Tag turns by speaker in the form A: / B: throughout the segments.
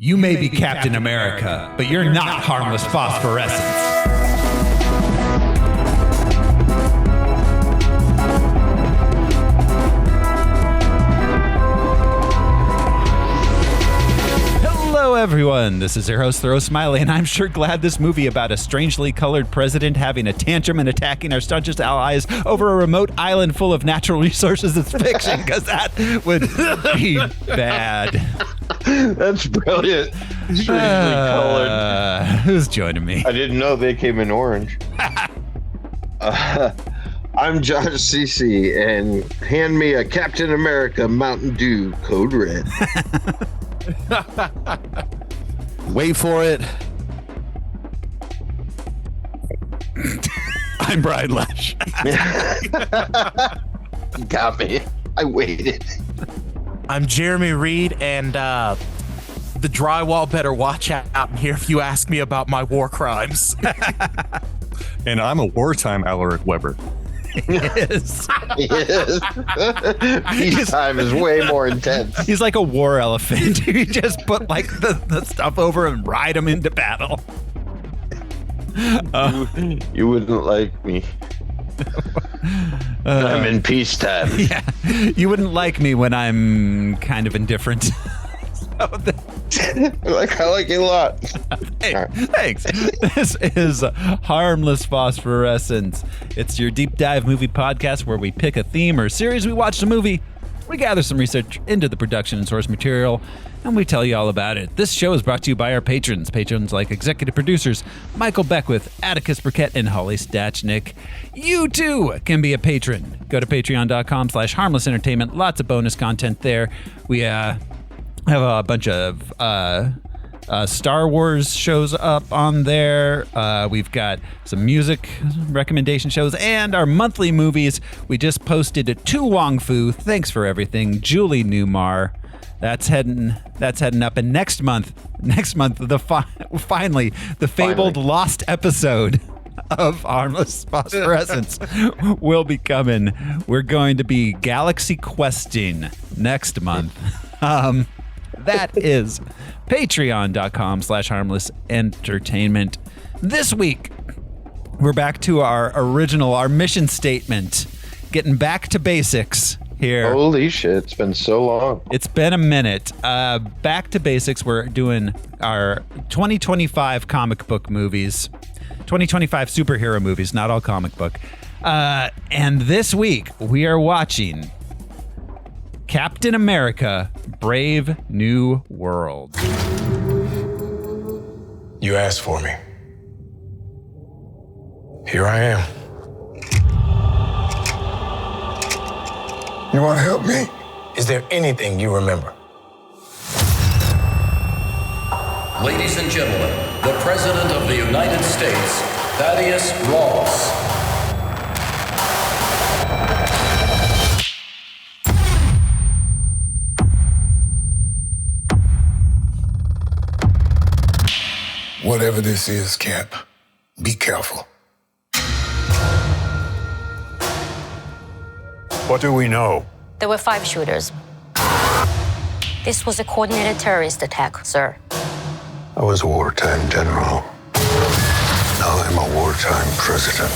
A: You may be Captain America, but you're not Harmless Phosphorescence. Hello, everyone. This is your host, Thor Smiley, and I'm sure glad this movie about a strangely colored president having a tantrum and attacking our staunchest allies over a remote island full of natural resources is fiction, because that would be bad.
B: That's brilliant. Strangely colored.
A: Who's joining me?
B: I didn't know they came in orange. I'm Josh CC, and hand me a Captain America Mountain Dew Code Red.
C: Wait for it.
A: I'm Brian Lesh.
B: You got me. I waited.
D: I'm Jeremy Reed, and the drywall better watch out here if you ask me about my war crimes.
C: And I'm a wartime Alaric Weber.
A: Yes.
B: Yes. Peacetime is way more intense.
A: He's like a war elephant. You just put like the stuff over him and ride him into battle.
B: You wouldn't like me. I'm in peacetime.
A: Yeah, you wouldn't like me when I'm kind of indifferent.
B: I like it a lot.
A: Hey,
B: Right.
A: Thanks. This is Harmless Phosphorescence. It's your deep dive movie podcast where we pick a theme or series, we watch the movie, we gather some research into the production and source material, and we tell you all about it. This show is brought to you by our patrons like executive producers Michael Beckwith, Atticus Burkett, and Holly Stachnick. You too can be a patron. Go to patreon.com/harmless entertainment. Lots of bonus content there. We have a bunch of Star Wars shows up on there. We've got some music recommendation shows and our monthly movies. We just posted To Wong Fu, Thanks for Everything, Julie Newmar. That's heading up. And next month, finally, the fabled lost episode of Harmless Phosphorescence will be coming. We're going to be galaxy questing next month. That is patreon.com/harmless entertainment. This week, we're back to our mission statement, getting back to basics here.
B: Holy shit, it's been so long.
A: It's been a minute. Back to basics. We're doing our 2025 comic book movies, 2025 superhero movies, not all comic book. And this week, we are watching Captain America, Brave New World.
E: You asked for me. Here I am.
F: You want to help me?
E: Is there anything you remember?
G: Ladies and gentlemen, the President of the United States, Thaddeus Ross.
F: Whatever this is, Cap, be careful.
E: What do we know?
H: There were 5 shooters. This was a coordinated terrorist attack, sir.
F: I was a wartime general. Now I'm a wartime president.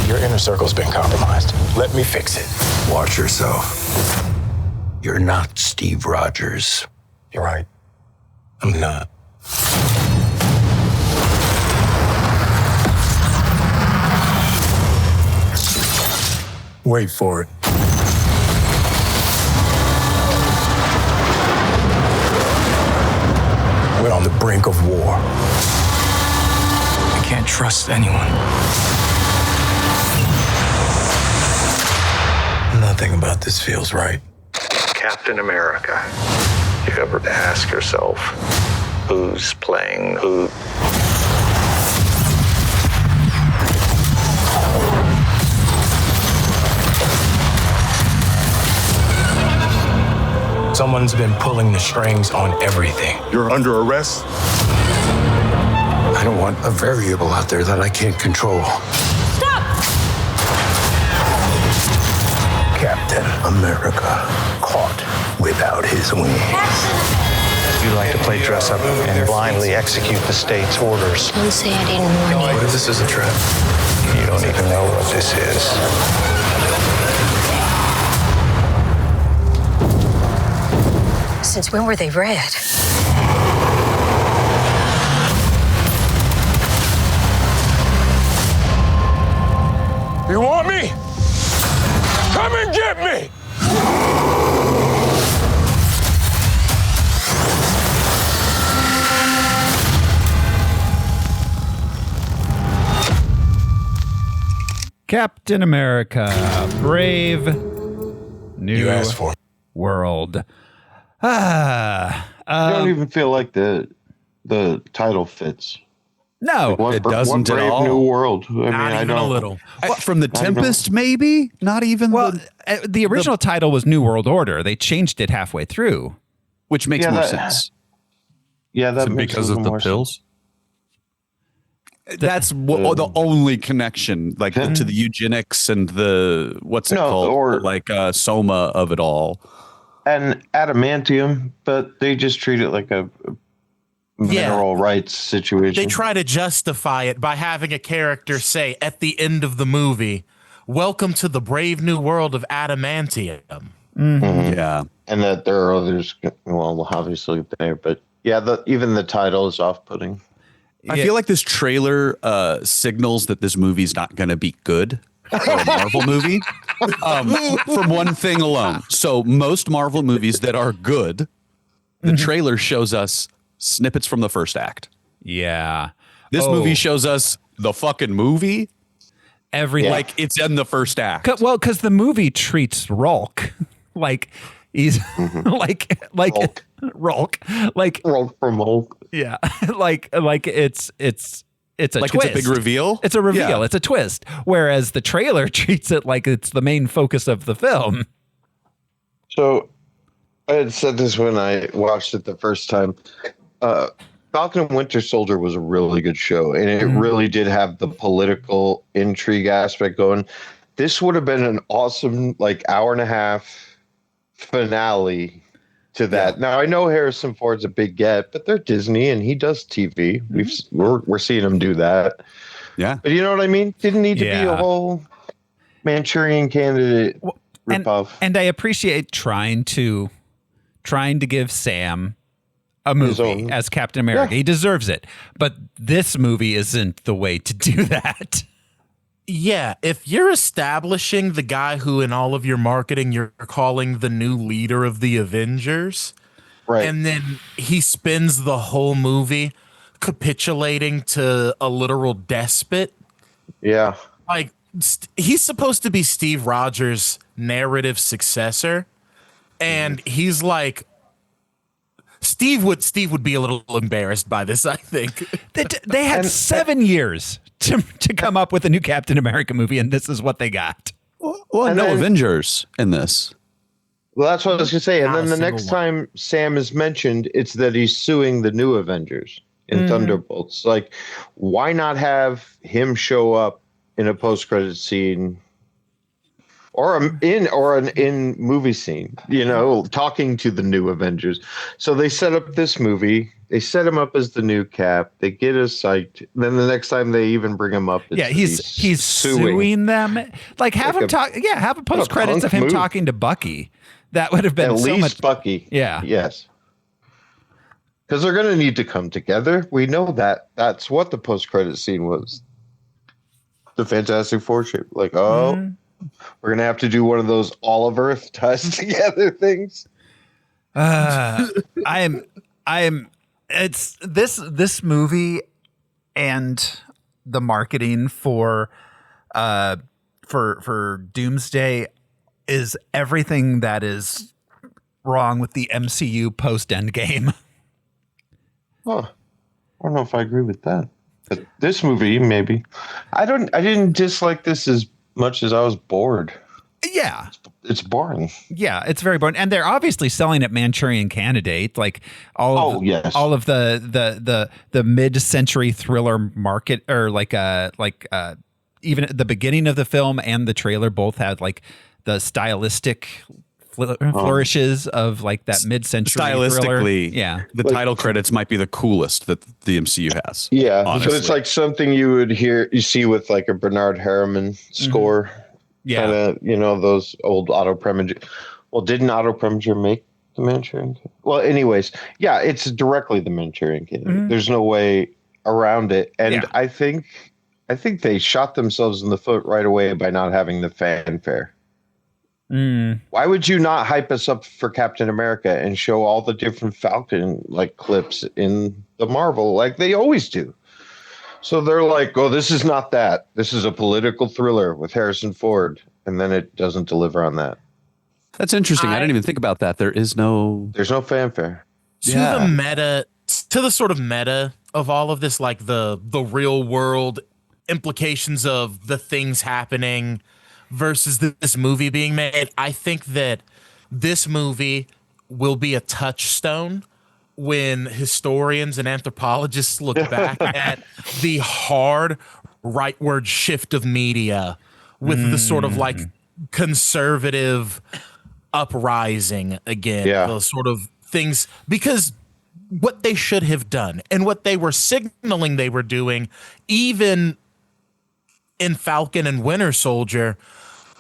E: Your inner circle's been compromised. Let me fix it.
F: Watch yourself. You're not Steve Rogers.
E: You're right. I'm not. Wait for it. We're on the brink of war. I can't trust anyone. Nothing about this feels right.
I: Captain America. You ever ask yourself, who's playing who?
E: Someone's been pulling the strings on everything.
F: You're under arrest. I don't want a variable out there that I can't control.
H: Stop!
F: Captain America caught without his wings.
E: You like to play dress up and blindly execute the state's orders.
H: Don't say I didn't warn you.
E: What if this is a trap? You don't even know what this is.
H: Since when were they red?
E: You want me? Come and get me!
A: Captain America, Brave New
F: You asked for it.
A: World.
B: You don't even feel like the title fits.
A: No,
C: It doesn't
B: what
C: at
B: Brave
C: all.
B: New World. I mean,
D: Not
B: I
D: even
B: don't.
D: a little.
C: From the Tempest, maybe? Not even
A: well,
C: the,
A: the original title was New World Order. They changed it halfway through.
C: which makes
B: Yeah,
C: more
B: that-
C: sense.
B: Yeah, that
C: Is it
B: makes
C: because
B: a
C: of
B: little
C: the
B: more
C: pills. That's the only connection, like to the eugenics and the what's it called,
B: or
C: like soma of it all.
B: and adamantium, but they just treat it like a mineral rights situation.
D: They try to justify it by having a character say at the end of the movie, "Welcome to the brave new world of adamantium."
B: Mhm.
C: Yeah,
B: and that there are others. Well, obviously there, but yeah, even the title is off-putting.
C: I feel like this trailer signals that this movie's not going to be good for a Marvel movie. From one thing alone. So most Marvel movies that are good, the trailer shows us snippets from the first act.
A: Yeah.
C: This movie shows us the fucking movie.
A: Everything.
C: Like it's in the first act.
A: Well, because the movie treats Rolk like he's like Rolk, like
B: Rolk from Hulk.
A: Yeah, like it's a
C: Like
A: twist.
C: it's a big reveal.
A: It's a reveal.
C: Yeah.
A: It's a twist. Whereas the trailer treats it like it's the main focus of the film.
B: So I had said this when I watched it the first time. Falcon and Winter Soldier was a really good show, and it really did have the political intrigue aspect going. This would have been an awesome, like, hour and a half finale to that. Now I know Harrison Ford's a big get, but they're Disney and he does TV. We're seeing him do that.
C: Yeah,
B: but you know what I mean? Didn't need to be a whole Manchurian Candidate ripoff.
A: And I appreciate trying to give Sam a movie as Captain America.
B: Yeah.
A: He deserves it. But this movie isn't the way to do that.
D: Yeah, if you're establishing the guy who in all of your marketing you're calling the new leader of the Avengers,
B: right?
D: And then he spends the whole movie capitulating to a literal despot.
B: Yeah.
D: Like he's supposed to be Steve Rogers' narrative successor, and he's like Steve would be a little embarrassed by this, I think.
A: They had 7 years to come up with a new Captain America movie, and this is what they got.
C: Well,
B: And
C: no
B: then-
C: Avengers in this.
B: Well, that's what I was going to say. And
D: Not
B: then
D: a
B: the
D: single
B: next
D: one.
B: time Sam is mentioned, it's that he's suing the new Avengers in Thunderbolts. Like, why not have him show up in a post-credit scene or an in movie scene, you know, talking to the new Avengers? So they set up this movie. They set him up as the new Cap. They get us psyched. Then the next time they even bring him up, it's
A: Yeah, he's suing them. Like have
B: Like
A: him talk. Yeah, have a post credits
B: punk
A: of him
B: move.
A: talking to Bucky. That would have been
B: At
A: so
B: least
A: much.
B: Bucky.
A: Yeah.
B: Yes. Because they're going to need to come together. We know that. That's what the post-credit scene was. The Fantastic Four shape. Like, we're going to have to do one of those all of Earth ties together things.
A: It's this movie and the marketing for Doomsday is everything that is wrong with the MCU post Endgame.
B: Huh. I don't know if I agree with that. But this movie, maybe. I didn't dislike this as much as I was bored.
A: Yeah.
B: It's boring.
A: Yeah, it's very boring, and they're obviously selling it Manchurian Candidate, like all of the mid-century thriller market, or even at the beginning of the film and the trailer both had like the stylistic flourishes of like that mid-century
C: stylistically.
A: thriller. Yeah,
C: the title credits might be the coolest that the MCU has.
B: Yeah,
C: honestly.
B: so it's like something you see with like a Bernard Herrmann score.
A: Yeah,
B: kind of, those old Otto Preminger. Well, didn't Otto Preminger make the Manchurian Candidate? Well, anyways, yeah, it's directly the Manchurian Candidate. There's no way around it, and I think they shot themselves in the foot right away by not having the fanfare. Why would you not hype us up for Captain America and show all the different Falcon like clips in the Marvel like they always do? So they're like, oh, this is not that. This is a political thriller with Harrison Ford. And then it doesn't deliver on that.
C: That's interesting. I didn't even think about that. There's no
B: fanfare.
D: To the sort of meta of all of this, like the real world implications of the things happening versus this movie being made. I think that this movie will be a touchstone when historians and anthropologists look back at the hard rightward shift of media with the sort of like conservative uprising again, those sort of things, because what they should have done and what they were signaling they were doing, even in Falcon and Winter Soldier,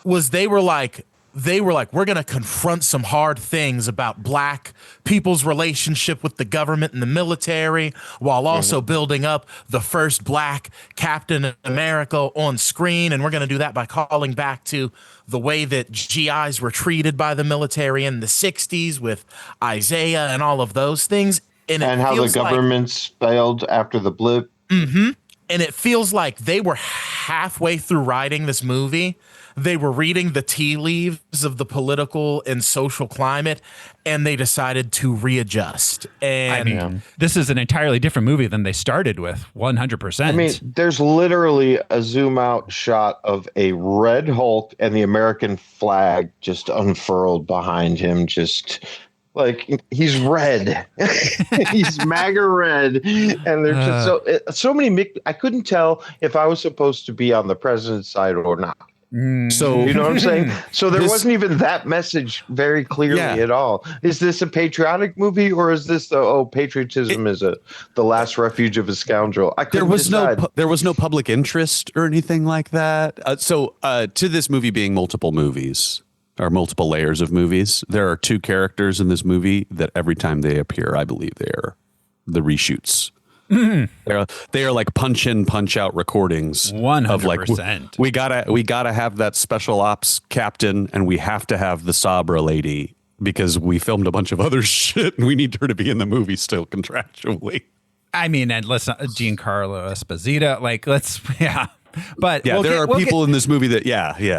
D: was they were like, we're going to confront some hard things about black people's relationship with the government and the military, while also building up the first black Captain America on screen. And we're going to do that by calling back to the way that GIs were treated by the military in the 60s with Isaiah and all of those things. And
B: how the governments failed after the blip.
D: And it feels like they were halfway through writing this movie. They were reading the tea leaves of the political and social climate, and they decided to readjust. And
A: I mean, this is an entirely different movie than they started with, 100%.
B: I mean, there's literally a zoom out shot of a red Hulk and the American flag just unfurled behind him, just like he's red. He's MAGA red. And there's just so many. I couldn't tell if I was supposed to be on the president's side or not.
C: So
B: you know what I'm saying? So there wasn't even that message very clearly at all. Is this a patriotic movie, or is this patriotism is the last refuge of a scoundrel?
C: There was no public interest or anything like that. To this movie being multiple movies or multiple layers of movies, there are two characters in this movie that every time they appear, I believe they are the reshoots. They are like punch in, punch out recordings
A: 100%.
C: Of like we gotta have that special ops captain, and we have to have the Sabra lady because we filmed a bunch of other shit and we need her to be in the movie still contractually.
A: I mean, and let's not Giancarlo Esposito, But
C: there are people in this movie that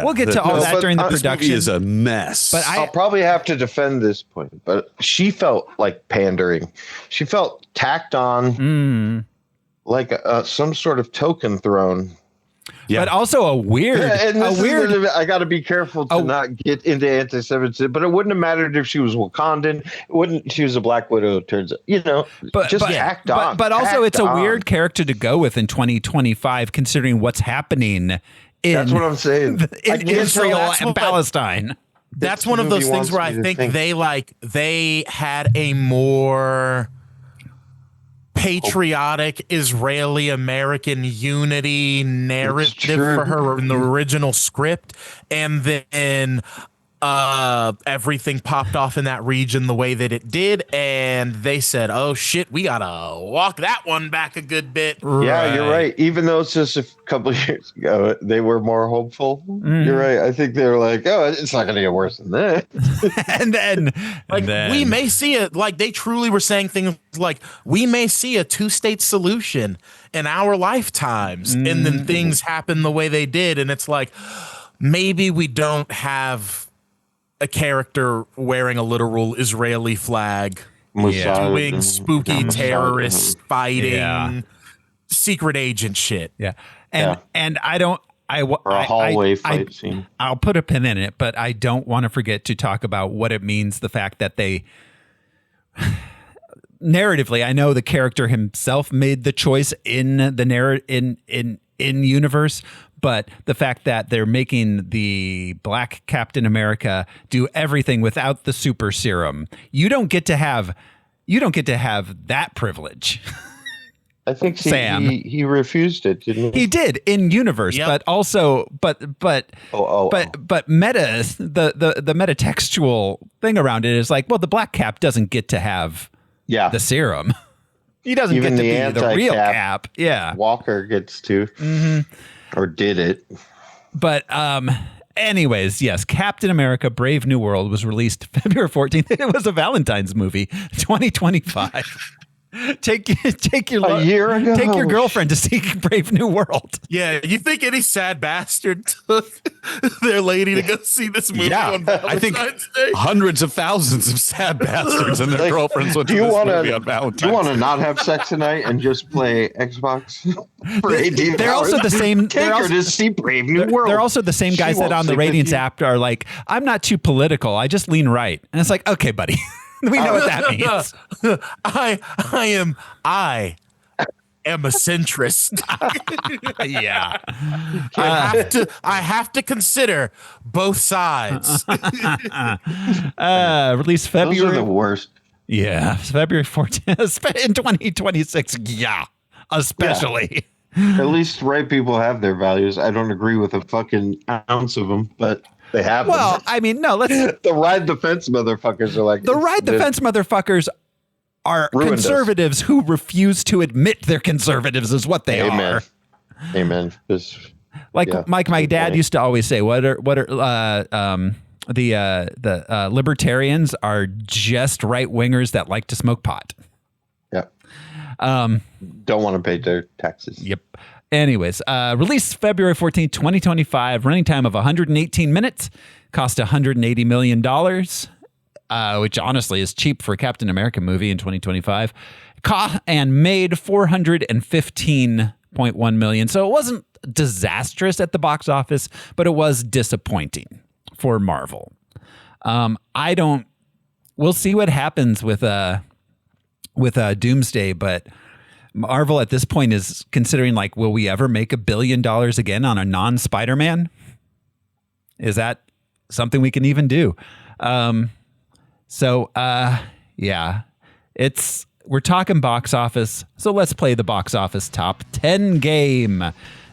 A: we'll get to all that during the production.
C: This movie is a mess.
B: But I'll probably have to defend this point. But she felt like pandering. She felt tacked on, like some sort of token thrown.
A: Yeah. But also a weird.
B: I got to be careful to not get into anti-Semitism. But it wouldn't have mattered if she was Wakandan. She was a Black Widow. Turns out, tacked on.
A: But also, it's a weird character to go with in 2025, considering what's happening in.
B: That's what I'm saying.
A: In Israel and Palestine.
D: That's one of those things where I think they had a more patriotic Israeli American unity narrative for her in the original script, and then everything popped off in that region the way that it did, and they said, oh shit, we gotta walk that one back a good bit.
B: Yeah, you're right. Even though it's just a couple of years ago, they were more hopeful. You're right. I think they were like, oh, it's not gonna get worse than that.
A: and then
D: we may see it, like they truly were saying things like, we may see a 2-state solution in our lifetimes, and then things happen the way they did, and it's like, maybe we don't have a character wearing a literal Israeli flag, doing spooky terrorist fighting, secret agent shit.
A: Yeah. And I don't,
B: or a hallway fight scene.
A: I'll put a pin in it, but I don't want to forget to talk about what it means. The fact that they narratively, I know the character himself made the choice in the in universe. But the fact that they're making the Black Captain America do everything without the super serum, you don't get to have that privilege.
B: I think
A: Sam.
B: he refused it, didn't he?
A: He did in universe,
D: Yep.
A: but also but meta the metatextual thing around it is like, well, the Black Cap doesn't get to have the serum. He doesn't
B: Even
A: get to
B: the
A: be the real
B: anti-Cap,
A: Cap. Yeah.
B: Walker gets to. Or did it.
A: But anyways, yes, Captain America Brave New World was released February 14th. It was a Valentine's movie, 2025. Take your
B: A year ago?
A: Take your girlfriend to see Brave New World.
D: Yeah, you think any sad bastard took their lady to go see this movie on
C: I think
D: Valentine's Day?
C: hundreds of thousands of sad bastards and their girlfriends went to this movie on Valentine's
B: Do you want to
C: Day.
B: not have sex tonight and just play Xbox for 18
A: They're
B: hours?
A: also the same.
B: Take her to see Brave New World.
A: They're also the same guys
B: She
A: that
B: won't
A: on the
B: sleep with
A: ratings
B: you.
A: app are like, I'm not too political. I just lean right. And it's like, okay, buddy. We know what that means.
D: I am a centrist.
A: Yeah.
D: I have to consider both sides.
A: Released
B: Those
A: February.
B: are the worst.
A: Yeah. February 14th in 2026. Yeah. Especially.
B: At least right people have their values. I don't agree with a fucking ounce of them, but they have
A: Well,
B: them.
A: I mean, no, let's.
B: The ride the fence motherfuckers are like
A: The ride the fence motherfuckers are
B: Ruined us.
A: conservatives who refuse to admit they're conservers is what they
B: Amen.
A: are.
B: Amen. Just,
A: Like
B: yeah,
A: Mike, my
B: good
A: dad
B: point.
A: used to always say, the libertarians are just right wingers that like to smoke pot.
B: Yeah. Don't want to pay their taxes.
A: Yep. Anyways, released February 14th, 2025, running time of 118 minutes, cost $180 million, which honestly is cheap for a Captain America movie in 2025, and made $415.1 million. So it wasn't disastrous at the box office, but it was disappointing for Marvel. We'll see what happens with Doomsday, but Marvel at this point is considering like, will we ever make $1 billion again on a non-Spider-Man? Is that something we can even do? Yeah, we're talking box office. So let's play the box office top 10 game.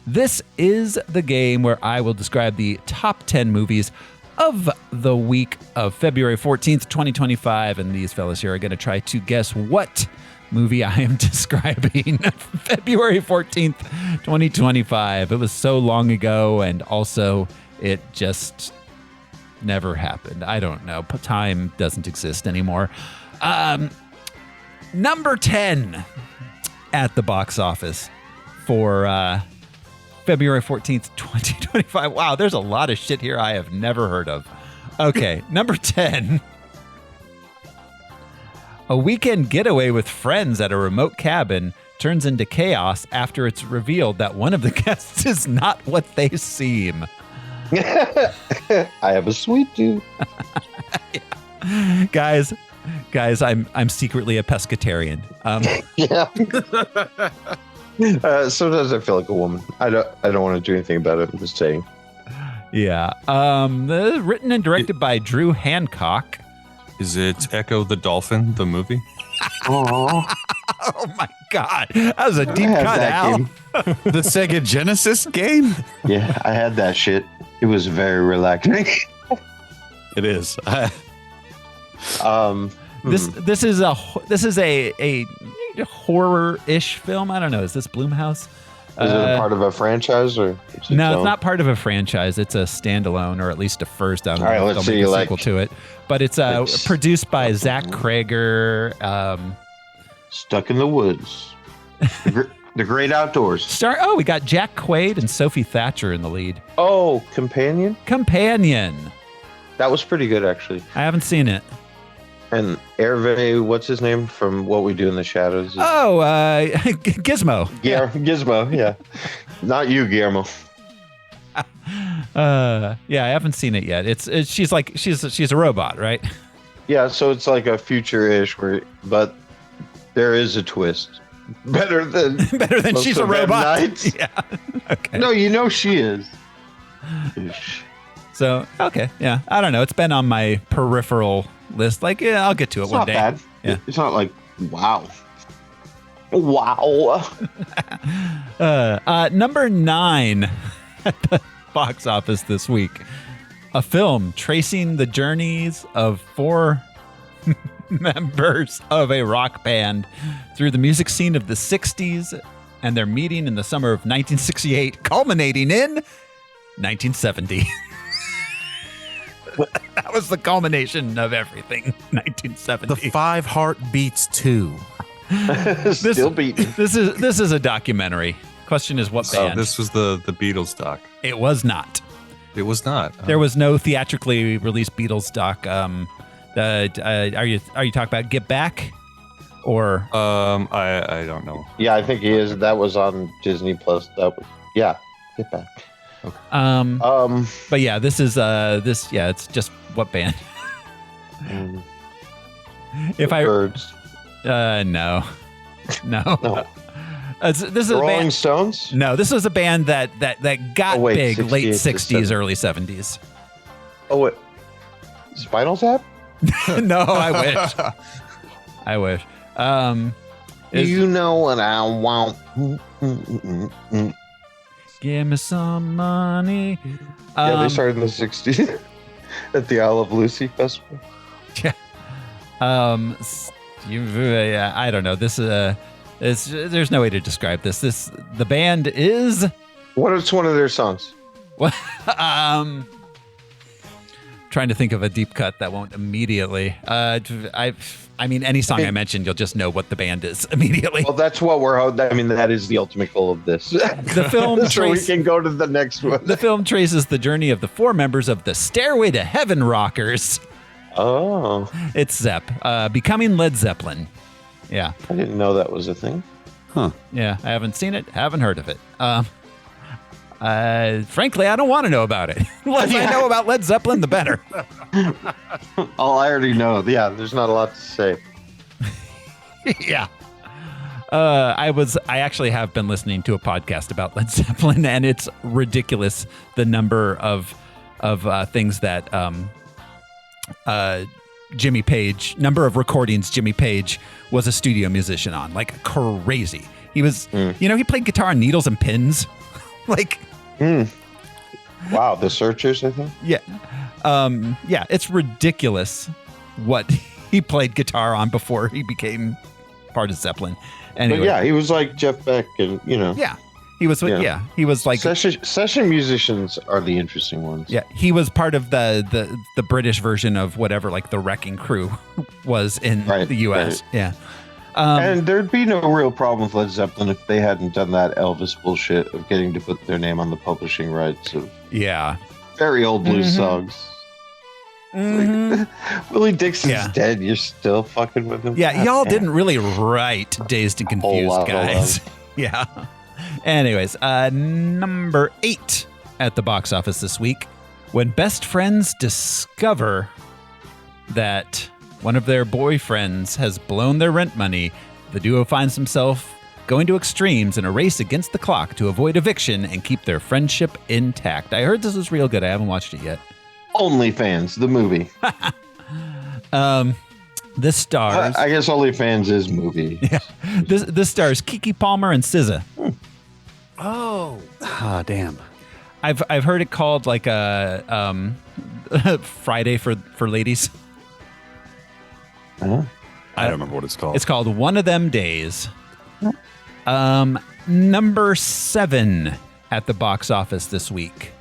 A: This is the game where I will describe the top 10 movies of the week of February 14th, 2025. And these fellas here are going to try to guess what movie I am describing. February 14th, 2025. It was so long ago, and also it just never happened. I don't know. Time doesn't exist anymore. Number 10 at the box office for February 14th, 2025. Wow, there's a lot of shit here I have never heard of. Okay, number 10. A weekend getaway with friends at a remote cabin turns into chaos after it's revealed that one of the guests is not what they seem.
B: I have a sweet tooth.
A: Guys, I'm secretly a pescatarian.
B: Yeah. Sometimes I feel like a woman. I don't want to do anything about it. I'm just saying.
A: Yeah. Written and directed by Drew Hancock.
J: Is it Echo the Dolphin, the movie?
B: Oh,
A: Oh my God. That was a deep cut, Al.
C: The Sega Genesis game?
B: Yeah, I had that shit. It was very relaxing.
C: It is.
A: This is a horror-ish film. I don't know. Is this Blumhouse?
B: Is it a part of a franchise or?
A: No, it's not part of a franchise. It's a standalone, or at least a first. I don't
B: All right,
A: know if
B: let's
A: they'll
B: see,
A: make a
B: like-
A: sequel to it. But it's produced by Zach Krager.
B: Stuck in the Woods. The Great Outdoors.
A: We got Jack Quaid and Sophie Thatcher in the lead.
B: Oh, Companion?
A: Companion.
B: That was pretty good, actually.
A: I haven't seen it.
B: And Hervé, what's his name from What We Do in the Shadows?
A: Oh, Gizmo.
B: Gizmo, yeah. Not you, Guillermo.
A: Yeah, I haven't seen it yet. She's a robot, right?
B: Yeah, so it's like a future-ish, but there is a twist. Better than most
A: She's a
B: of M.
A: robot.
B: Night's.
A: Yeah. Okay.
B: No, you know she is.
A: So, okay. Yeah. I don't know. It's been on my peripheral list. Like, yeah, I'll get to it
B: It's
A: one
B: not
A: day.
B: bad.
A: Yeah.
B: It's not like, wow. Wow.
A: Number 9 at the box office this week. A film tracing the journeys of 4 members of a rock band through the music scene of the 60s and their meeting in the summer of 1968, culminating in 1970. That was the culmination of everything, 1970.
D: The 5 Heartbeats 2.
B: Still beating.
A: This is a documentary. Question is what band?
J: This was the Beatles doc.
A: It was not.
J: It was not.
A: There was no theatrically released Beatles doc. Are you talking about Get Back, or?
J: I don't know.
B: Yeah, I think he is. That was on Disney Plus. That was, yeah, Get Back.
A: Okay. But yeah, this is this. Yeah, it's just what band? If I
B: Birds.
A: No. This is
B: The
A: a
B: Rolling
A: band.
B: Stones.
A: No, this was a band that got
B: Oh, wait,
A: big
B: 68
A: late
B: to
A: 60s,
B: 70.
A: early 70s.
B: Oh, what? Spinal Tap.
A: No, I wish.
B: You know what I want.
A: Give me some money.
B: Yeah, they started in the 60s at the Isle of Lucy Festival.
A: Yeah. Yeah, I don't know. This there's no way to describe this. The band is
B: What is one of their songs?
A: trying to think of a deep cut that won't immediately. I mean, any song I mentioned, you'll just know what the band is immediately.
B: Well, that's what I mean, that is the ultimate goal of this.
A: The film
B: so we can go to the next one.
A: The film traces the journey of the 4 members of the Stairway to Heaven Rockers.
B: Oh.
A: It's Zepp, becoming Led Zeppelin. Yeah.
B: I didn't know that was a thing.
C: Huh.
A: Yeah, I haven't seen it, haven't heard of it. Frankly, I don't want to know about it. The less I know about Led Zeppelin, the better.
B: Oh, I already know. Yeah, there's not a lot to say.
A: Yeah. I actually have been listening to a podcast about Led Zeppelin, and it's ridiculous the number of things that Jimmy Page, number of recordings Jimmy Page was a studio musician on, like crazy. He was, he played guitar on needles and pins, like.
B: Wow, The Searchers, I think.
A: Yeah, yeah, it's ridiculous what he played guitar on before he became part of Zeppelin. Anyway,
B: But yeah, he was like Jeff Beck, and
A: yeah, he was. Yeah, he was like
B: session musicians are the interesting ones.
A: Yeah, he was part of the British version of whatever, like the Wrecking Crew was in the U.S.
B: Right.
A: Yeah.
B: And there'd be no real problem with Led Zeppelin if they hadn't done that Elvis bullshit of getting to put their name on the publishing rights of very old blues songs. Like, Willie Dixon's dead. You're still fucking with him.
A: Yeah, y'all didn't really write Dazed and Confused, guys. Yeah. Anyways, number 8 at the box office this week. When best friends discover that one of their boyfriends has blown their rent money, the duo finds themselves going to extremes in a race against the clock to avoid eviction and keep their friendship intact. I heard this was real good. I haven't watched it yet.
B: OnlyFans, the movie.
A: This stars...
B: I guess OnlyFans is movie.
A: Yeah. This stars Keke Palmer and SZA.
D: Oh.
C: Ah, damn.
A: I've heard it called like a Friday for ladies.
C: I don't remember what it's called.
A: It's called One of Them Days. Number 7 at the box office this week.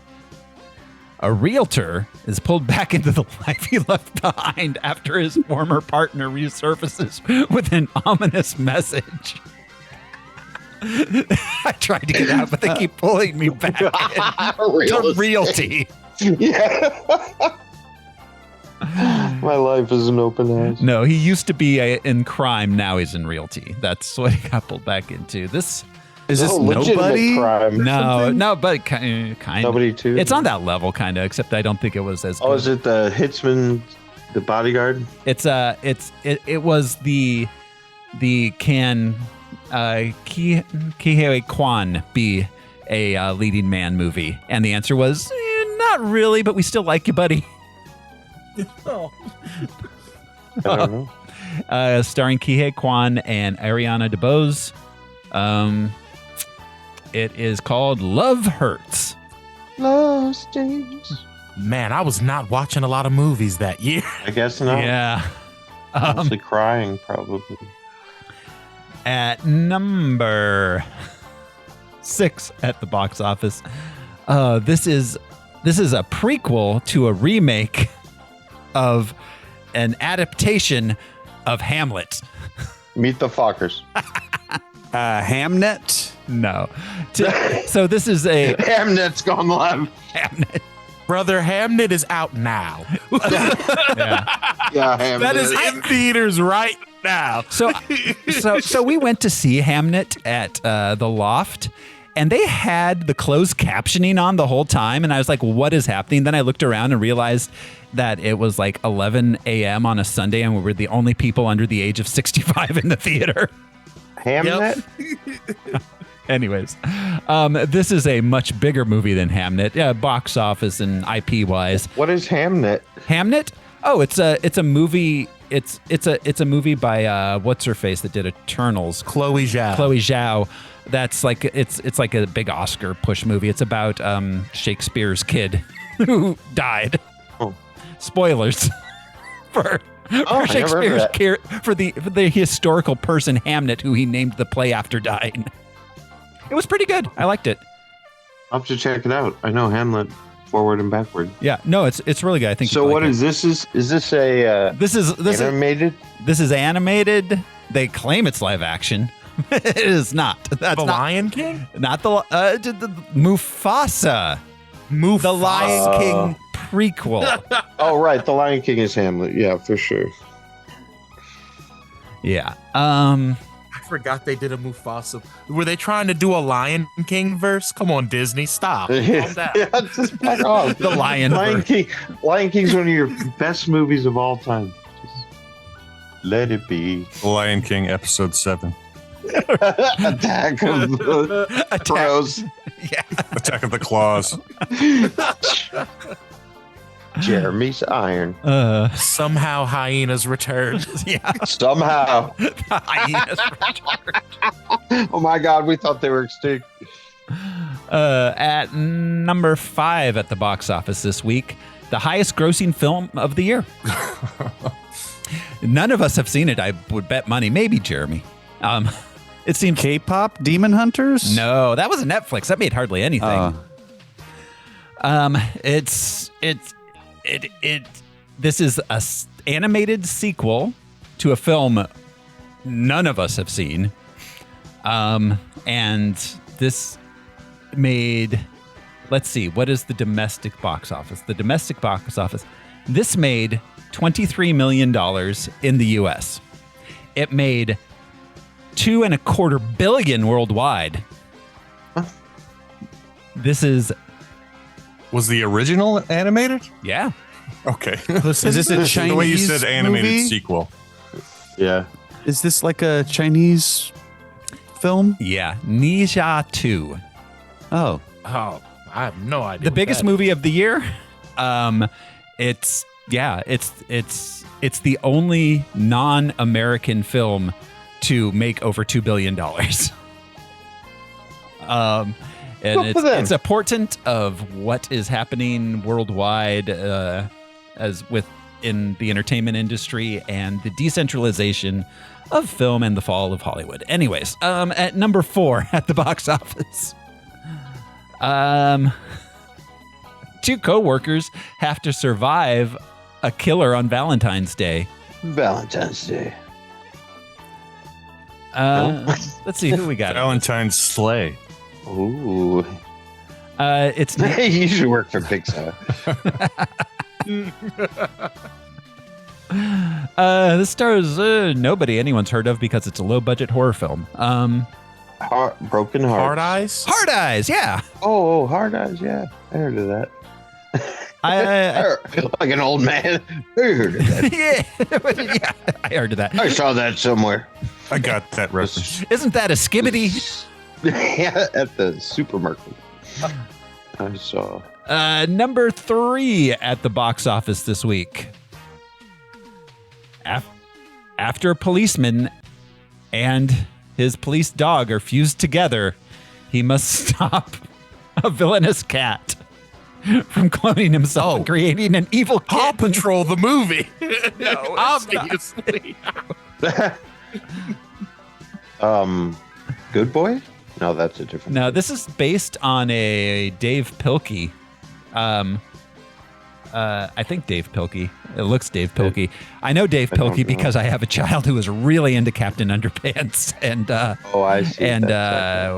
A: A realtor is pulled back into the life he left behind after his former partner resurfaces with an ominous message. I tried to get out, but they keep pulling me back to realty.
B: Yeah. My life is an open house.
A: No, he used to be in crime. Now he's in realty. That's what he got pulled back into. This
C: is this Nobody?
B: Crime
A: no, but kind of.
B: Nobody too.
A: It's on that level, kind of. Except I don't think it was as.
B: Oh,
A: good.
B: is it the Hitsman, the bodyguard?
A: It was the can Ke Kwan be a leading man movie? And the answer was, not really, but we still like you, buddy.
B: I don't know.
A: Starring Ke Kwan and Ariana DeBose. It is called Love Hurts.
B: Lost James.
D: Man, I was not watching a lot of movies that year.
B: I guess not.
A: Yeah.
B: Mostly crying, probably.
A: At number 6 at the box office, this is a prequel to a remake of an adaptation of Hamlet.
B: Meet the Fockers.
C: Hamnet?
A: No. So this is a
B: Hamnet's gone live.
A: Hamnet.
D: Brother, Hamnet is out now.
A: Yeah.
B: Yeah, Hamnet.
D: That is in theaters right now.
A: So we went to see Hamnet at the Loft, and they had the closed captioning on the whole time, and I was like, what is happening? Then I looked around and realized that it was like 11 a.m. on a Sunday, and we were the only people under the age of 65 in the theater.
B: Hamnet?
A: Anyways, this is a much bigger movie than Hamnet, box office and IP wise.
B: What is Hamnet?
A: Hamnet? Oh, it's a movie. It's a movie by what's her face that did Eternals,
D: Chloe Zhao.
A: Chloe Zhao. That's like it's like a big Oscar push movie. It's about Shakespeare's kid who died.
B: Oh.
A: Spoilers for Shakespeare's for the historical person Hamnet, who he named the play after dying. It was pretty good. I liked it.
B: I'll have to check it out. I know Hamlet forward and backward.
A: Yeah, no, it's really good. I think.
B: So what is this? Is this a
A: this is
B: animated?
A: This is animated. They claim it's live action. It is not. That's
D: The
A: not,
D: Lion King?
A: Not the Mufasa. The Lion King prequel.
B: Oh right, The Lion King is Hamlet. Yeah, for sure.
A: Yeah.
D: I forgot they did a Mufasa. Were they trying to do a Lion King verse? Come on, Disney, stop. Calm down.
B: Yeah, just back off.
A: The Lion
B: King. Lion King's one of your best movies of all time. Just let it be.
J: The Lion King episode 7.
B: Attack of the Crows.
A: Yeah.
J: Attack of the Claws.
B: Jeremy's Iron.
D: Somehow hyenas returned.
A: Yeah.
B: Somehow.
A: Hyenas returned.
B: Oh my God, we thought they were extinct.
A: At number 5 at the box office this week, the highest grossing film of the year. None of us have seen it. I would bet money. Maybe Jeremy. It seemed
C: K-pop Demon Hunters?
A: No, that was a Netflix. That made hardly anything. This is a animated sequel to a film none of us have seen. And this made, let's see, what is the domestic box office? The domestic box office, this made $23 million in the US. It made $2.25 billion worldwide. This is...
J: Was the original animated?
A: Yeah.
J: Okay.
C: Is this a Chinese
J: The way you said animated
C: movie?
J: sequel.
B: Yeah.
C: Is this like a Chinese film?
A: Yeah. Ninja 2.
C: Oh.
D: Oh, I have no idea.
A: The
D: what
A: biggest
D: that
A: movie of the year. It's the only non-American film to make over $2 billion. And it's a portent of what is happening worldwide as within the entertainment industry and the decentralization of film and the fall of Hollywood. Anyways, at number 4 at the box office, two co-workers have to survive a killer on Valentine's Day.
B: Valentine's Day.
A: Let's see who we got.
J: Valentine's Sleigh.
B: Ooh.
A: It's
B: you should work for Pixar.
A: This stars nobody anyone's heard of because it's a low-budget horror film.
B: Broken Hearts.
D: Hard Eyes?
A: Hard Eyes, yeah.
B: Oh, Hard Eyes, yeah. I heard of that. Like an old man. I heard of that.
A: Yeah, I heard of that.
B: I saw that somewhere.
J: I got that reference.
A: Isn't that a skibbity?
B: Yeah, at the supermarket. I saw.
A: Number 3 at the box office this week. After a policeman and his police dog are fused together, he must stop a villainous cat from cloning himself and creating an evil
D: Paw
A: kitten.
D: Patrol the movie.
A: No,
D: Obviously.
B: Good Boy? No, that's a different.
A: No, this is based on a Dave Pilkey. I think Dave Pilkey. It looks Dave Pilkey. I know Dave Pilkey because I have a child who was really into Captain Underpants. And
B: I see.
A: And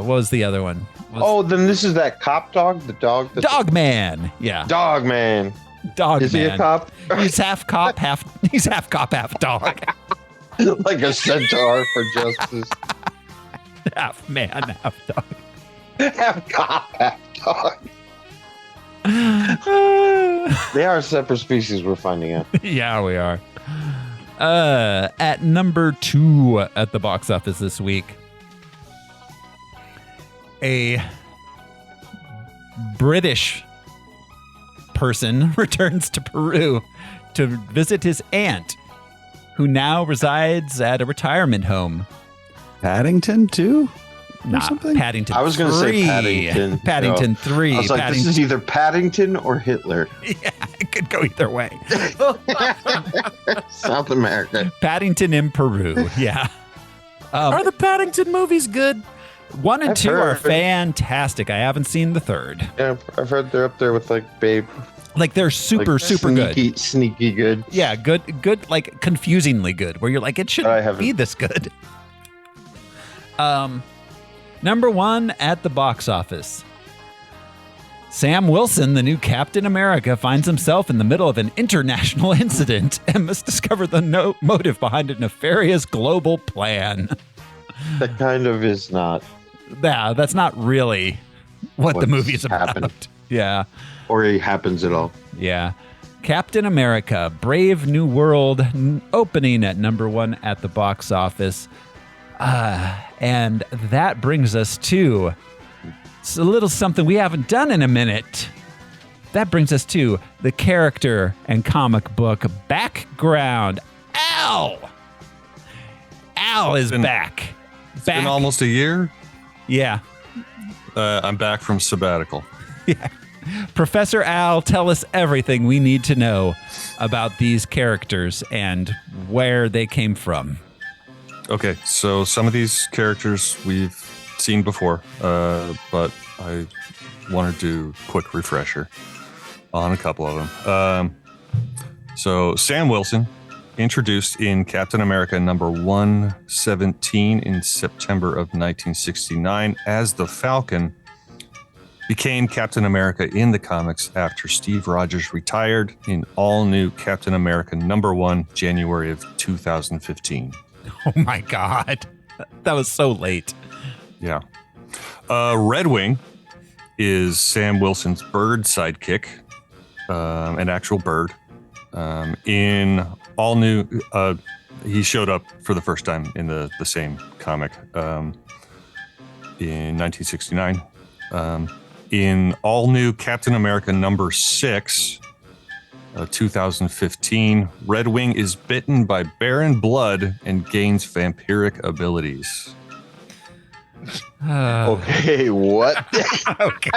A: what was the other one?
B: Then this is that cop dog, the dog.
A: Dog Man. Yeah.
B: Dog Man.
A: Dog
B: Is
A: Man.
B: he a cop?
A: He's half cop, half dog.
B: Like a centaur for justice.
A: Half man, half dog.
B: Half cop, half dog. They are separate species, we're finding out.
A: Yeah, we are. At number 2 at the box office this week, a British person returns to Peru to visit his aunt, who now resides at a retirement home.
C: Paddington 2?
A: Not
C: something?
A: Paddington.
B: I was going to say
A: 3.
B: Paddington.
A: Paddington 3.
B: I was like, this is either Paddington or Hitler.
A: Yeah, it could go either way.
B: South America.
A: Paddington in Peru. Yeah.
D: Are the Paddington movies good?
A: 1 and
B: I've
A: 2 are
B: heard.
A: fantastic. I haven't seen the third.
B: Yeah, I've heard they're up there with like Babe.
A: Like they're super good.
B: Sneaky good.
A: Yeah, good, like confusingly good, where you're like, it shouldn't be this good. Number 1 at the box office. Sam Wilson, the new Captain America, finds himself in the middle of an international incident and must discover the motive behind a nefarious global plan.
B: That kind of is not.
A: Yeah, that's not really what the
B: What's
A: movie's about.
B: happened.
A: Yeah.
B: Or it happens at all.
A: Yeah. Captain America, Brave New World, opening at number 1 at the box office. And that brings us to a little something we haven't done in a minute. That brings us to the character and comic book background. Al is back.
J: It's been almost a year.
A: Yeah.
J: I'm back from sabbatical.
A: Yeah. Professor Al, tell us everything we need to know about these characters and where they came from.
J: Okay, so some of these characters we've seen before, but I want to do a quick refresher on a couple of them. So Sam Wilson, introduced in Captain America number 117 in September of 1969 as the Falcon, became Captain America in the comics after Steve Rogers retired in all new Captain America number 1, January of 2015.
A: Oh my God. That was so late.
J: Yeah. Red Wing is Sam Wilson's bird sidekick, an actual bird. In all new, he showed up for the first time in the same comic in 1969. In all new Captain America number 6, 2015, Red Wing is bitten by Baron Blood and gains vampiric abilities.
B: Okay, what?
A: Okay.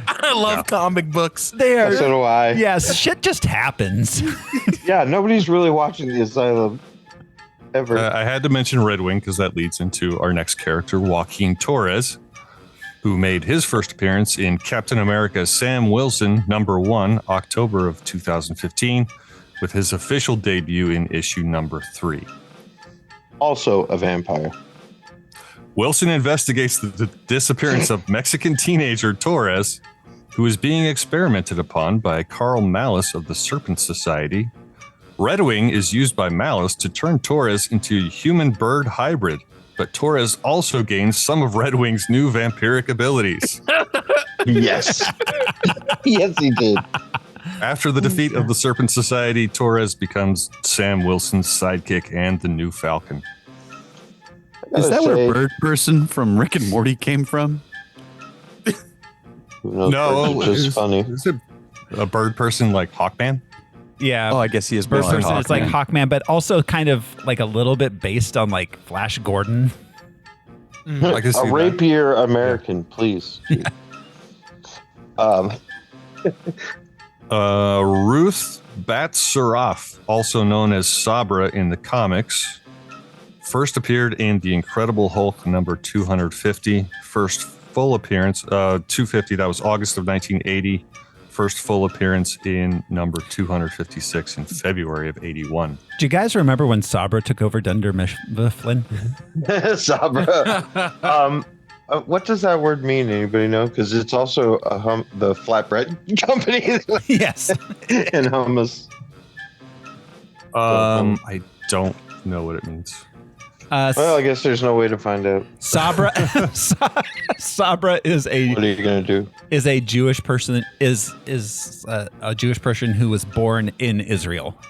D: I love comic books.
A: They are.
B: So do I.
A: Yes, shit just happens.
B: Yeah, nobody's really watching The Asylum ever.
J: I had to mention Red Wing because that leads into our next character, Joaquin Torres, who made his first appearance in Captain America Sam Wilson number 1, October of 2015, with his official debut in issue number 3.
B: Also a vampire.
J: Wilson investigates the disappearance of Mexican teenager Torres, who is being experimented upon by Carl Malice of the Serpent Society. Red Wing is used by Malice to turn Torres into a human-bird hybrid, but Torres also gains some of Red Wing's new vampiric abilities.
B: Yes. Yes, he did.
J: After the defeat of the Serpent Society, Torres becomes Sam Wilson's sidekick and the new Falcon.
C: Is that where Bird Person from Rick and Morty came from?
B: No, it's just funny.
J: Is it a bird person like Hawkman?
A: Yeah.
C: Oh, I guess he is
A: Bird
C: more like
A: Person. It's like Hawkman, but also kind of like a little bit based on like Flash Gordon.
J: I can see
B: A rapier American, please.
J: Ruth Bat-Suraf, also known as Sabra in the comics, first appeared in The Incredible Hulk number 250. First full appearance, 250, that was August of 1980. First full appearance in number 256 in February of 81.
A: Do you guys remember when Sabra took over Dunder Mifflin?
B: Sabra. What does that word mean? Anybody know? Because it's also the flatbread company.
A: Yes.
B: And hummus.
J: I don't know what it means.
B: Well, I guess there's no way to find out.
A: Sabra is a.
B: What are you gonna do?
A: Is a Jewish person is a Jewish person who was born in Israel.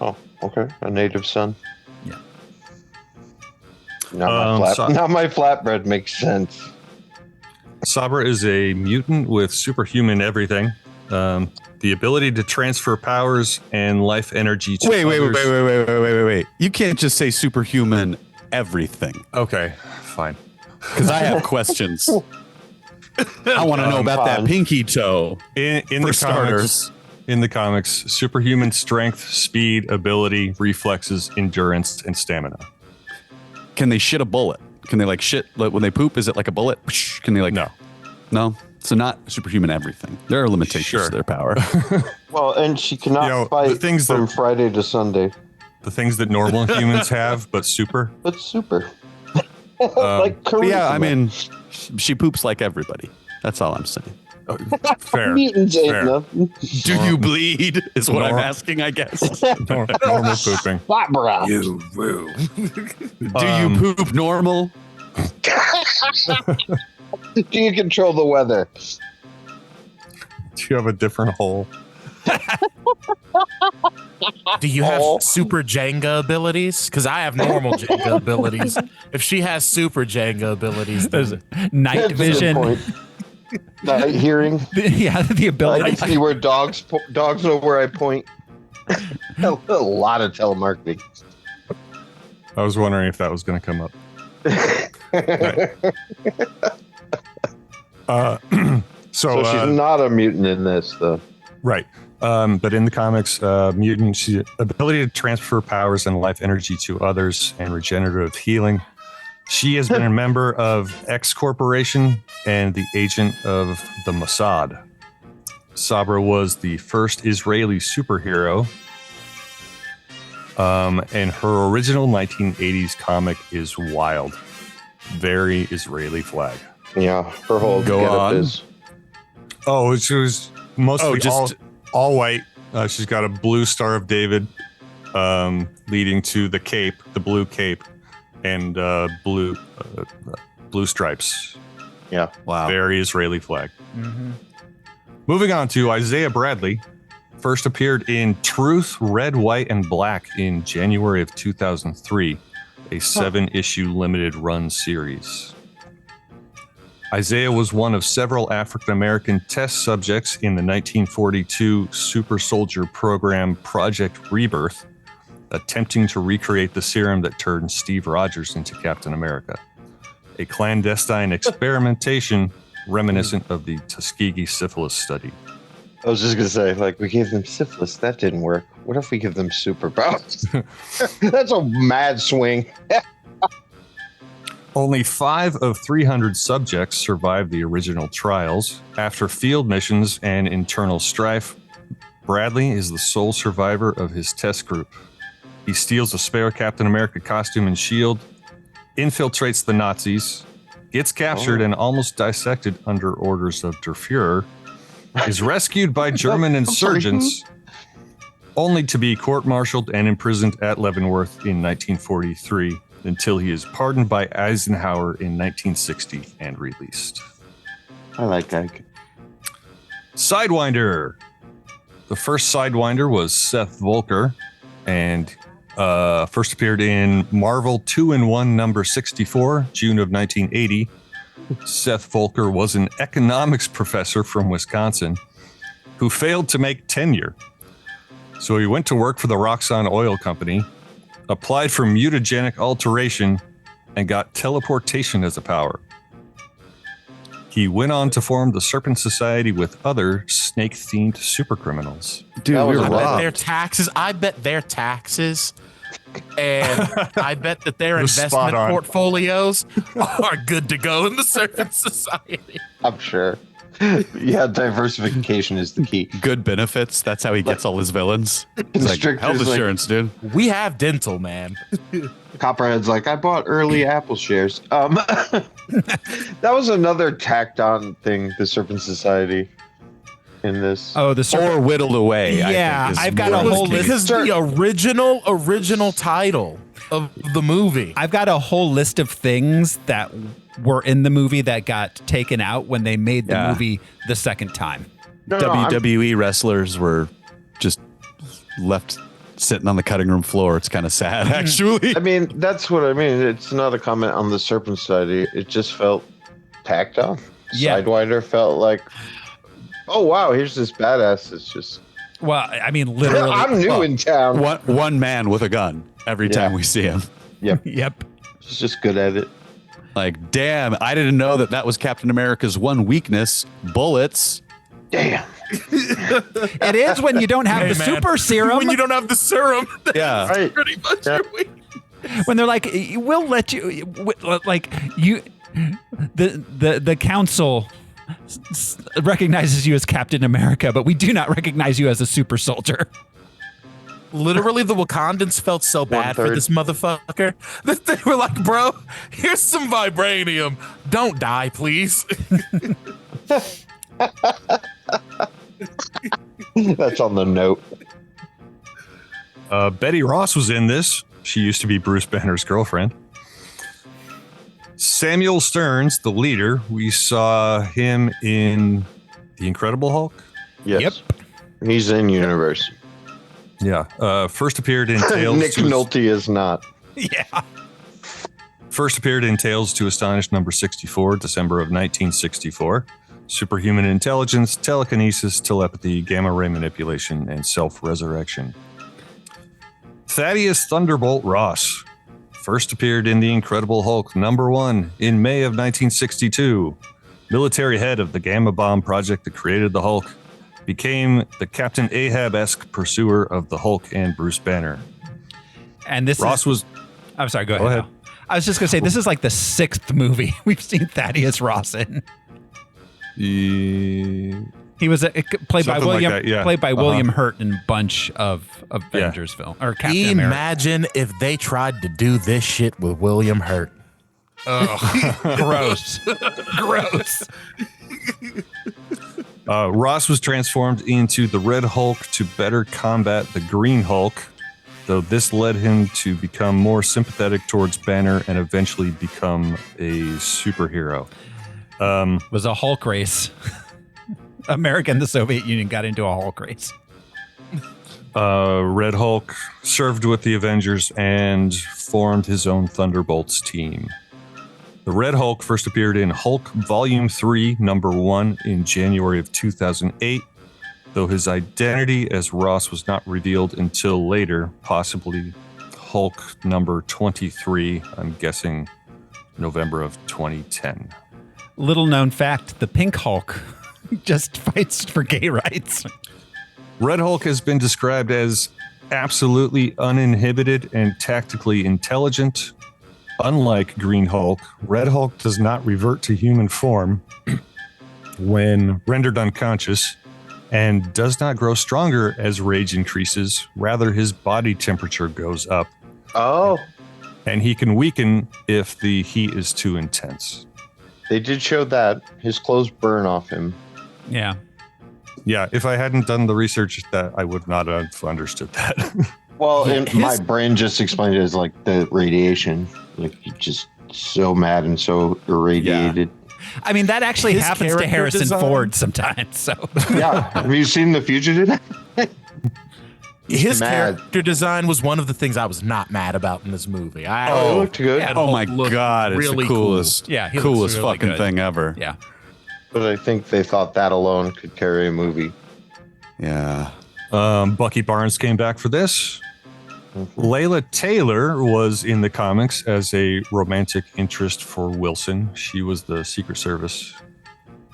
B: Oh, okay, a native son.
A: Yeah.
B: Now my flatbread makes sense.
J: Sabra is a mutant with superhuman everything. The ability to transfer powers and life energy to
C: Wait. You can't just say superhuman everything.
J: Okay, fine.
C: Because I have questions. I want to know about that pinky toe.
J: In the
C: starters.
J: In the comics, superhuman strength, speed, ability, reflexes, endurance, and stamina.
C: Can they shit a bullet? Can they like shit like, when they poop? Is it like a bullet? Can they like no? So not superhuman everything. There are limitations to their power.
B: Well, and she cannot fight from Friday to Sunday.
J: The things that normal humans have, but super.
B: But super.
C: Like charisma. Yeah, I mean, she poops like everybody. That's all I'm saying.
J: Fair.
B: Mutants ain't nothing.
C: Do you bleed? Is what I'm asking, I guess.
J: Normal pooping.
C: You woo. Do you poop normal?
B: Do you control the weather?
J: Do you have a different hole?
D: Do you have super Jenga abilities? Because I have normal Jenga abilities. If she has super Jenga abilities,
A: there's night vision,
B: night hearing.
A: The ability.
B: I see where dogs know where I point. A lot of telemarketing.
J: I was wondering if that was going to come up. So
B: she's not a mutant in this, though.
J: Right. But in the comics, mutant, she ability to transfer powers and life energy to others and regenerative healing. She has been a member of X Corporation and the agent of the Mossad. Sabra was the first Israeli superhero. And her original 1980s comic is wild. Very Israeli flag.
B: Yeah, her whole getup is.
J: Oh, she was mostly all white. She's got a blue Star of David leading to the cape, the blue cape, and blue stripes.
B: Yeah.
C: Wow.
J: Very Israeli flag.
A: Mm-hmm.
J: Moving on to Isaiah Bradley. First appeared in Truth, Red, White, and Black in January of 2003, a 7-issue limited run series. Isaiah was one of several African-American test subjects in the 1942 super soldier program Project Rebirth, attempting to recreate the serum that turned Steve Rogers into Captain America, a clandestine experimentation reminiscent of the Tuskegee syphilis study.
B: I was just going to say, like, we gave them syphilis. That didn't work. What if we give them superpowers? That's a mad swing.
J: Only 5 of 300 subjects survived the original trials. After field missions and internal strife, Bradley is the sole survivor of his test group. He steals a spare Captain America costume and shield, infiltrates the Nazis, gets captured and almost dissected under orders of Der Fuhrer, is rescued by German insurgents, only to be court-martialed and imprisoned at Leavenworth in 1943 until he is pardoned by Eisenhower in 1960 and released.
B: I like that.
J: Sidewinder. The first Sidewinder was Seth Volker, and first appeared in Marvel 2-in-1 number 64, June of 1980. Seth Volker was an economics professor from Wisconsin who failed to make tenure. So he went to work for the Roxxon Oil Company, applied for mutagenic alteration, and got teleportation as a power. He went on to form the Serpent Society with other snake-themed supercriminals.
C: Dude,
B: That was
C: we
B: a
C: were
B: lot.
C: robbed.
D: I bet their taxes and I bet that their
J: You're spot
D: investment
J: on.
D: portfolios are good to go in the Serpent Society.
B: I'm sure. Yeah, diversification is the key.
C: Good benefits. That's how he gets all his villains. It's like
B: Constrictor's
C: health
B: like-
C: insurance, dude.
D: We have dental, man.
B: Copperhead's like, I bought early Apple shares. That was another tacked on thing, the Serpent Society in this.
A: Oh, the Serpent.
C: Or whittled away.
A: Yeah,
C: I think, is
A: I've got
C: more
A: a
C: the
A: whole
C: case.
A: list.
D: Because the original title of the movie.
A: I've got a whole list of things that were in the movie that got taken out when they made the
C: Yeah.
A: movie the second time.
C: WWE wrestlers were just left sitting on the cutting room floor. It's kind of sad, actually.
B: I mean, that's what I mean. It's not a comment on the Serpent Society. It just felt tacked on.
A: Yeah.
B: Sidewinder felt like, oh, wow, here's this badass. It's just,
A: Well, I mean, literally.
B: I'm new in town.
C: One man with a gun every time we see him.
B: Yep.
A: Yep.
B: He's just good at it.
C: Like, damn, I didn't know that was Captain America's one weakness, bullets.
B: Damn.
A: It is when you don't have the
D: man,
A: super serum.
D: When you don't have the serum.
C: Yeah.
B: Right.
D: Pretty much your week.
A: When they're like, we'll let you, like you, the council recognizes you as Captain America, but we do not recognize you as a super soldier.
D: Literally, the Wakandans felt so bad for
B: 1/3.
D: this motherfucker that they were like, bro, here's some vibranium. Don't die, please.
B: That's on the note.
J: Betty Ross was in this. She used to be Bruce Banner's girlfriend. Samuel Stearns, the leader, we saw him in The Incredible Hulk.
B: Yes.
A: Yep.
B: He's in universe.
J: Yeah. First appeared in Tales
B: Nick
J: to
B: Nolte is not.
A: Yeah.
J: First appeared in Tales to Astonish number 64, December of 1964. Superhuman intelligence, telekinesis, telepathy, gamma ray manipulation, and self-resurrection. Thaddeus Thunderbolt Ross first appeared in The Incredible Hulk number 1 in May of 1962. Military head of the Gamma Bomb project that created the Hulk, became the Captain Ahab-esque pursuer of the Hulk and Bruce Banner.
A: And this
J: Ross was
A: I'm sorry, go ahead.
J: ahead.
A: Al. I was just going to say, this is like the 6th movie we've seen Thaddeus Ross in. He was played by
J: Something like
A: William
J: that, yeah.
A: played by
J: Uh-huh.
A: William Hurt in a bunch of Avengers film or Captain America.
D: Imagine if they tried to do this shit with William Hurt.
A: Gross. Gross.
J: Ross was transformed into the Red Hulk to better combat the Green Hulk, though this led him to become more sympathetic towards Banner and eventually become a superhero.
A: Was a Hulk race. America and the Soviet Union got into a Hulk race.
J: Red Hulk served with the Avengers and formed his own Thunderbolts team. The Red Hulk first appeared in Hulk Volume 3, number 1 in January of 2008, though his identity as Ross was not revealed until later, possibly Hulk number 23, I'm guessing November of 2010.
A: Little known fact, the Pink Hulk just fights for gay rights.
J: Red Hulk has been described as absolutely uninhibited and tactically intelligent. Unlike Green Hulk, Red Hulk does not revert to human form when rendered unconscious and does not grow stronger as rage increases. Rather, his body temperature goes up.
B: Oh,
J: And he can weaken if the heat is too intense.
B: they did show that. His clothes burn off him.
A: Yeah.
J: Yeah, if I hadn't done the research, that I would not have understood that.
B: Well, and my brain just explained it as like the radiation. Like, he's just so mad and so irradiated.
A: I mean, that actually
D: His
A: happens to
D: character
A: Harrison
D: design?
A: Ford sometimes. So
B: Yeah. Have you seen The Fugitive?
D: His
B: mad.
D: character design was one of the things I was not mad about in this movie.
B: It looked good.
A: Yeah.
C: Oh my
D: looked
C: God, it's
D: really
C: the coolest,
A: cool. Yeah, he looks
C: coolest
A: really
C: fucking
A: good.
C: thing ever.
A: yeah.
B: But I think they thought that alone could carry a movie.
C: Yeah.
J: Bucky Barnes came back for this. Layla Taylor was in the comics as a romantic interest for Wilson. She was the Secret Service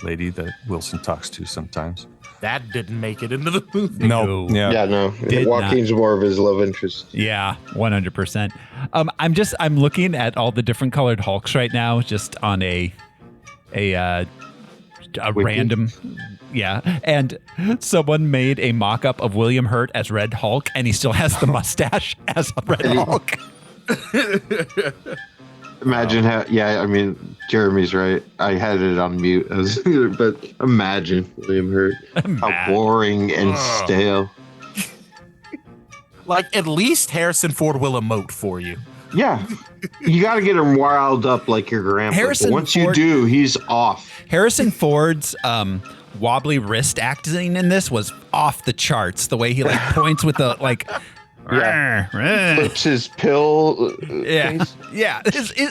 J: lady that Wilson talks to sometimes.
D: That didn't make it into the movie.
J: No, yeah.
B: Yeah, no.
A: Did
B: Joaquin's more of his love interest.
A: Yeah, 100%. I'm looking at all the different colored Hulks right now, just on a random, yeah. And someone made a mock-up of William Hurt as Red Hulk, and he still has the mustache as Red Hulk.
B: Imagine how, yeah, I mean, Jeremy's right. I had it on mute. But imagine William Hurt. How boring and stale.
D: Like, at least Harrison Ford will emote for you.
B: Yeah. You got to get him riled up like your grandpa.
A: Harrison
B: But once
A: Ford-
B: you do, he's off.
A: Harrison Ford's wobbly wrist acting in this was off the charts. The way he like points with the like,
B: Flips his pill.
A: yeah,
B: face.
A: yeah.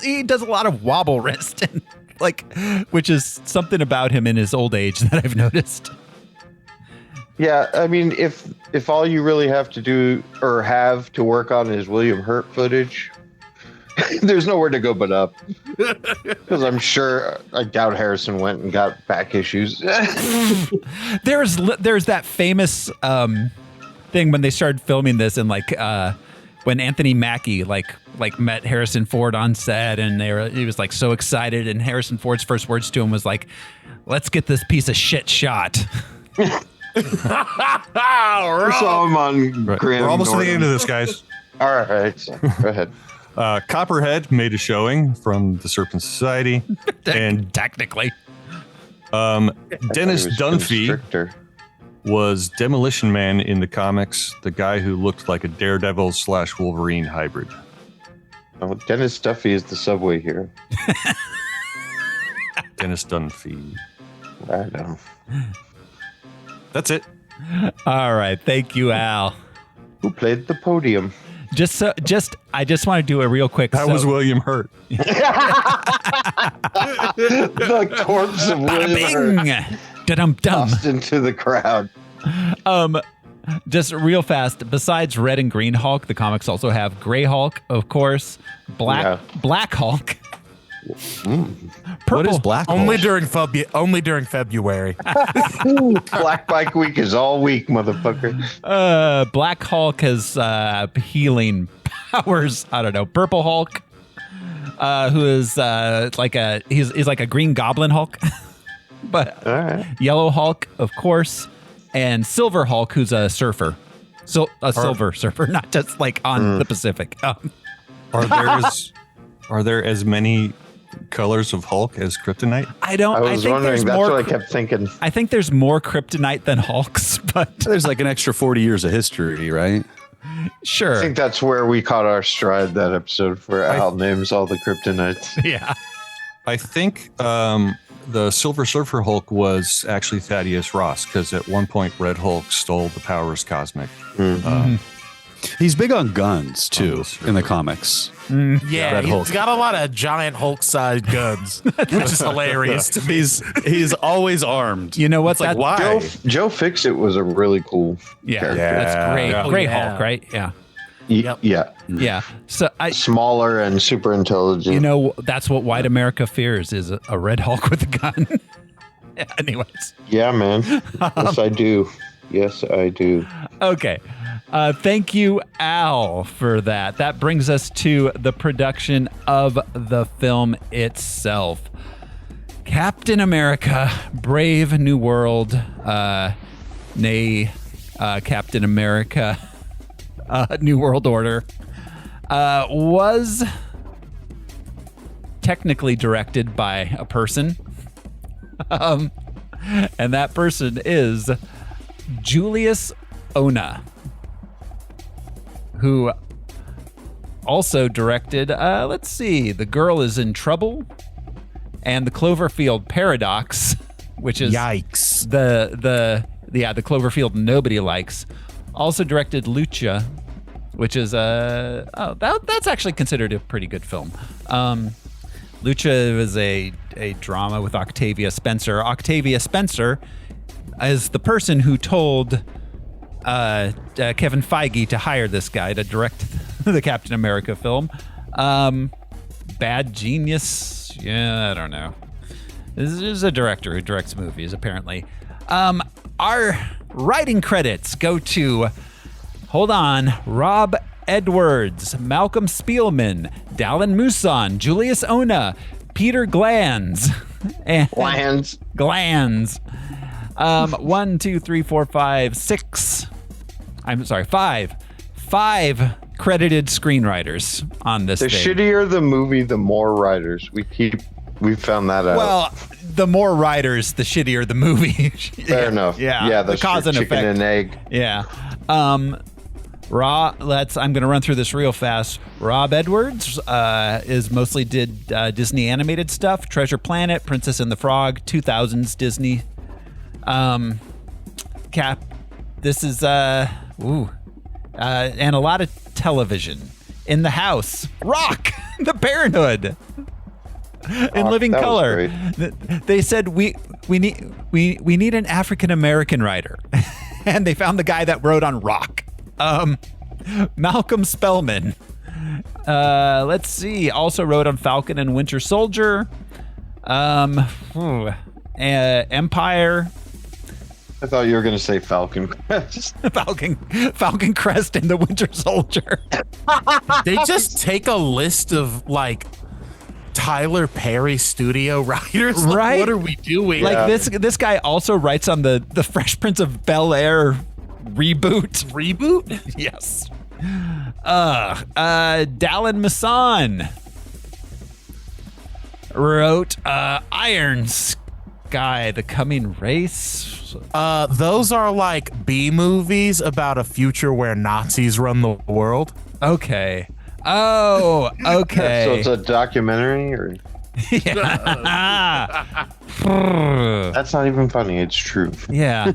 A: He does a lot of wobble wrist, and like, which is something about him in his old age that I've noticed.
B: Yeah, I mean, if all you really have to do or have to work on is William Hurt footage, there's nowhere to go but up. Because I'm sure, I doubt Harrison went and got back issues.
A: There's that famous thing when they started filming this, and like when Anthony Mackie like met Harrison Ford on set, and he was like so excited, and Harrison Ford's first words to him was like, "Let's get this piece of shit shot."
B: I saw him on Graham
J: We're almost to the
B: Norton.
J: end of this, guys.
B: All right, go ahead.
J: Copperhead made a showing from the Serpent Society. And
A: Technically,
J: Dennis
B: He was
J: Dunphy
B: Constrictor.
J: was Demolition Man in the comics, the guy who looked like a Daredevil / Wolverine hybrid.
B: Oh, Dennis Duffy is the subway hero.
J: Dennis Dunphy.
B: I know.
J: That's it.
A: all right. Thank you, Al.
B: Who played the podium?
A: I just want to do a real quick.
J: That was William Hurt.
B: The corpse of William Hurt
A: Bing. Dum dum.
B: tossed into the crowd.
A: Just real fast. Besides Red and Green Hulk, the comics also have Gray Hulk, of course, Black Hulk. Purple.
C: What is Black Hole?
D: Only during February.
B: Black Bike Week is all week, motherfucker.
A: Black Hulk has healing powers. I don't know. Purple Hulk, who is he's like a Green Goblin Hulk, but
B: All right.
A: Yellow Hulk, of course, and Silver Hulk, who's a surfer. So a silver surfer, not just like on the Pacific.
J: Are there as many colors of Hulk as Kryptonite?
A: I don't.
B: I was
A: think
B: wondering.
A: there's
B: That's
A: more.
B: what I kept thinking.
A: I think there's more Kryptonite than Hulks, but
C: There's like an extra 40 years of history, right?
A: sure.
B: I think that's where we caught our stride that episode where Al names all the kryptonites.
A: Yeah.
J: I think the Silver Surfer Hulk was actually Thaddeus Ross, because at one point Red Hulk stole the powers cosmic.
C: He's big on guns too in the comics.
D: Yeah,
C: Red
D: he's
C: Hulk.
D: got a lot of giant Hulk-sized guns, which is hilarious to me.
C: He's always armed.
A: You know what?
C: It's like,
A: That-
C: why?
B: Joe Fixit was a really cool
A: Yeah,
B: character.
A: that's great.
J: Yeah.
A: Gray
D: Yeah.
A: Hulk, right? Yeah.
D: Yep.
B: Yeah.
A: Yeah. So
B: Smaller and super intelligent.
A: you know, that's what white America fears is a red Hulk with a gun. Yeah, anyways.
B: Yeah, man. Yes, I do. Yes, I do.
A: Okay. Thank you, Al, for that. That brings us to the production of the film itself. Captain America, Brave New World, Captain America, New World Order, was technically directed by a person. And that person is Julius Ona, who also directed, let's see, The Girl Is in Trouble and the Cloverfield Paradox, which is
D: Yikes.
A: the Cloverfield nobody likes. Also directed Lucha, which is that's actually considered a pretty good film. Lucha was a drama with Octavia Spencer. Octavia Spencer is the person who told Kevin Feige to hire this guy to direct the Captain America film. Bad genius? Yeah, I don't know. This is a director who directs movies, apparently. Our writing credits go to, hold on, Rob Edwards, Malcolm Spielman, Dallin Muson, Julius Ona, Peter Glanz, and Glanz. 1, 2, 3, 4, 5, 6. I'm sorry, 5 credited screenwriters on this.
B: The
A: thing.
B: shittier the movie, the more writers. We found that out.
A: Well, the more writers, the shittier the movie.
B: Fair enough.
A: Yeah.
B: The
A: cause and
B: chicken
A: effect.
B: and egg.
A: Yeah. I'm going to run through this real fast. Rob Edwards is mostly did Disney animated stuff. Treasure Planet, Princess and the Frog, 2000s Disney. This is and a lot of television. In the House, Rock, The Parenthood, in Living Color. They said we need an African American writer, and they found the guy that wrote on Rock. Malcolm Spellman. Let's see. Also wrote on Falcon and Winter Soldier. Empire.
B: I thought you were going to say Falcon Crest.
A: Falcon Crest and the Winter Soldier.
D: They just take a list of like Tyler Perry studio writers. Like,
A: right?
D: What are we doing?
A: Like this guy also writes on the Fresh Prince of Bel-Air reboot.
D: Reboot?
A: Yes. Dallin Muson wrote Iron Sky, The Coming Race.
D: Those are like B movies about a future where Nazis run the world.
A: Okay. Oh, okay.
B: So it's a documentary, or that's not even funny. It's true.
A: Yeah.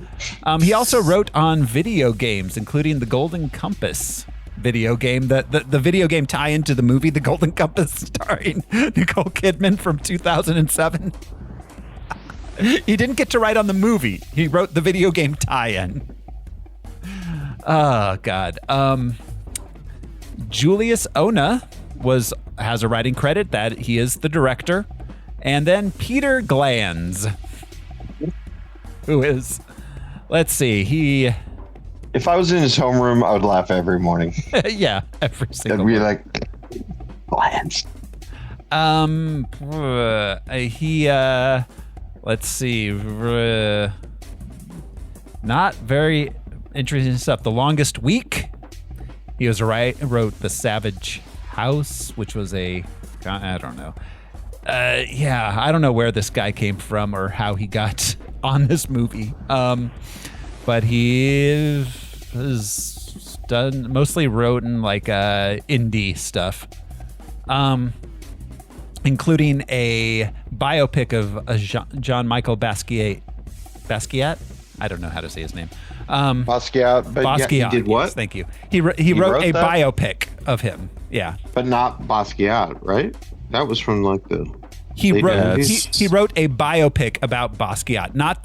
A: He also wrote on video games, including The Golden Compass video game, the video game tie-in to the movie The Golden Compass, starring Nicole Kidman from 2007. He didn't get to write on the movie. He wrote the video game tie-in. Oh, God. Julius Ona has a writing credit that he is the director. And then Peter Glanz, who is, let's see,
B: if I was in his homeroom, I would laugh every morning.
A: Yeah, every single
B: I'd be
A: morning.
B: like,
A: Glanz. Let's see, not very interesting stuff. The Longest Week. He wrote The Savage House, which was I don't know. I don't know where this guy came from or how he got on this movie. But he has done mostly wrote in like indie stuff, including a biopic of John Michael Basquiat. I don't know how to say his name.
B: Basquiat. But
A: Basquiat.
B: Yeah, he did what?
A: Yes, thank you. He wrote a
B: that?
A: biopic of him. Yeah.
B: But not Basquiat, right? That was from like the.
A: He
B: late
A: wrote
B: 90s.
A: he wrote a biopic about Basquiat, not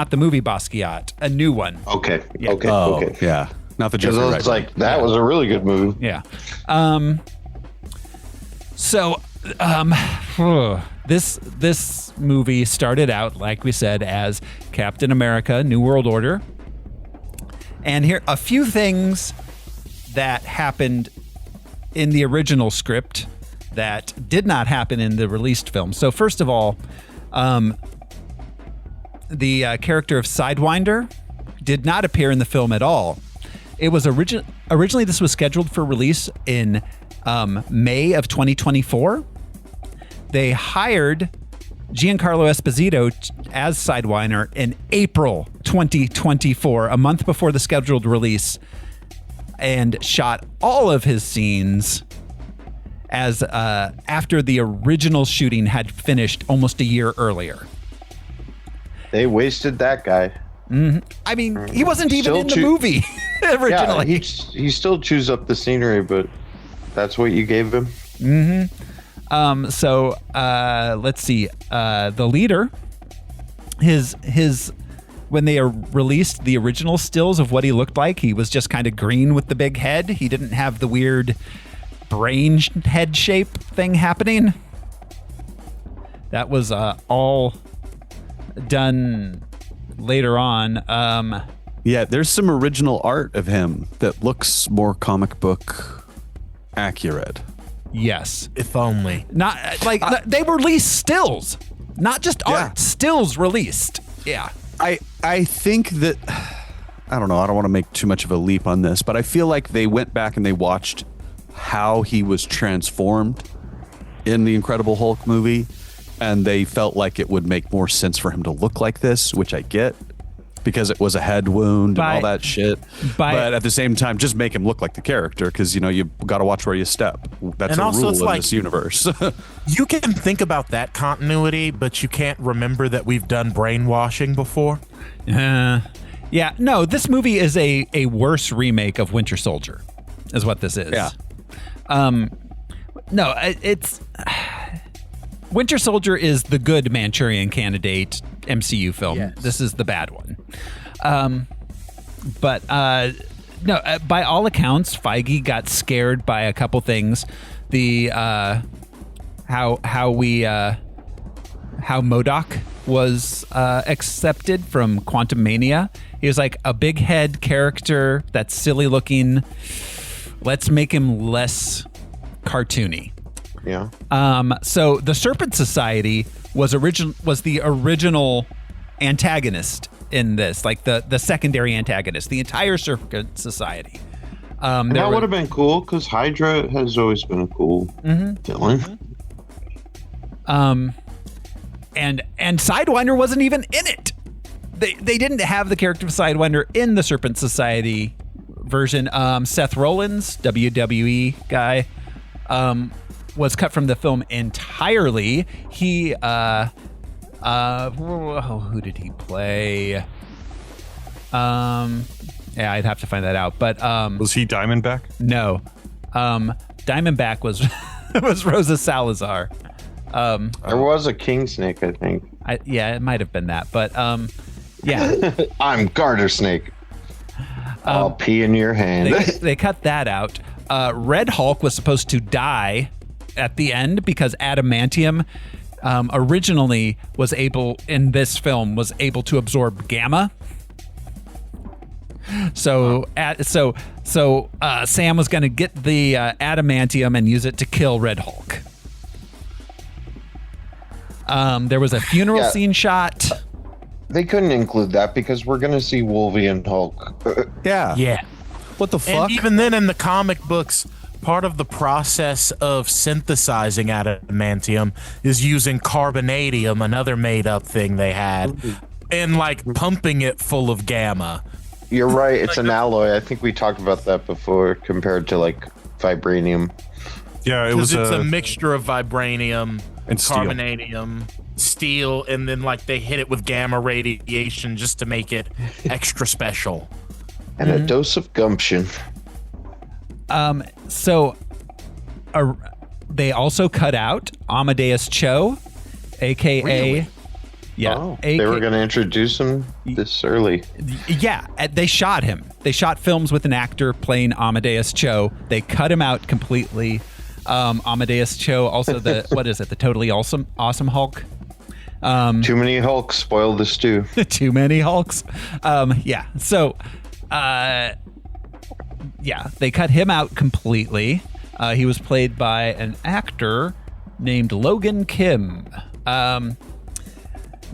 A: the movie Basquiat, a new one.
B: Okay.
A: Yeah.
B: Okay.
C: Oh,
B: okay.
C: yeah. Not the
B: Because
C: Jeffrey
B: I
C: Wright
B: was
C: one.
B: like, that was a really good movie.
A: Yeah. So this movie started out, like we said, as Captain America: New World Order. And here a few things that happened in the original script that did not happen in the released film. So first of all, the character of Sidewinder did not appear in the film at all. It was originally this was scheduled for release in May of 2024. They hired Giancarlo Esposito as Sidewinder in April 2024, a month before the scheduled release, and shot all of his scenes as after the original shooting had finished almost a year earlier.
B: They wasted that guy.
A: I mean, he wasn't even in the movie originally.
B: Yeah, he still chews up the scenery, but that's what you gave him.
A: So let's see. The leader, his when they released the original stills of what he looked like, he was just kind of green with the big head. He didn't have the weird brain head shape thing happening. That was all done later on.
C: Yeah, there's some original art of him that looks more comic book accurate.
A: Yes.
D: If only.
A: Not like they released stills, not just art. Stills released. Yeah.
C: I think that, I don't know, I don't want to make too much of a leap on this, but I feel like they went back and they watched how he was transformed in the Incredible Hulk movie, and they felt like it would make more sense for him to look like this, which I get, because it was a head wound and all that shit. But at the same time, just make him look like the character, because, you know, you got to watch where you step. That's a rule in this universe.
D: You can think about that continuity, but you can't remember that we've done brainwashing before.
A: Yeah. No, this movie is a worse remake of Winter Soldier, is what this is.
C: Yeah.
A: No, it's... Winter Soldier is the good Manchurian Candidate MCU film. Yes. This is the bad one. But by all accounts, Feige got scared by a couple things. The how MODOK was accepted from Quantum Mania. He was like a big head character that's silly looking. Let's make him less cartoony.
B: Yeah.
A: So the Serpent Society was the original antagonist in this, like the secondary antagonist, the entire Serpent Society.
B: That would have been cool, because Hydra has always been a cool villain.
A: And Sidewinder wasn't even in it. They didn't have the character of Sidewinder in the Serpent Society version. Seth Rollins, WWE guy, was cut from the film entirely. He, who did he play? Yeah, I'd have to find that out. But
J: was he Diamondback?
A: No, Diamondback was was Rosa Salazar.
B: There was a King Snake, I think.
A: Yeah, it might have been that, but yeah.
B: I'm Garter Snake. I'll pee in your hand.
A: They cut that out. Red Hulk was supposed to die at the end because adamantium originally was able to absorb gamma. So Sam was going to get the adamantium and use it to kill Red Hulk. There was a funeral scene shot.
B: They couldn't include that because we're going to see Wolverine and Hulk.
D: Yeah.
C: What the fuck?
D: And even then in the comic books, part of the process of synthesizing adamantium is using carbonadium, another made-up thing they had, and like pumping it full of gamma.
B: You're right. It's an alloy. I think we talked about that before compared to like vibranium.
J: Yeah, it's
D: a mixture of vibranium
J: and
D: carbonadium, steel, and then like they hit it with gamma radiation just to make it extra special.
B: And a dose of gumption.
A: So they also cut out Amadeus Cho, aka
B: Really? They were going to introduce him this early.
A: Yeah, they shot him. They shot films with an actor playing Amadeus Cho. They cut him out completely. Amadeus Cho, also the the Totally Awesome Hulk.
B: Too many Hulks spoiled the stew.
A: Too many Hulks. Yeah. So, they cut him out completely. He was played by an actor named Logan Kim.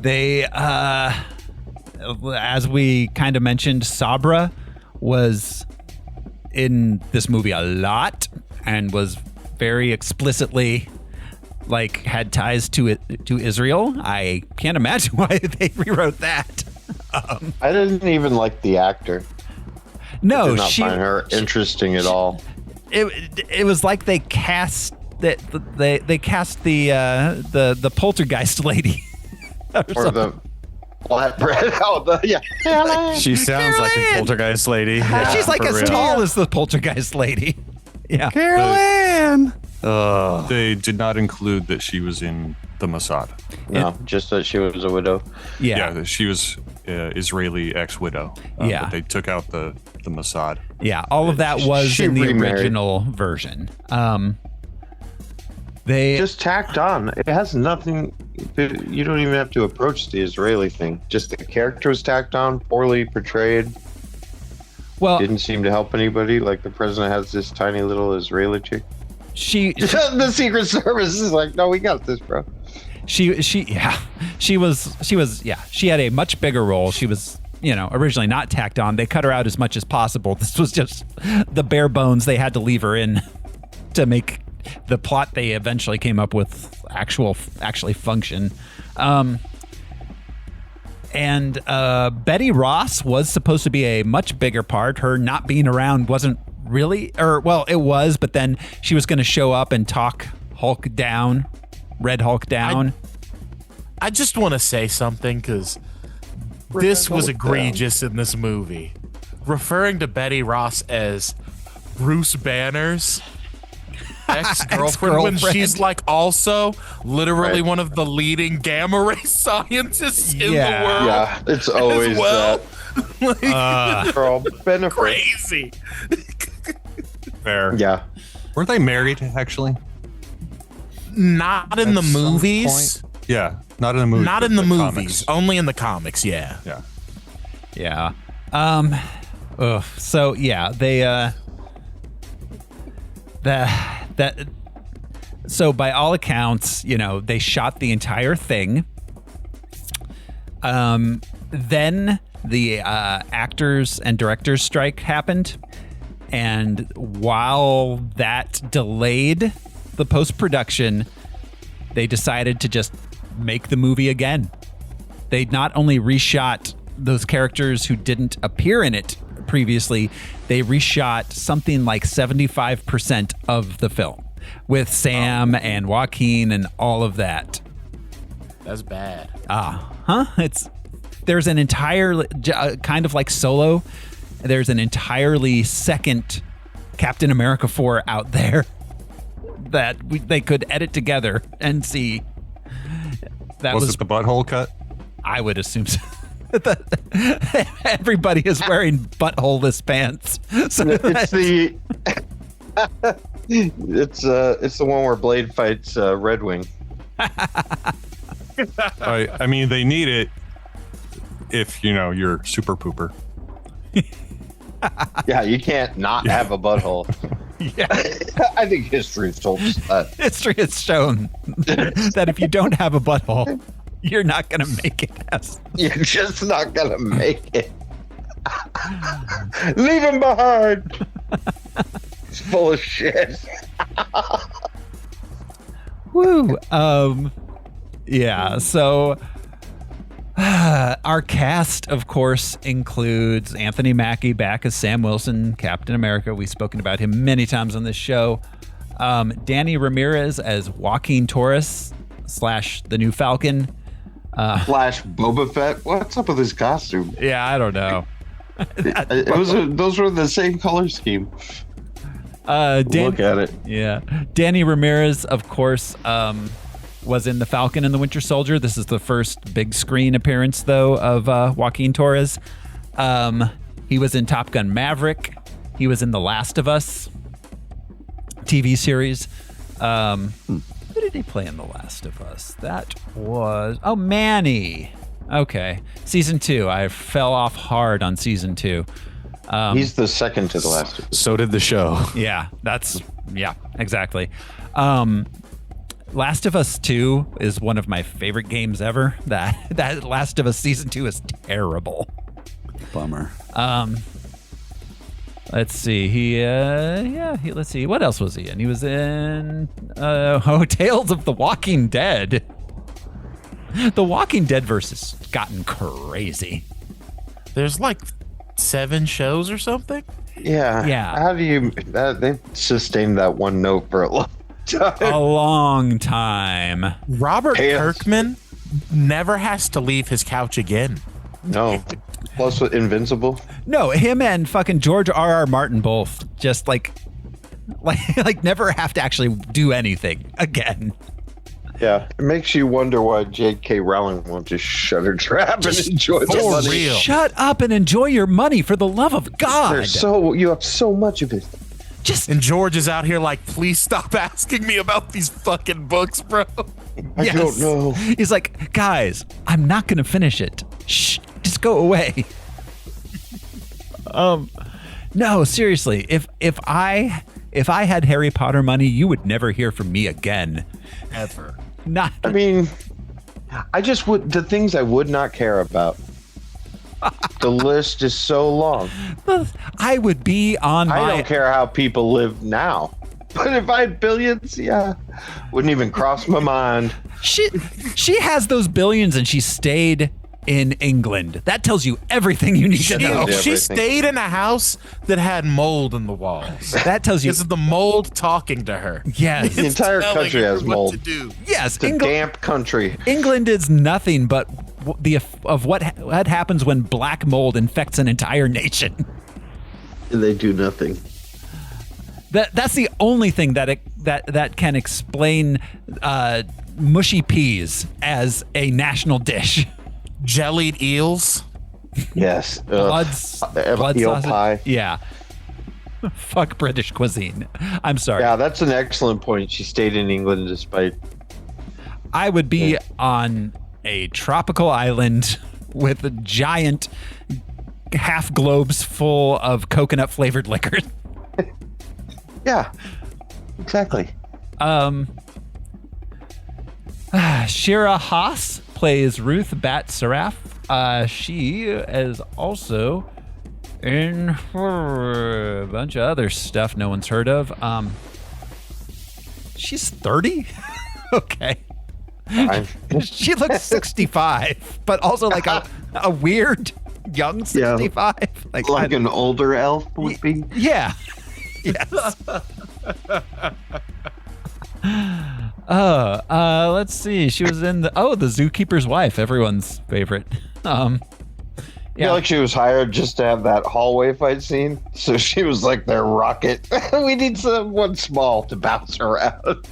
A: They, as we kind of mentioned, Sabra was in this movie a lot and was very explicitly had ties to Israel. I can't imagine why they rewrote that.
B: I didn't even like the actor.
A: No,
B: I did not find her interesting at all.
A: It was like they cast they cast the poltergeist lady.
B: Or the flatbread. Yeah.
C: She sounds like a poltergeist lady. Yeah,
A: she's like as tall as the poltergeist lady. Yeah.
C: Carol Ann.
J: They did not include that she was in the Mossad.
B: No, just that she was a widow.
J: Yeah, she was Israeli ex-widow.
A: Yeah.
J: But they took out the Mossad.
A: Yeah, all of that was
B: She
A: in the
B: remarried.
A: original version. They
B: Just tacked on. It has nothing. You don't even have to approach the Israeli thing. Just the character was tacked on, poorly portrayed.
A: well,
B: Didn't seem to help anybody. Like the president has this tiny little Israeli chick.
A: she
B: The Secret Service is like, no, we got this, bro.
A: she had a much bigger role. She was, originally not tacked on. They cut her out as much as possible. This was just the bare bones they had to leave her in to make the plot they eventually came up with actually function. And Betty Ross was supposed to be a much bigger part. Her not being around wasn't really, it was, but then she was going to show up and talk Hulk down, Red Hulk down.
D: I just want to say something because this was egregious in this movie. Referring to Betty Ross as Bruce Banner's ex-girlfriend when she's like also literally one of the leading gamma ray scientists in the world.
B: Yeah, it's always
D: well.
B: that. For all benefit.
D: Crazy.
J: Fair.
B: Yeah.
J: Weren't they married, actually?
D: Not in the
J: At some
D: movies.
J: point? Yeah, not in the movies.
D: Not
J: but
D: in the movies.
J: comics.
D: Only in the comics. Yeah.
J: Yeah.
A: Yeah. So yeah, they so by all accounts, they shot the entire thing. Then the actors and directors strike happened, and while that delayed the post-production, they decided to just make the movie again. They not only reshot those characters who didn't appear in it previously, they reshot something like 75% of the film with Sam and Joaquin and all of that.
D: That's bad.
A: There's an entire kind of like Solo. There's an entirely second Captain America 4 out there that they could edit together and see. That
J: Was it the butthole cut?
A: I would assume so. Everybody is wearing butthole-less pants. So
B: It's the it's the one where Blade fights Red Wing.
J: I mean, they need it if, you're super pooper.
B: Yeah, you can't not have a butthole.
A: Yeah.
B: I think history has told us that.
A: History has shown that if you don't have a butthole, you're not going to make it.
B: You're just not gonna make it. Leave him behind. He's full of shit.
A: Woo. Yeah. So our cast, of course, includes Anthony Mackie back as Sam Wilson, Captain America. We've spoken about him many times on this show. Danny Ramirez as Joaquin Torres / the new Falcon.
B: Flash Boba Fett. What's up with his costume?
A: Yeah, I don't know.
B: Those were the same color scheme. Look at it.
A: Yeah. Danny Ramirez, of course, was in The Falcon and the Winter Soldier. This is the first big screen appearance, though, of Joaquin Torres. He was in Top Gun Maverick. He was in The Last of Us TV series. Who did he play in The Last of Us? That was... Oh, Manny. Okay. Season 2. I fell off hard on Season 2.
B: He's the second to the last.
C: So did the show.
A: Yeah, exactly. Last of Us 2 is one of my favorite games ever. That Last of Us Season 2 is terrible.
C: Bummer.
A: Let's see. Let's see. What else was he in? He was in Tales of the Walking Dead. The Walking Dead verse has gotten crazy.
D: There's like 7 shows or something.
B: Yeah.
A: Yeah.
B: How do you? They've sustained that one note for a long
A: A long time.
D: Robert Kirkman never has to leave his couch again.
B: No. Plus with Invincible.
A: No, him and fucking George R.R. Martin both just like never have to actually do anything again.
B: Yeah, it makes you wonder why J.K. Rowling won't just shut her trap and enjoy the money.
D: Real.
A: Shut up and enjoy your money, for the love of God.
B: You have so much of it.
D: And George is out here like, please stop asking me about these fucking books, bro.
B: I don't know.
A: He's like, guys, I'm not going to finish it. Shh, just go away. No, seriously, if I had Harry Potter money, you would never hear from me again.
D: Ever.
A: Not.
B: I mean, the things I would not care about. The list is so long.
A: I would be on
B: I don't care how people live now. But if I had billions, wouldn't even cross my mind.
A: She has those billions and she stayed in England. That tells you everything you need to know.
D: She stayed in a house that had mold in the walls.
A: That tells you.
D: This is the mold talking to her.
A: Yes.
B: The entire country has mold.
D: What to do.
A: Yes.
B: It's a damp country.
A: England is nothing but what happens when black mold infects an entire nation.
B: And they do nothing.
A: That's the only thing that can explain mushy peas as a national dish.
D: Jellied eels.
B: Yes.
A: Blood
B: eel
A: sausage.
B: pie.
A: Yeah. Fuck British cuisine. I'm sorry.
B: Yeah, that's an excellent point. She stayed in England despite.
A: I would be on a tropical island with a giant half globes full of coconut flavored liquor.
B: Yeah, exactly.
A: Shira Haas plays Ruth Bat Seraph. She is also in a bunch of other stuff no one's heard of. She's 30? Okay. She looks 65, but also like a weird young 65.
B: Yeah, like an older elf would be.
A: Yeah. Yes. Let's see. She was in the Zookeeper's Wife, everyone's favorite.
B: I feel like she was hired just to have that hallway fight scene. So she was like their rocket. We need someone small to bounce around.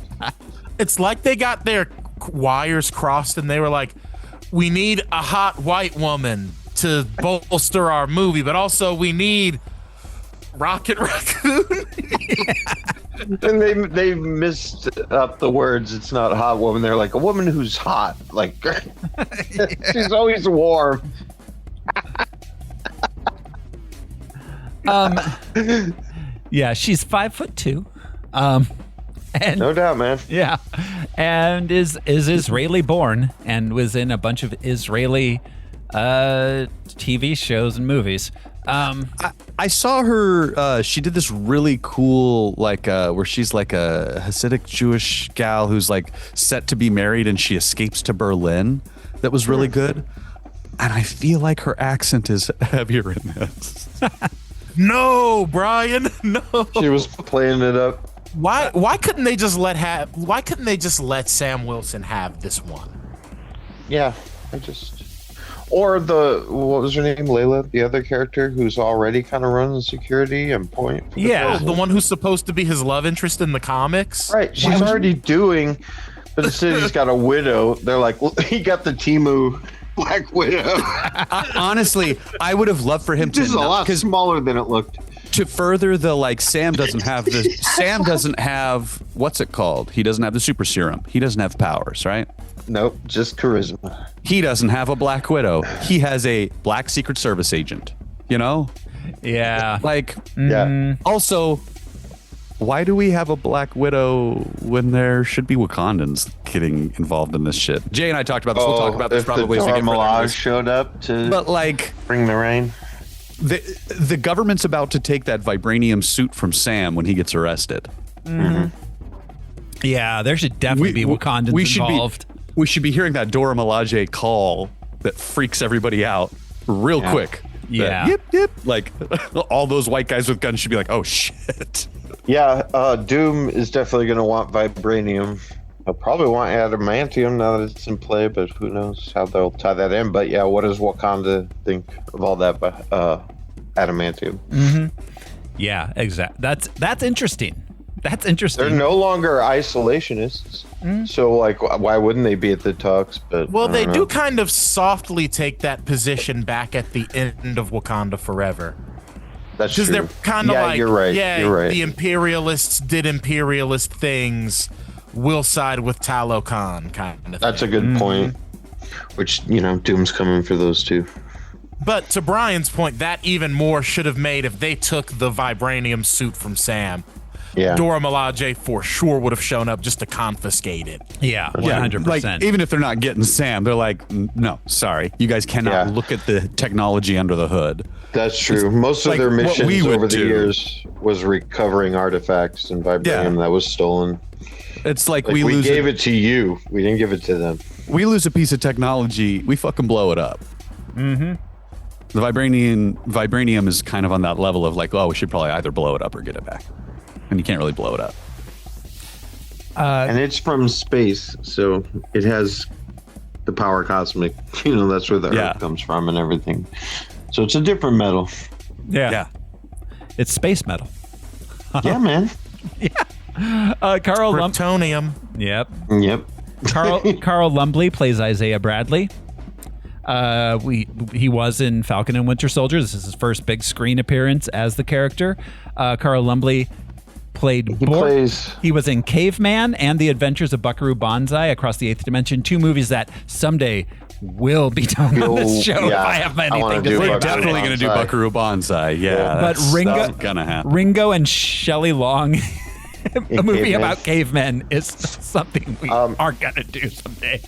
D: It's like they got their wires crossed and they were like, we need a hot white woman to bolster our movie, but also we need Rocket Raccoon.
B: And they missed up the words. It's not a hot woman. They're like a woman who's hot. Like she's always warm.
A: Yeah, she's 5'2". And
B: no doubt, man.
A: Yeah, and is Israeli born and was in a bunch of Israeli TV shows and movies.
C: I saw her. She did this really cool, where she's like a Hasidic Jewish gal who's like set to be married, and she escapes to Berlin. That was really good. And I feel like her accent is heavier in this.
D: No, Brian. No.
B: She was playing it up.
D: Why couldn't they just let Sam Wilson have this one?
B: Yeah, or what was her name? Layla, the other character who's already kind of running security and point.
D: The one who's supposed to be his love interest in the comics.
B: Right, she's already doing, but instead he's got a widow. They're like, well, he got the Temu Black Widow.
C: Honestly, I would have loved for him to.
B: This is a lot smaller than it looked.
C: To further the Sam doesn't have what's it called? He doesn't have the super serum. He doesn't have powers, right?
B: Nope, just charisma.
C: He doesn't have a Black Widow. He has a Black Secret Service agent. You know?
A: Yeah.
B: Yeah.
C: Also, why do we have a Black Widow when there should be Wakandans getting involved in this shit? Jay and I talked about this. We'll talk about this probably.
B: If the Dora Milaje showed up to bring the rain.
C: The government's about to take that vibranium suit from Sam when he gets arrested.
A: Mm-hmm. Yeah, there should definitely be Wakandans involved.
C: We should be hearing that Dora Milaje call that freaks everybody out real quick.
A: Yeah.
C: Yip, yip. Like, all those white guys with guns should be like, oh, shit.
B: Yeah, Doom is definitely going to want vibranium. I'll probably want adamantium now that it's in play, but who knows how they'll tie that in. But yeah, what does Wakanda think of all that adamantium?
A: Mm-hmm. Yeah, exactly. That's interesting. That's interesting.
B: They're no longer isolationists, so like, why wouldn't they be at the talks? But
D: well, they do kind of softly take that position back at the end of Wakanda Forever.
B: That's true.
D: Because they're kind of like,
B: you're right.
D: yeah,
B: You're right.
D: The imperialists did imperialist things. We'll side with Talokan, kind of.
B: That's a good point. Which, Doom's coming for those too.
D: But to Brian's point, that even more should have made if they took the vibranium suit from Sam.
B: Yeah.
D: Dora Milaje for sure would have shown up just to confiscate it.
A: Yeah, 100%.
C: Like, even if they're not getting Sam, they're like, no, sorry. You guys cannot look at the technology under the hood.
B: That's true. Most of
C: like
B: their
C: what
B: missions
C: we would
B: over the
C: do.
B: years was recovering artifacts and vibranium that was stolen.
C: It's like,
B: We
C: lose
B: gave it to you. We didn't give it to them.
C: we lose a piece of technology, we fucking blow it up.
A: Mm-hmm.
C: The vibranium is kind of on that level of like, oh, we should probably either blow it up or get it back. And you can't really blow it up.
B: And it's from space, so it has the power cosmic. That's where the Earth comes from and everything. So it's a different metal.
A: Yeah. It's space metal.
B: Yeah, man.
A: Carl
D: Plutonium.
A: Yep. Carl Lumbly plays Isaiah Bradley. He was in Falcon and Winter Soldier. This is his first big screen appearance as the character. Carl Lumbly played He was in Caveman and The Adventures of Buckaroo Banzai Across the Eighth Dimension, two movies that someday will be done on this show if I have anything to say.
C: We're definitely going to do Buckaroo Banzai. Yeah,
A: but
C: that's gonna happen.
A: Ringo and Shelley Long, a movie about cavemen, is something we are going to do someday.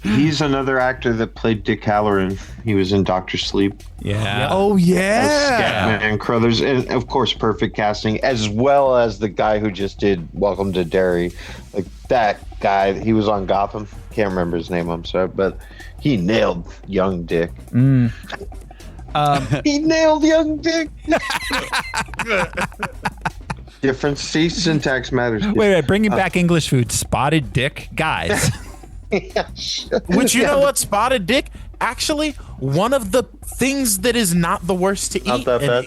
B: He's another actor that played Dick Halloran. He was in Doctor Sleep.
A: Yeah.
C: Oh, yeah.
B: And Crothers. And, of course, perfect casting, as well as the guy who just did Welcome to Derry. Like, that guy, he was on Gotham. Can't remember his name, I'm sorry. But he nailed young Dick. He nailed young Dick. Different syntax matters.
A: Wait, bringing back English food. Spotted Dick. Guys.
D: Which, you know what, Spotted Dick, actually, one of the things that is not the worst to eat.
B: Not that bad.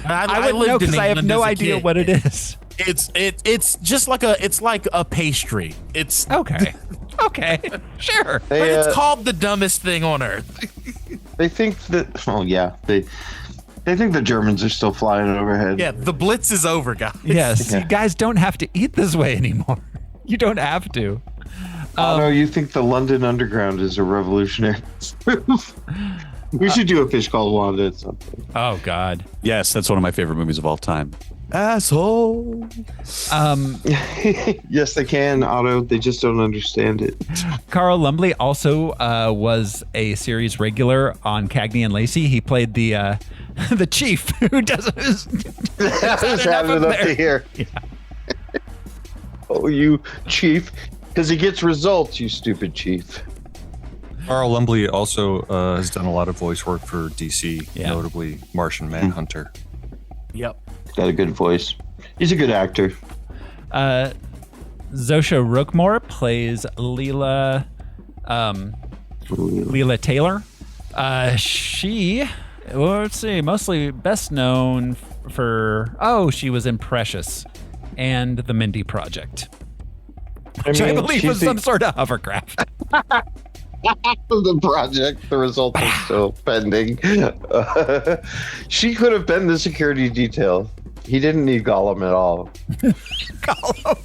A: I wouldn't know because I have no idea what it is.
D: It's just like a pastry. It's
A: okay. Sure.
D: But it's called the dumbest thing on earth.
B: They think that. Oh yeah, they think the Germans are still flying overhead.
D: Yeah, the Blitz is over, guys.
A: Yes, you guys don't have to eat this way anymore. You don't have to.
B: No, you think the London Underground is a revolutionary move? We should do a Fish Called Wanda at something.
A: Oh God.
C: Yes, that's one of my favorite movies of all time. Asshole.
B: Yes, they can, Otto. They just don't understand it.
A: Carl Lumbly also was a series regular on Cagney and Lacey. He played the chief who doesn't.
B: Who's having it up to here?
A: Yeah.
B: Oh, you chief. Because he gets results, you stupid chief.
J: Carl Lumbly also has done a lot of voice work for DC, notably Martian Manhunter.
D: Yep.
B: Got a good voice. He's a good actor.
A: Zosha Rookmore plays Leela Taylor. Let's see, mostly best known for, she was in Precious and The Mindy Project. Which I believe was some sort of hovercraft.
B: The project, the result is still pending. She could have been the security detail. He didn't need Gollum at all.
A: Gollum.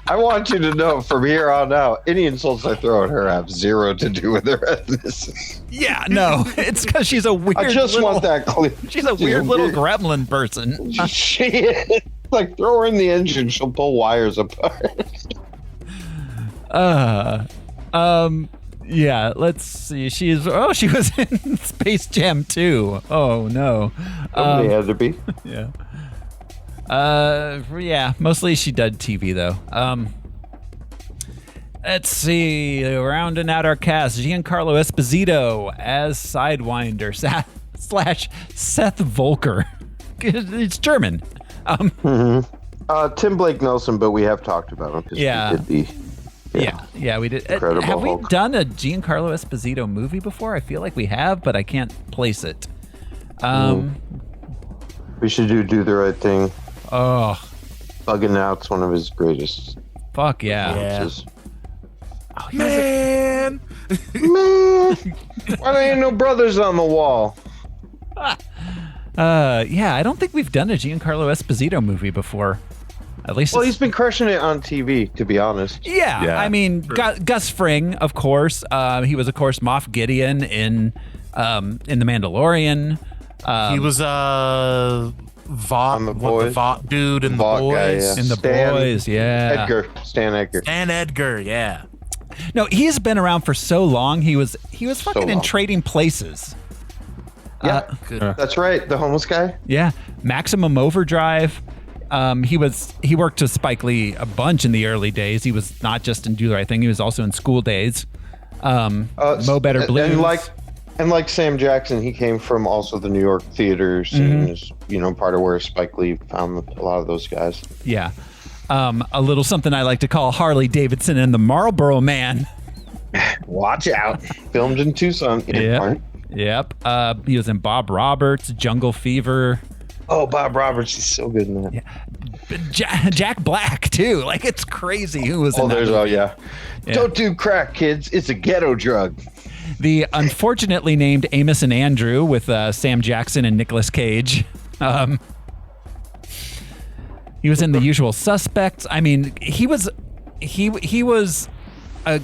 B: I want you to know from here on out, any insults I throw at her have zero to do with her ethnicity.
A: Yeah, no, it's because she's a weird.
B: I just want that clear.
A: She's a weird little gremlin person.
B: She is. Like, throw her in the engine, she'll pull wires apart.
A: Yeah, let's see. She was in Space Jam 2. Oh no.
B: Somebody had to be.
A: Yeah. Yeah, mostly she did TV though. Let's see. Rounding out our cast, Giancarlo Esposito as Sidewinder slash Seth Volker. It's German.
B: Tim Blake Nelson, but we have talked about him.
A: Yeah.
B: We did
A: we did.
B: Incredible
A: Have we
B: Hulk.
A: done a Giancarlo Esposito movie before? I feel like we have, but I can't place it.
B: We should do the right thing.
A: Oh,
B: Bugging Out's one of his greatest.
A: fuck yeah.
B: performances.
A: Oh, he was a-
D: Man,
B: Man, why there ain't no brothers on the wall?
A: yeah, I don't think we've done a Giancarlo Esposito movie before. At least,
B: Well, he's been crushing it on TV, to be honest.
A: yeah. I mean, Gus Fring, of course. He was, of course, Moff Gideon in The Mandalorian.
D: he was Vought,
B: On The
D: the
B: Boys.
D: Vought dude in The
B: Vought guy,
D: Boys.
B: yeah.
A: In The Boys, yeah.
B: Stan Edgar.
D: And Edgar, yeah.
A: No, he's been around for so long. He was fucking in
B: long.
A: Trading Places.
B: Yeah,
D: Good.
B: that's right. The homeless guy.
A: Yeah, Maximum Overdrive. He worked with Spike Lee a bunch in the early days. He was not just in Do the Right Thing. He was also in School Days. Mo Better Blues.
B: And like Sam Jackson, he came from also the New York theater scene. Is part of where Spike Lee found a lot of those guys.
A: Yeah. A little something I like to call Harley Davidson and the Marlboro Man.
B: Watch out! Filmed in Tucson.
A: Yep. He was in Bob Roberts, Jungle Fever.
B: Oh, Bob Roberts, he's so good in that.
A: Yeah. Jack Black too. Like, it's crazy who was in that movie.
B: Yeah. Don't do crack, kids. It's a ghetto drug.
A: The unfortunately named Amos and Andrew with Sam Jackson and Nicolas Cage. He was in The Usual Suspects. I mean, he was a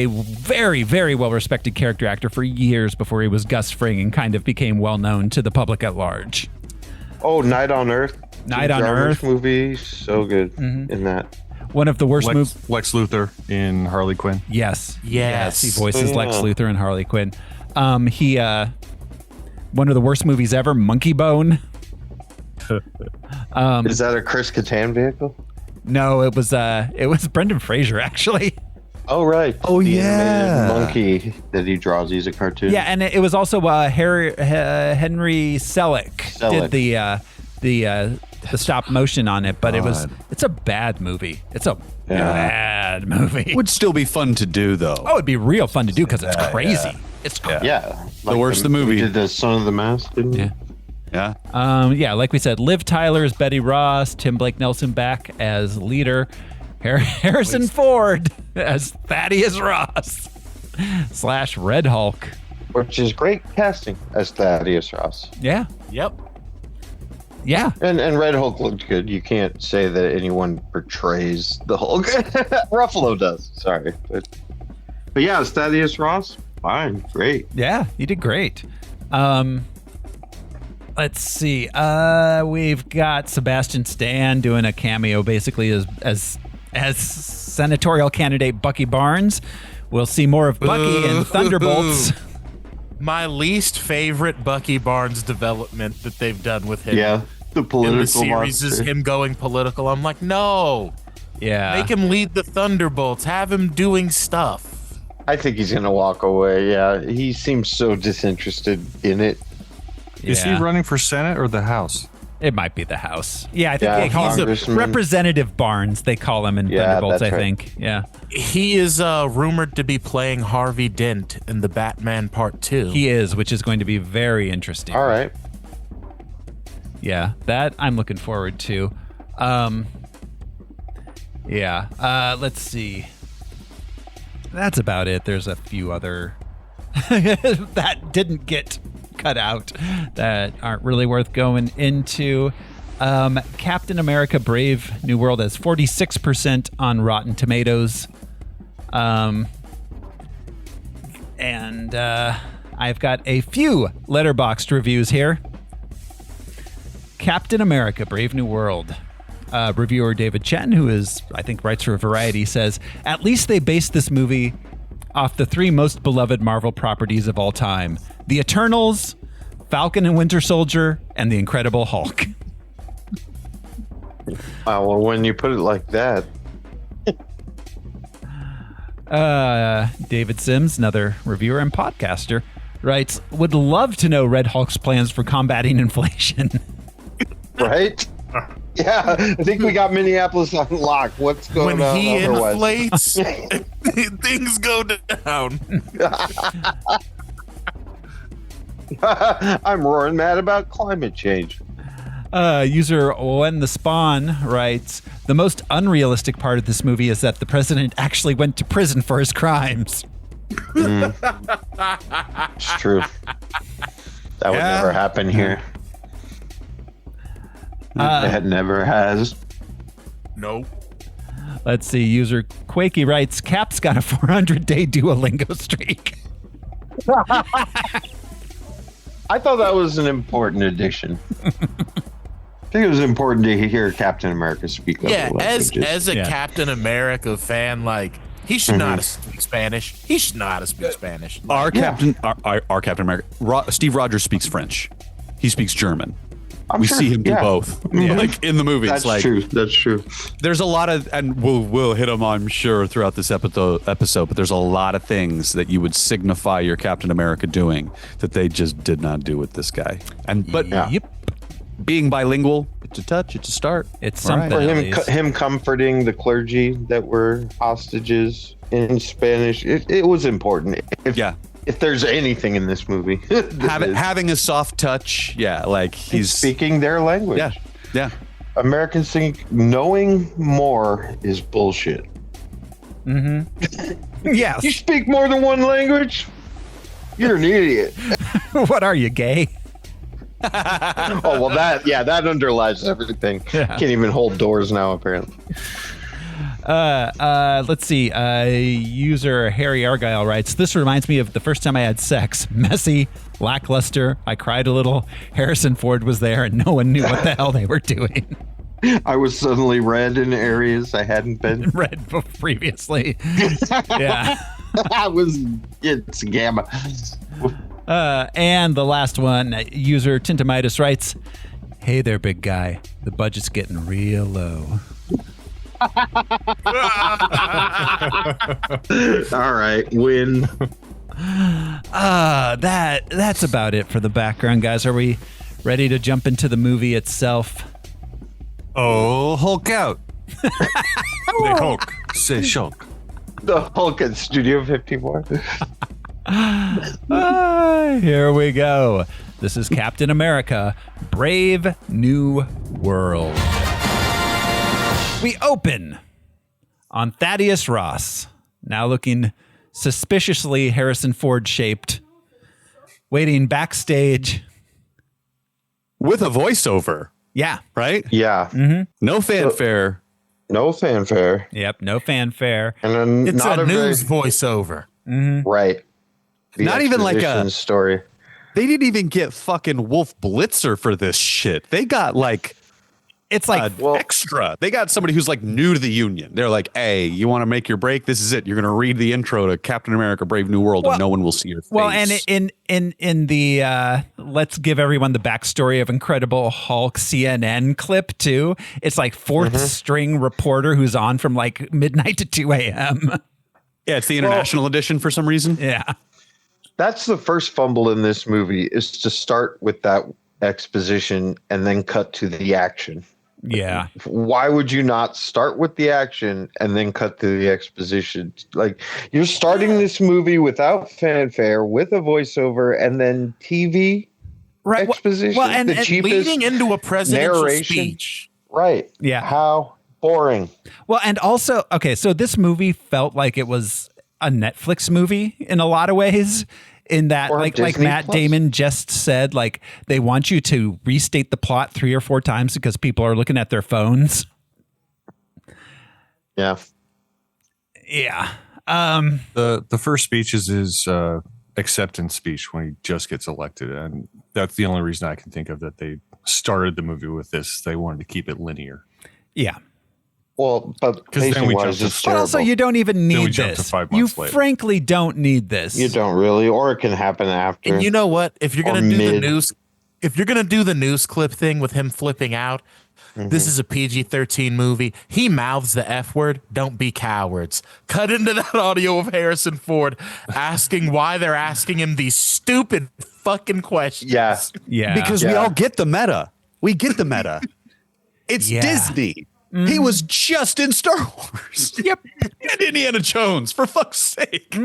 A: very, very well respected character actor for years before he was Gus Fring and kind of became well known to the public at large.
B: Oh, Night on Earth.
A: Night on Earth
B: movie, so good in that.
A: One of the worst movies.
J: Lex Luthor in Harley Quinn.
A: Yes.
D: Yes.
A: He voices
B: Yeah.
A: Lex Luthor and Harley Quinn. He one of the worst movies ever, Monkey Bone.
B: Is that a Chris Kattan vehicle?
A: No, it was Brendan Fraser actually.
B: Oh, right.
C: Oh,
B: The
C: yeah.
B: animated monkey that he draws. He's a cartoon.
A: Yeah, and it was also Henry Selick did the stop motion on it, but it's a bad movie. It's a bad movie.
C: Would still be fun to do though.
A: Oh, it'd be real fun to do because it's crazy. It's crazy.
B: Yeah.
C: The worse the movie.
B: We did the Son of the Mask, didn't we?
C: Yeah.
A: Yeah, like we said, Liv Tyler as Betty Ross, Tim Blake Nelson back as leader, Harrison Ford as Thaddeus Ross / Red Hulk.
B: Which is great casting as Thaddeus Ross.
A: Yeah.
D: Yep.
A: Yeah.
B: And Red Hulk looked good. You can't say that anyone portrays the Hulk. Ruffalo does. Sorry. But yeah, it's Thaddeus Ross. Fine. Great.
A: Yeah, you did great. Let's see. We've got Sebastian Stan doing a cameo basically as senatorial candidate Bucky Barnes. We'll see more of Bucky in Thunderbolts.
D: My least favorite Bucky Barnes development that they've done with him.
B: Yeah. The political
D: in the series
B: monster.
D: is him going political. I'm like, no.
A: Yeah.
D: Make him lead the Thunderbolts. Have him doing stuff.
B: I think he's going to walk away. Yeah. He seems so disinterested in it.
J: Is he running for Senate or the House?
A: It might be the House. Yeah, I think
B: Yeah,
A: they call him
B: Congressman.
A: Representative Barnes. They call him in
B: Yeah,
A: Thunderbolts,
B: that's
A: I
B: right.
A: think. Yeah.
D: He is rumored to be playing Harvey Dent in the Batman Part 2.
A: He is, which is going to be very interesting.
B: All right.
A: Yeah, that I'm looking forward to. Let's see. That's about it. There's a few other that didn't get cut out that aren't really worth going into. Captain America Brave New World has 46% on Rotten Tomatoes. And I've got a few Letterboxd reviews here. Captain America Brave New World. Reviewer David Chen, who is, I think, writes for Variety, says, at least they based this movie off the three most beloved Marvel properties of all time: The Eternals, Falcon and Winter Soldier, and The Incredible Hulk.
B: Well, when you put it like that.
A: David Sims, another reviewer and podcaster, writes, would love to know Red Hulk's plans for combating inflation.
B: Right? Yeah, I think we got Minneapolis on lock. What's going on?
D: When he
B: otherwise?
D: inflates, things go down.
B: I'm roaring mad about climate change.
A: User When the Spawn writes, the most unrealistic part of this movie is that the president actually went to prison for his crimes.
B: It's true. That would never happen here. It never has.
D: Nope.
A: Let's see. User Quakey writes, Cap's got a 400-day Duolingo streak.
B: I thought that was an important addition. I think it was important to hear Captain America speak.
D: Yeah,
B: as
D: a Captain America fan, like he should know how to speak Spanish. He should know how to speak Spanish.
C: Our Captain America, Steve Rogers speaks French. He speaks German. We see him do both, like in the movie.
B: That's
C: like,
B: true. That's true.
C: There's a lot of, and we'll hit them, I'm sure, throughout this episode. But there's a lot of things that you would signify your Captain America doing that they just did not do with this guy. Being bilingual, it's a touch. It's a start.
A: It's something.
B: For him comforting the clergy that were hostages in Spanish, it was important. If there's anything in this movie,
C: having a soft touch, like he's
B: speaking their language.
C: Yeah.
B: Americans think knowing more is bullshit.
A: Yes.
B: You speak more than one language? You're an idiot.
A: What are you, gay?
B: Oh, well, that underlies everything.
A: Yeah.
B: Can't even hold doors now, apparently.
A: Let's see. User Harry Argyle writes, this reminds me of the first time I had sex. Messy, lackluster. I cried a little. Harrison Ford was there and no one knew what the hell they were doing.
B: I was suddenly red in areas I hadn't been
A: red previously. Yeah.
B: It's gamma.
A: And the last one, user Tintomitis writes, hey there, big guy. The budget's getting real low.
B: All right, win.
A: That's about it for the background, guys. Are we ready to jump into the movie itself?
J: Oh, Hulk out. The Hulk. Say Shulk.
B: The Hulk at Studio 54.
A: Here we go. This is Captain America, Brave New World. We open on Thaddeus Ross, now looking suspiciously Harrison Ford shaped, waiting backstage.
C: With a voiceover.
A: Yeah.
C: Right?
B: Yeah.
A: Mm-hmm.
C: No fanfare.
B: No fanfare.
A: Yep, no fanfare.
B: And then
D: It's
B: not
D: a news
B: very,
D: voiceover.
A: Mm-hmm.
B: right. The
C: Not even like
B: exposition story.
C: They didn't even get fucking Wolf Blitzer for this shit. They got like
A: it's like
C: extra. They got somebody who's like new to the Union. They're like, hey, you want to make your break? This is it. You're going to read the intro to Captain America: Brave New World, and no one will see your face.
A: Well, and in the let's give everyone the backstory of Incredible Hulk CNN clip too. It's like fourth string reporter who's on from like midnight to 2 a.m.
C: Yeah, it's the international edition for some reason.
A: Yeah.
B: That's the first fumble in this movie, is to start with that exposition and then cut to the action.
A: Yeah.
B: Why would you not start with the action and then cut to the exposition? Like, you're starting this movie without fanfare, with a voiceover, and then TV exposition.
D: Well, and
B: cheapest
D: leading into a presidential
B: narration.
D: speech.
B: Right.
A: Yeah.
B: How boring.
A: Well, and also, okay, so this movie felt like it was a Netflix movie in a lot of ways. In that,
B: Or
A: like
B: Disney
A: Matt
B: Plus.
A: Damon just said, like they want you to restate the plot 3 or 4 times because people are looking at their phones.
B: Yeah.
A: Yeah.
J: The first speech is his acceptance speech when he just gets elected, and that's the only reason I can think of that they started the movie with this. They wanted to keep it linear.
A: Yeah.
B: Well, but
J: then we
B: pacing-wise,
J: jumped
B: it's
J: to-
A: But also,
B: terrible.
A: you don't even
J: Then we
A: need
J: jumped to
A: this.
J: 5
A: You
J: months later.
A: frankly don't need this.
B: You don't really, or it can happen after.
D: And you know what? If you're
B: Or
D: gonna do the
B: mid.
D: news, if you're gonna do the news clip thing with him flipping out, This is a PG-13 movie. He mouths the F word. Don't be cowards. Cut into that audio of Harrison Ford asking why they're asking him these stupid fucking questions.
B: Yeah.
C: Because we all get the meta. We get the meta. It's Disney. He was just in Star Wars.
A: Yep.
C: And Indiana Jones, for fuck's sake.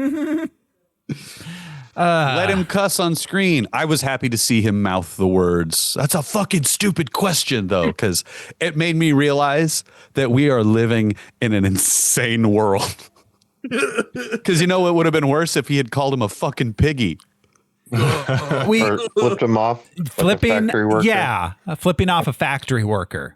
C: Let him cuss on screen. I was happy to see him mouth the words. That's a fucking stupid question, though, because it made me realize that we are living in an insane world. Because you know, it would have been worse if he had called him a fucking piggy.
B: Or flipped him off.
A: Flipping,
B: like a factory worker.
A: yeah, flipping off a factory worker.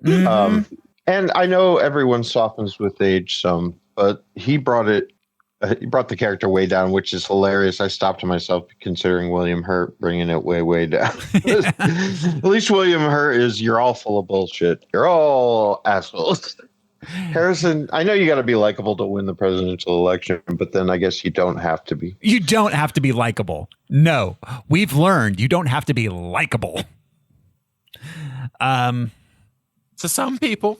B: And I know everyone softens with age some, but he brought the character way down, which is hilarious. I stopped myself considering William Hurt bringing it way down. At least William Hurt is, you're all full of bullshit. You're all assholes. Harrison, I know you got to be likable to win the presidential election, but then I guess you don't have to be.
A: You don't have to be likable. No, we've learned you don't have to be likable.
D: To some people.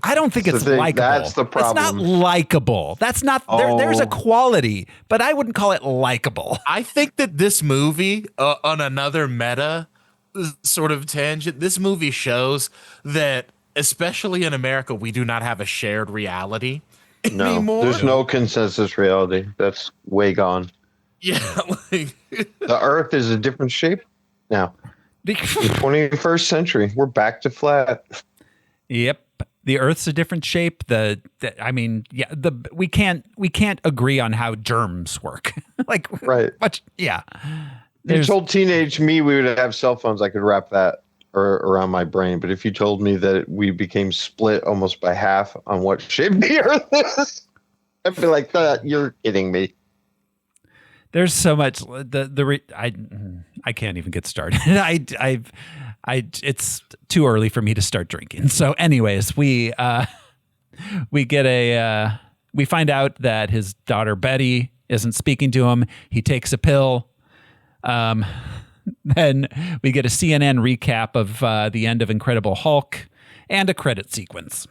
A: I don't think it's likable.
B: That's the problem.
A: It's not likable. That's not there's a quality, but I wouldn't call it likable.
D: I think that this movie, on another meta sort of tangent, this movie shows that, especially in America, we do not have a shared reality anymore.
B: There's no consensus reality. That's way gone.
D: Yeah. Like,
B: the Earth is a different shape now. The 21st century, we're back to flat.
A: Yep, the Earth's a different shape. We can't agree on how germs work. Like,
B: right?
A: Much, yeah.
B: If you told teenage me we would have cell phones, I could wrap that around my brain. But if you told me that we became split almost by half on what shape the Earth is, I'd be like, you're kidding me.
A: There's so much I can't even get started. It's too early for me to start drinking. So anyways, we find out that his daughter Betty isn't speaking to him. He takes a pill. Then we get a CNN recap of the end of Incredible Hulk and a credit sequence.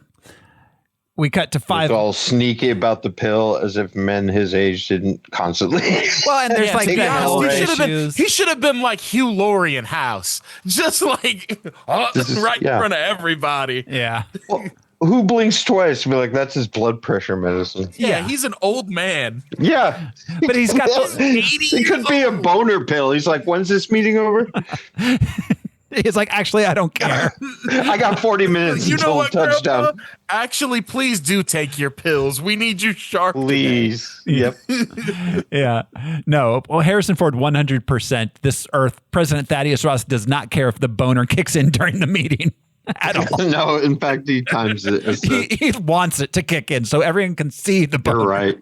A: We cut to 5.
B: It's all sneaky about the pill, as if men his age didn't constantly.
A: Well, and there's like the health issues.
D: He should have been like Hugh Laurie in House, just like in front of everybody.
A: Yeah.
B: Well, who blinks twice? Be like, that's his blood pressure medicine.
D: Yeah, he's an old man.
B: Yeah,
A: but he's got those.
B: It could be a boner pill. He's like, when's this meeting over?
A: He's like, actually, I don't care.
B: I got 40 minutes until what, touchdown.
D: Grandpa? Actually, please do take your pills. We need you sharp.
B: Please. Yep.
A: Yeah. No. Well, Harrison Ford, 100%. This Earth, President Thaddeus Ross does not care if the boner kicks in during the meeting at all.
B: No, in fact, he times it.
A: He wants it to kick in so everyone can see the boner.
B: You're right.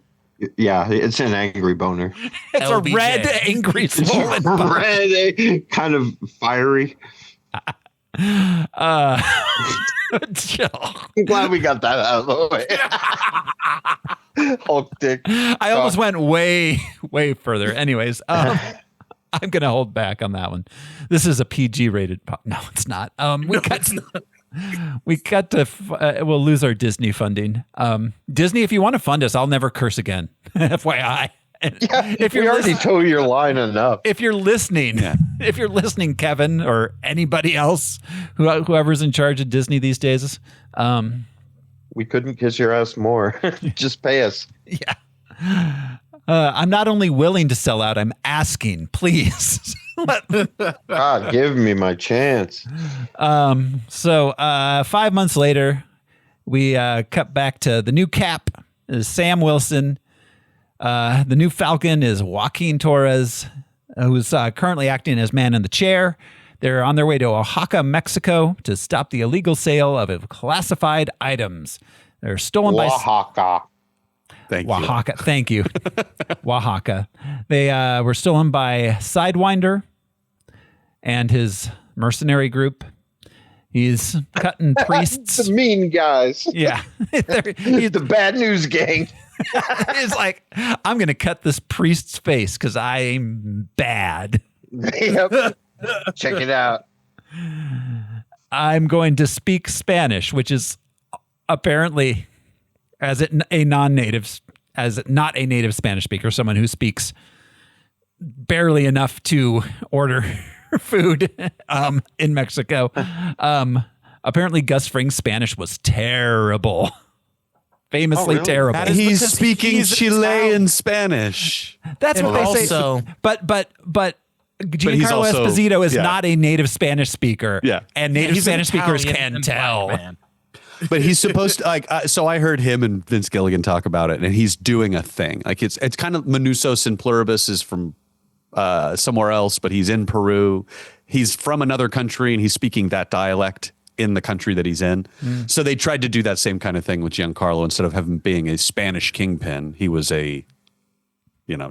B: Yeah, it's an angry boner.
A: It's LBJ. A red, angry, swollen boner.
B: Red, kind of fiery. I'm glad we got that out of the way. Hulk dick.
A: I almost went way further. Anyways, I'm gonna hold back on that one. This is a PG rated. No, it's not. We cut to. We'll lose our Disney funding. Disney, if you want to fund us, I'll never curse again. FYI.
B: Yeah, if you already toe your line enough.
A: If you're listening, Kevin, or anybody else, whoever's in charge of Disney these days,
B: we couldn't kiss your ass more. Just pay us.
A: Yeah. I'm not only willing to sell out, I'm asking, please.
B: God, give me my chance.
A: So 5 months later, we cut back to the new Cap is Sam Wilson. The new Falcon is Joaquin Torres, who's currently acting as Man in the Chair. They're on their way to Oaxaca, Mexico, to stop the illegal sale of classified items. They're stolen by
B: Oaxaca.
A: Thank you. Oaxaca. They were stolen by Sidewinder and his mercenary group. He's cutting priests.
B: The mean guys.
A: Yeah.
B: He's the bad news gang.
A: He's like, I'm going to cut this priest's face because I'm bad.
B: Yep. Check it out.
A: I'm going to speak Spanish, which is apparently not a native Spanish speaker, someone who speaks barely enough to order food in Mexico. Apparently Gus Fring's Spanish was terrible. Famously terrible.
C: He's speaking Chilean Spanish.
A: That's what they say. But Giancarlo Esposito is not a native Spanish speaker.
C: Yeah.
A: And native Spanish speakers can tell.
C: But he's supposed to so I heard him and Vince Gilligan talk about it, and he's doing a thing. Like it's kind of Manusos in Pluribus is from somewhere else, but he's in Peru. He's from another country and he's speaking that dialect in the country that he's in. So they tried to do that same kind of thing with Giancarlo. Instead of him being a Spanish kingpin, he was a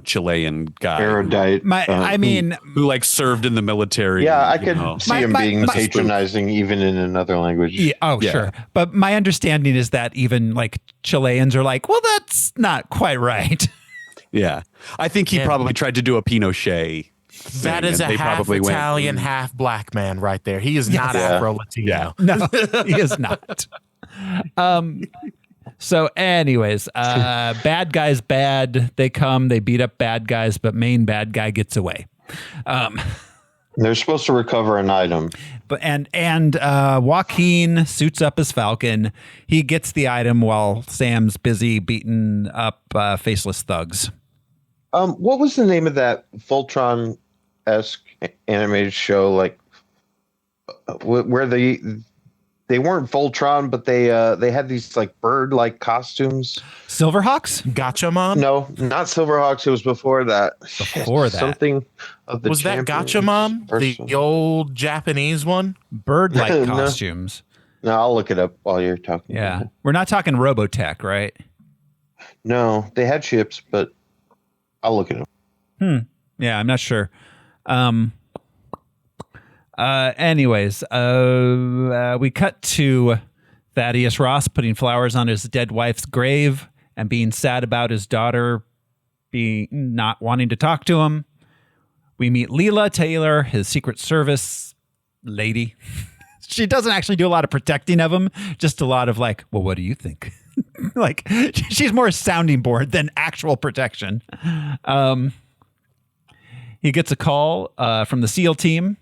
C: Chilean guy.
B: Erudite.
C: Who like served in the military.
B: Yeah, I could see him being patronizing even in another language.
A: Yeah, sure. But my understanding is that even like Chileans are like, well, that's not quite right.
C: Yeah. I think he probably tried to do a Pinochet.
D: That is a half Italian, half black man right there. He is not Afro-Latino.
A: No, he is not. So anyways, bad guys bad. They come, they beat up bad guys, but main bad guy gets away.
B: They're supposed to recover an item.
A: But and Joaquin suits up as Falcon. He gets the item while Sam's busy beating up faceless thugs.
B: What was the name of that Voltron-esque animated show? Like where they weren't Voltron, but they had these like bird-like costumes.
A: Silverhawks?
D: Gatchaman?
B: No, not Silverhawks. It was before that. Something of the
D: was that Gatchaman? The old Japanese one?
A: Bird-like costumes.
B: No, I'll look it up while you're talking.
A: Yeah, we're not talking Robotech, right?
B: No, they had ships, but I'll look it up.
A: Yeah, I'm not sure. Anyways, we cut to Thaddeus Ross putting flowers on his dead wife's grave and being sad about his daughter not wanting to talk to him. We meet Leela Taylor, his Secret Service lady. She doesn't actually do a lot of protecting of him, just a lot of like, well, what do you think? Like, she's more a sounding board than actual protection. He gets a call from the SEAL team.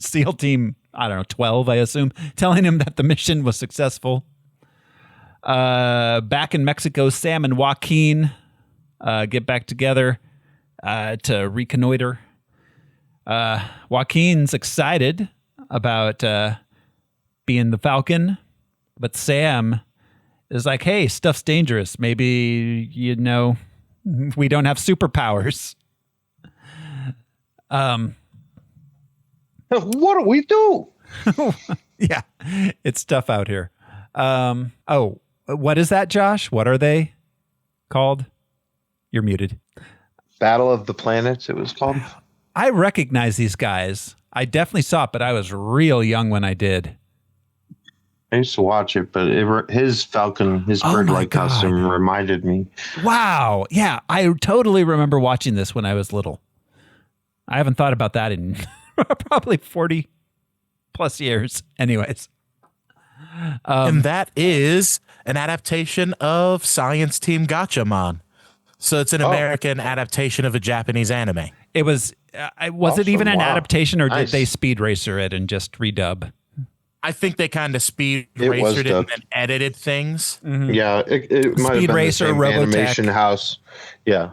A: SEAL team, I don't know, 12, I assume, telling him that the mission was successful. Back in Mexico, Sam and Joaquin get back together to reconnoiter. Joaquin's excited about being the Falcon, but Sam is like, hey, stuff's dangerous. Maybe, we don't have superpowers.
B: What do we do?
A: Yeah, it's tough out here. What is that, Josh? What are they called? You're muted.
B: Battle of the Planets, it was called.
A: I recognize these guys. I definitely saw it, but I was real young when I did.
B: I used to watch it, but his Falcon, his bird-like costume reminded me.
A: Wow. Yeah, I totally remember watching this when I was little. I haven't thought about that in probably 40 plus years. Anyways.
D: And that is an adaptation of Science Team Gatchaman. So it's an American adaptation of a Japanese anime.
A: It was, was it even an adaptation, or did they speed racer it and just redub?
D: I think they kind of speed racered it and then edited things.
B: Mm-hmm. Yeah, it might have been
A: Racer,
B: the same
A: Robotech.
B: animation house. Yeah.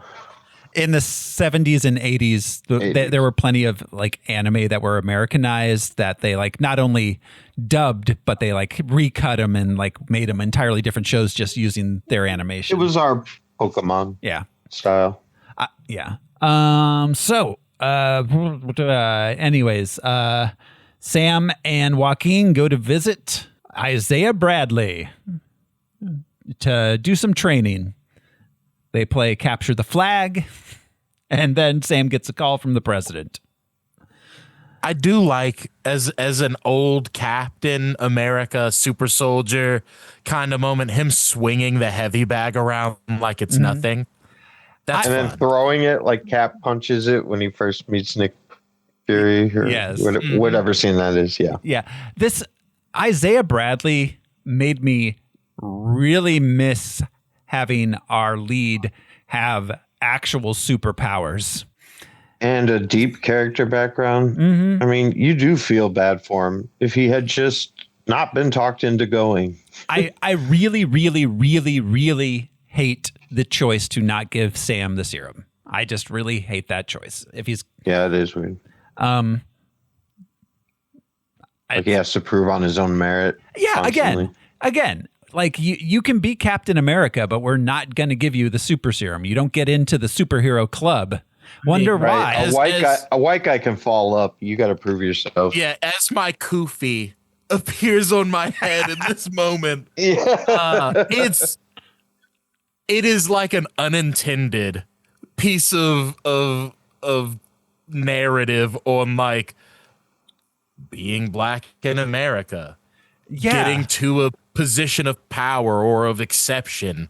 A: In the 70s and 80s, there were plenty of like anime that were Americanized that they like not only dubbed, but they like recut them and like made them entirely different shows just using their animation.
B: It was our Pokemon style.
A: Yeah. Anyways, Sam and Joaquin go to visit Isaiah Bradley to do some training. They play Capture the Flag, and then Sam gets a call from the president.
D: I do like, as an old Captain America super soldier kind of moment, him swinging the heavy bag around like it's nothing. That's
B: and then throwing it like Cap punches it when he first meets Nick Fury or
A: Yes.
B: whatever scene that is. Yeah.
A: Yeah. This Isaiah Bradley made me really miss having our lead have actual superpowers.
B: And a deep character background. I mean, you do feel bad for him if he had just not been talked into going.
A: I really, really, really, really hate the choice to not give Sam the serum. I just really hate that choice. If he's
B: Yeah, it is weird. Like he has to prove on his own merit.
A: Yeah,
B: constantly.
A: again, like you can be Captain America, but we're not going to give you the super serum. You don't get into the superhero club. Wonder why.
B: A white guy can fall up. You got to prove yourself.
D: Yeah, as my kufi appears on my head in this moment, it is like an unintended piece of narrative on like being black in America, getting to a position of power or of exception.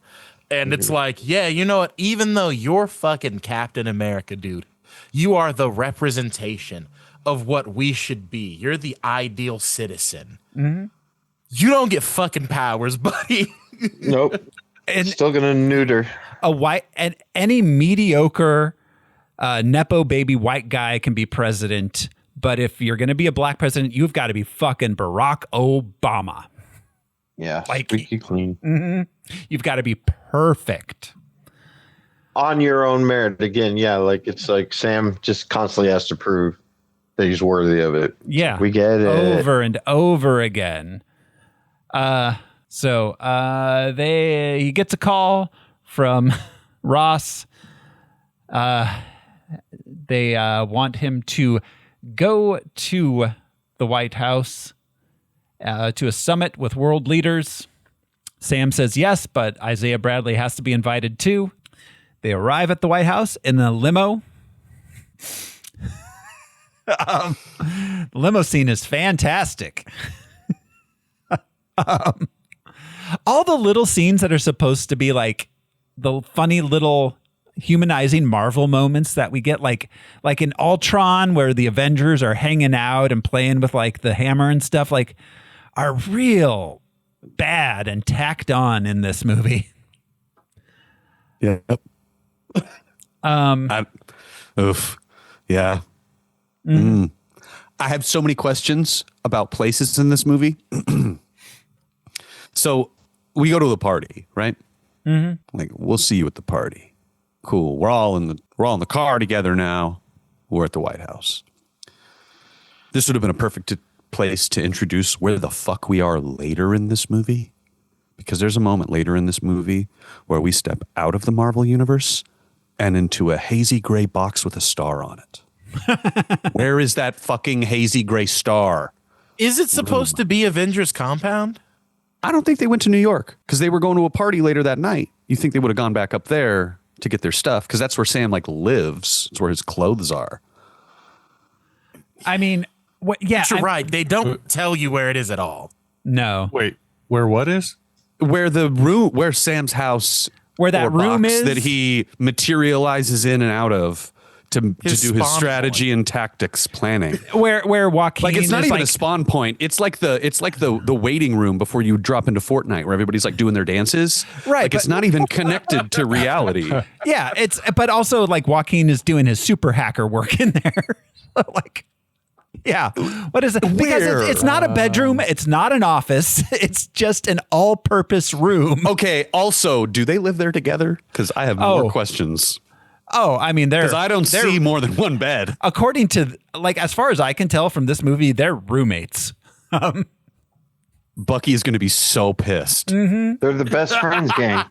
D: And it's like, yeah, you know what? Even though you're fucking Captain America, dude, you are the representation of what we should be. You're the ideal citizen. You don't get fucking powers, buddy.
B: Nope.
A: And
B: still gonna neuter
A: and any mediocre nepo baby white guy can be president. But if you're going to be a black president, you've got to be fucking Barack Obama.
B: Yeah,
A: like
B: squeaky clean.
A: You've got to be perfect
B: on your own merit. Again, yeah, like it's like Sam just constantly has to prove that he's worthy of it.
A: Yeah,
B: we get it
A: over and over again. So he gets a call from Ross. They want him to go to the White House to a summit with world leaders. Sam says yes, but Isaiah Bradley has to be invited too. They arrive at the White House in a limo. The limo scene is fantastic. All the little scenes that are supposed to be like the funny little humanizing Marvel moments that we get, like in Ultron, where the Avengers are hanging out and playing with like the hammer and stuff, like are real bad and tacked on in this movie.
C: Yep. Yeah. I have so many questions about places in this movie. So we go to the party, right? Like, we'll see you at the party. Cool. We're all in the car together now. We're at the White House. This would have been a perfect place to introduce where the fuck we are later in this movie, because there's a moment later in this movie where we step out of the Marvel universe and into a hazy gray box with a star on it. Where is that fucking hazy gray star?
D: Is it supposed to be Avengers compound?
C: I don't think they went to New York because they were going to a party later that night. You think they would have gone back up there to get their stuff, because that's where Sam like lives. It's where his clothes are.
A: I mean, yeah,
D: you're right. They don't tell you where it is at all.
A: No.
J: Wait, where what is?
C: Where the room, where Sam's house,
A: where that room is
C: that he materializes in and out of to do his strategy and tactics planning.
A: Where Joaquin,
C: like, it's not even
A: like
C: a spawn point. It's like the waiting room before you drop into Fortnite, where everybody's like doing their dances.
A: Right.
C: Like, it's not even connected to reality.
A: Yeah, but also like Joaquin is doing his super hacker work in there. Like, yeah, what is it? Because it's not a bedroom, it's not an office, it's just an all-purpose room.
C: Okay. Also, do they live there together? Because I have more questions.
A: Oh, I mean, because
C: I don't see more than one bed.
A: According to, like, as far as I can tell from this movie, they're roommates.
C: Bucky is going to be so pissed.
B: They're the best friends gang.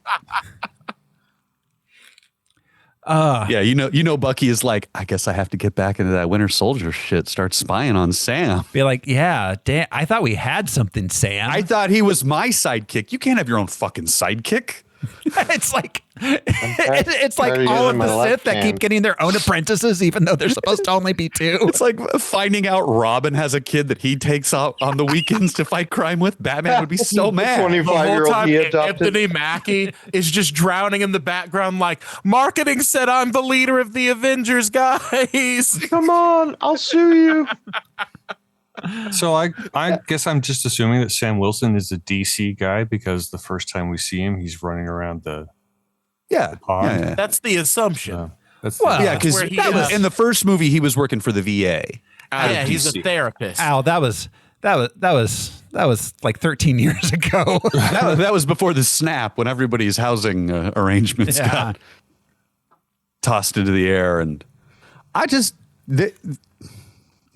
C: Yeah, you know, Bucky is like, I guess I have to get back into that Winter Soldier shit. Start spying on Sam.
A: Be like, yeah, damn, I thought we had something, Sam.
C: I thought he was my sidekick. You can't have your own fucking sidekick.
A: It's like, It's like all of the Sith that keep getting their own apprentices, even though they're supposed to only be two.
C: It's like finding out Robin has a kid that he takes out on the weekends to fight crime with. Batman would be so mad.
B: 25-year-old he adopted.
D: Anthony Mackie is just drowning in the background like, marketing said I'm the leader of the Avengers, guys.
B: Come on, I'll sue you.
J: So I guess I'm just assuming that Sam Wilson is a DC guy because the first time we see him, he's running around the pond.
C: Yeah.
D: That's the assumption.
C: Because in the first movie he was working for the VA.
D: Yeah, he's a therapist.
A: Al, that was like 13 years ago.
C: that was before the snap when everybody's housing arrangements got tossed into the air, and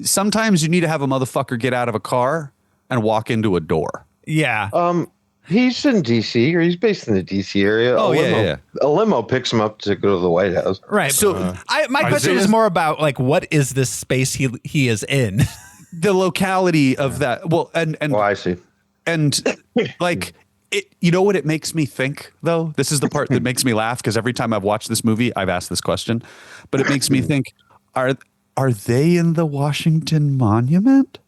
C: sometimes you need to have a motherfucker get out of a car and walk into a door.
A: Yeah.
B: He's in DC, or he's based in the DC area. A limo picks him up to go to the White House.
A: Right. So my question is more about like, what is this space he is in?
C: The locality of that. Well, and
B: I see.
C: And like it, you know what it makes me think though? This is the part that makes me laugh because every time I've watched this movie, I've asked this question, but it makes me think, are they in the Washington Monument?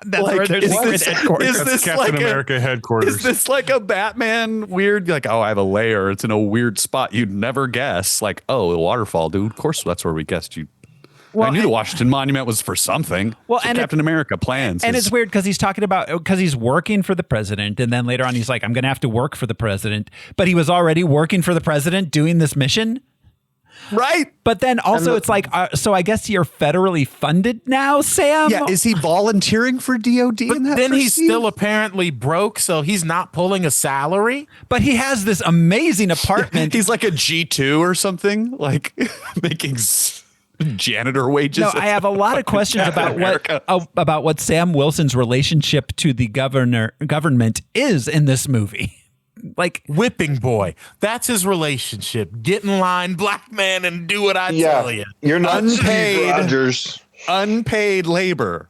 A: That's like, where their secret headquarters.
J: Is this Captain America headquarters?
C: Is this like a Batman weird? Like, oh, I have a lair. It's in a weird spot. You'd never guess. Like, oh, a waterfall, dude. Of course, that's where we guessed you. Well, I knew the Washington Monument was for something. Well, so and Captain America plans.
A: And it's weird because he's talking about because he's working for the president, and then later on he's like, I'm going to have to work for the president. But he was already working for the president doing this mission.
C: Right.
A: But then also it's like, so I guess you're federally funded now, Sam?
C: Yeah. Is he volunteering for DOD in that?
D: Then he's still apparently broke, so he's not pulling a salary.
A: But he has this amazing apartment.
C: He's like a G2 or something, like making janitor wages.
A: No, I have a lot of questions about what Sam Wilson's relationship to the government is in this movie. Like
D: whipping boy, that's his relationship. Get in line, black man, and do what I tell you.
B: You're not Steve Rogers.
C: Unpaid labor.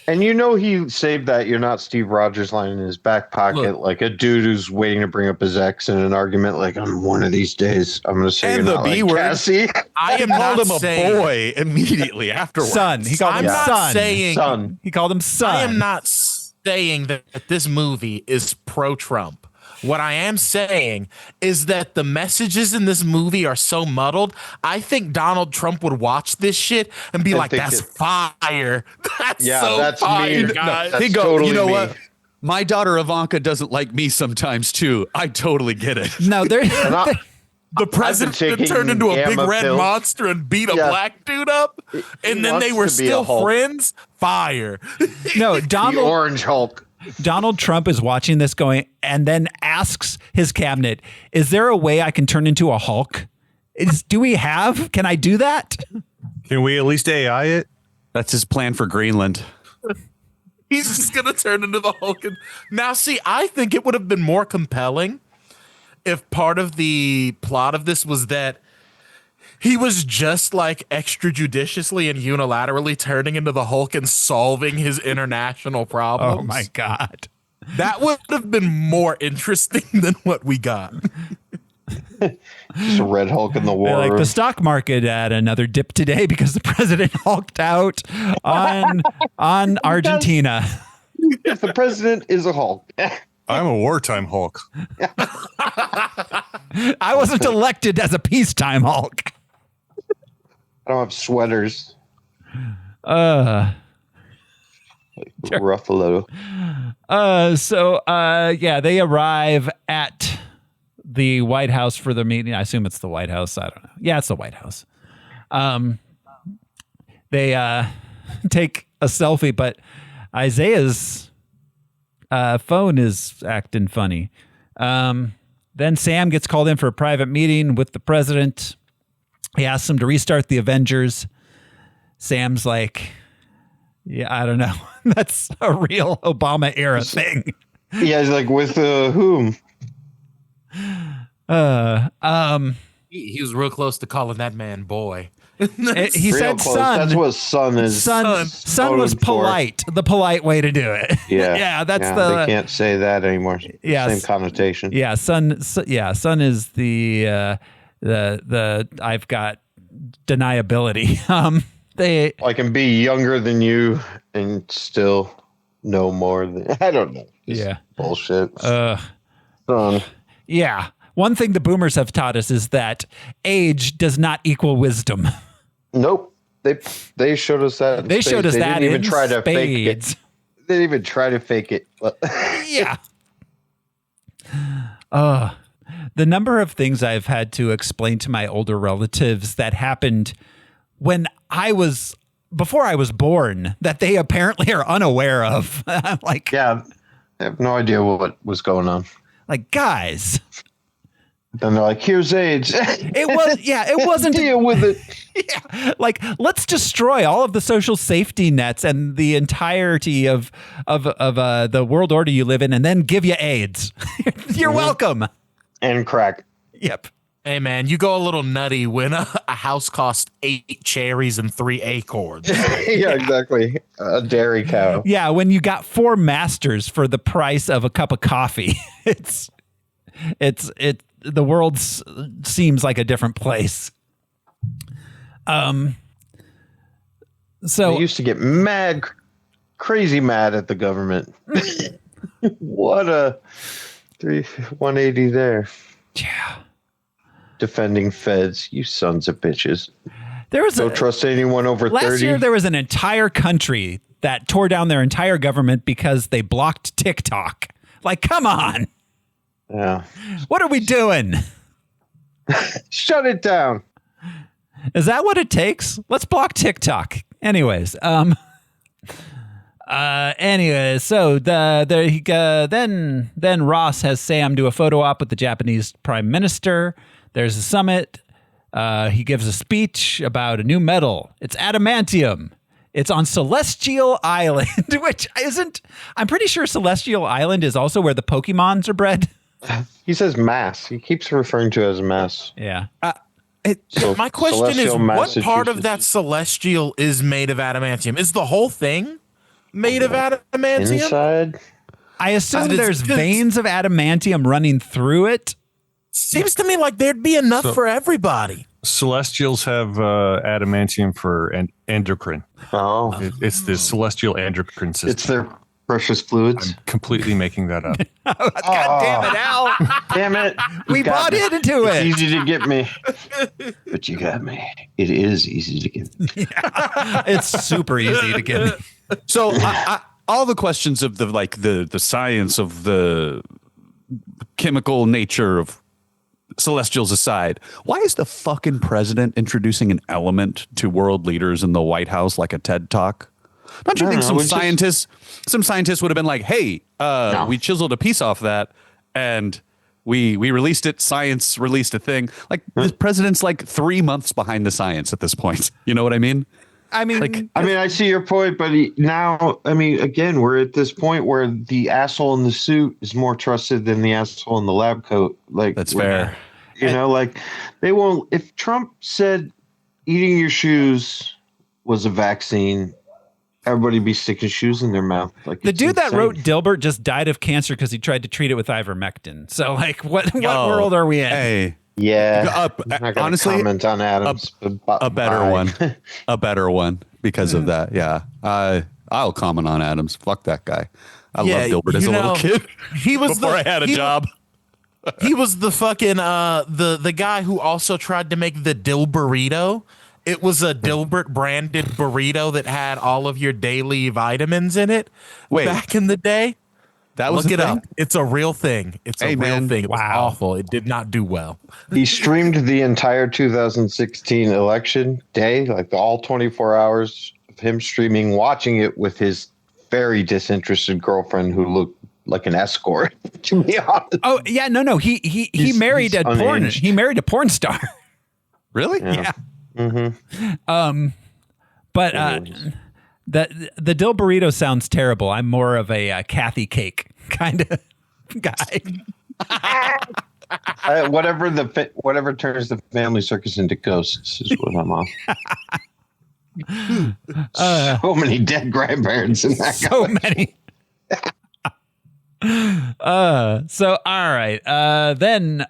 B: And you know he saved that "you're not Steve Rogers" line in his back pocket, like a dude who's waiting to bring up his ex in an argument. Like, on one of these days, I'm going to say
C: and
B: you're
C: the
B: not
C: B
B: like
C: word.
B: Cassie.
D: I am
C: called
D: not
C: him
D: saying,
C: a boy immediately afterwards.
A: Son. He called him son. He called him son.
D: I am not saying that this movie is pro-Trump. What I am saying is that the messages in this movie are so muddled. I think Donald Trump would watch this shit and be like, that's fire. That's fire, guys.
C: He goes, totally, you know what? My daughter Ivanka doesn't like me sometimes too. I totally get it.
A: No, they're
D: the president turned into a big red monster and beat a black dude up, and then they were still friends. Fire.
A: No,
B: the Orange Hulk.
A: Donald Trump is watching this going and then asks his cabinet, is there a way I can turn into a Hulk? Can I do that?
J: Can we at least AI it?
C: That's his plan for Greenland.
D: He's just going to turn into the Hulk. Now, see, I think it would have been more compelling if part of the plot of this was that he was just like extrajudiciously and unilaterally turning into the Hulk and solving his international problems.
A: Oh my God.
D: That would have been more interesting than what we got.
B: Just a red Hulk in the war.
A: Like the stock market had another dip today because the president hulked out on Argentina.
B: If the president is a Hulk.
J: I'm a wartime Hulk.
A: I wasn't elected as a peacetime Hulk.
B: I don't have sweaters. Rough a little.
A: They arrive at the White House for the meeting. I assume it's the White House. I don't know. Yeah, it's the White House. They take a selfie, but Isaiah's phone is acting funny. Then Sam gets called in for a private meeting with the president. He asks him to restart the Avengers. Sam's like, yeah, I don't know. That's a real Obama era thing.
B: Yeah, he's like, with whom?
D: He was real close to calling that man boy.
A: He said
B: close.
A: son.
B: That's what son is.
A: Son was polite. The polite way to do it.
B: Yeah. They can't say that anymore.
A: Yeah.
B: Same connotation.
A: Yeah. Son is the I've got deniability.
B: I can be younger than you and still know more than I don't know. Just bullshit. Son.
A: Yeah. One thing the boomers have taught us is that age does not equal wisdom.
B: Nope. They showed us that.
A: They showed us
B: they
A: that
B: didn't even
A: in
B: try to
A: spades.
B: fake it. They didn't even try to fake it.
A: Yeah. The number of things I've had to explain to my older relatives that happened when before I was born that they apparently are unaware of. I'm like,
B: I have no idea what was going on.
A: Like, guys.
B: Then they're like, here's AIDS.
A: It wasn't
B: deal with it.
A: Yeah. Like, let's destroy all of the social safety nets and the entirety of the world order you live in and then give you AIDS. You're welcome.
B: And crack.
A: Yep.
D: Hey, man, you go a little nutty when a house costs 8 cherries and 3 acorns.
B: Yeah, exactly. A dairy cow.
A: Yeah, when you got 4 masters for the price of a cup of coffee, the world seems like a different place. So
B: they used to get crazy mad at the government. What a 180 there.
A: Yeah.
B: Defending feds, you sons of bitches.
A: Don't
B: trust anyone over 30.
A: Last year, there was an entire country that tore down their entire government because they blocked TikTok. Like, come on.
B: Yeah.
A: What are we doing?
B: Shut it down.
A: Is that what it takes? Let's block TikTok. Anyways, so then Ross has Sam do a photo op with the Japanese Prime Minister. There's a summit. He gives a speech about a new metal. It's adamantium. It's on Celestial Island, which isn't. I'm pretty sure Celestial Island is also where the Pokemons are bred.
B: He says mass. He keeps referring to it as mass.
A: Yeah.
D: My question is, what part of that celestial is made of adamantium? Is the whole thing made of adamantium?
B: Inside?
A: I assume there's veins of adamantium running through it.
D: Seems to me like there'd be enough for everybody.
J: Celestials have adamantium for endocrine.
B: Oh.
J: It's the celestial endocrine system.
B: It's their precious fluids.
J: I'm completely making that up.
A: God damn it, Al.
B: Damn it.
A: We bought into it.
B: It's easy to get me. But you got me. It is easy to get me.
A: Yeah. It's super easy to get me.
C: So all the questions of the science of the chemical nature of celestials aside, why is the fucking president introducing an element to world leaders in the White House like a TED Talk? Don't you think some scientists would have been like, hey, we chiseled a piece off that and we released it. Science released a thing. Like the president's like 3 months behind the science at this point. You know what I mean?
B: I see your point, but again, we're at this point where the asshole in the suit is more trusted than the asshole in the lab coat. Like,
C: that's fair.
B: They won't. If Trump said eating your shoes was a vaccine, everybody be sticking shoes in their mouth. Like
A: the dude that wrote Dilbert just died of cancer because he tried to treat it with ivermectin. So, like, what world are we in?
C: Hey.
B: Yeah.
C: Honestly,
B: comment on Adams.
C: A better one. A better one because of that. Yeah. I'll comment on Adams. Fuck that guy. I loved Dilbert as a little kid.
D: He was
C: before I had a job.
D: He was the fucking the guy who also tried to make the Dill burrito. It was a Dilbert branded burrito that had all of your daily vitamins in it. Back in the day.
C: That was
D: Look it up. It's a real thing. It's a real thing. It was awful. It did not do well.
B: He streamed the entire 2016 election day, like all 24 hours of him streaming, watching it with his very disinterested girlfriend who looked like an escort, to be honest.
A: Oh, yeah, no. He married a porn. He married a porn star.
C: Really?
A: Yeah.
B: Mm-hmm.
A: But the dill burrito sounds terrible. I'm more of a Kathy cake kind of guy.
B: Whatever turns the family circus into ghosts is what I'm on. So many dead grandparents in that.
A: So many. So all right. Then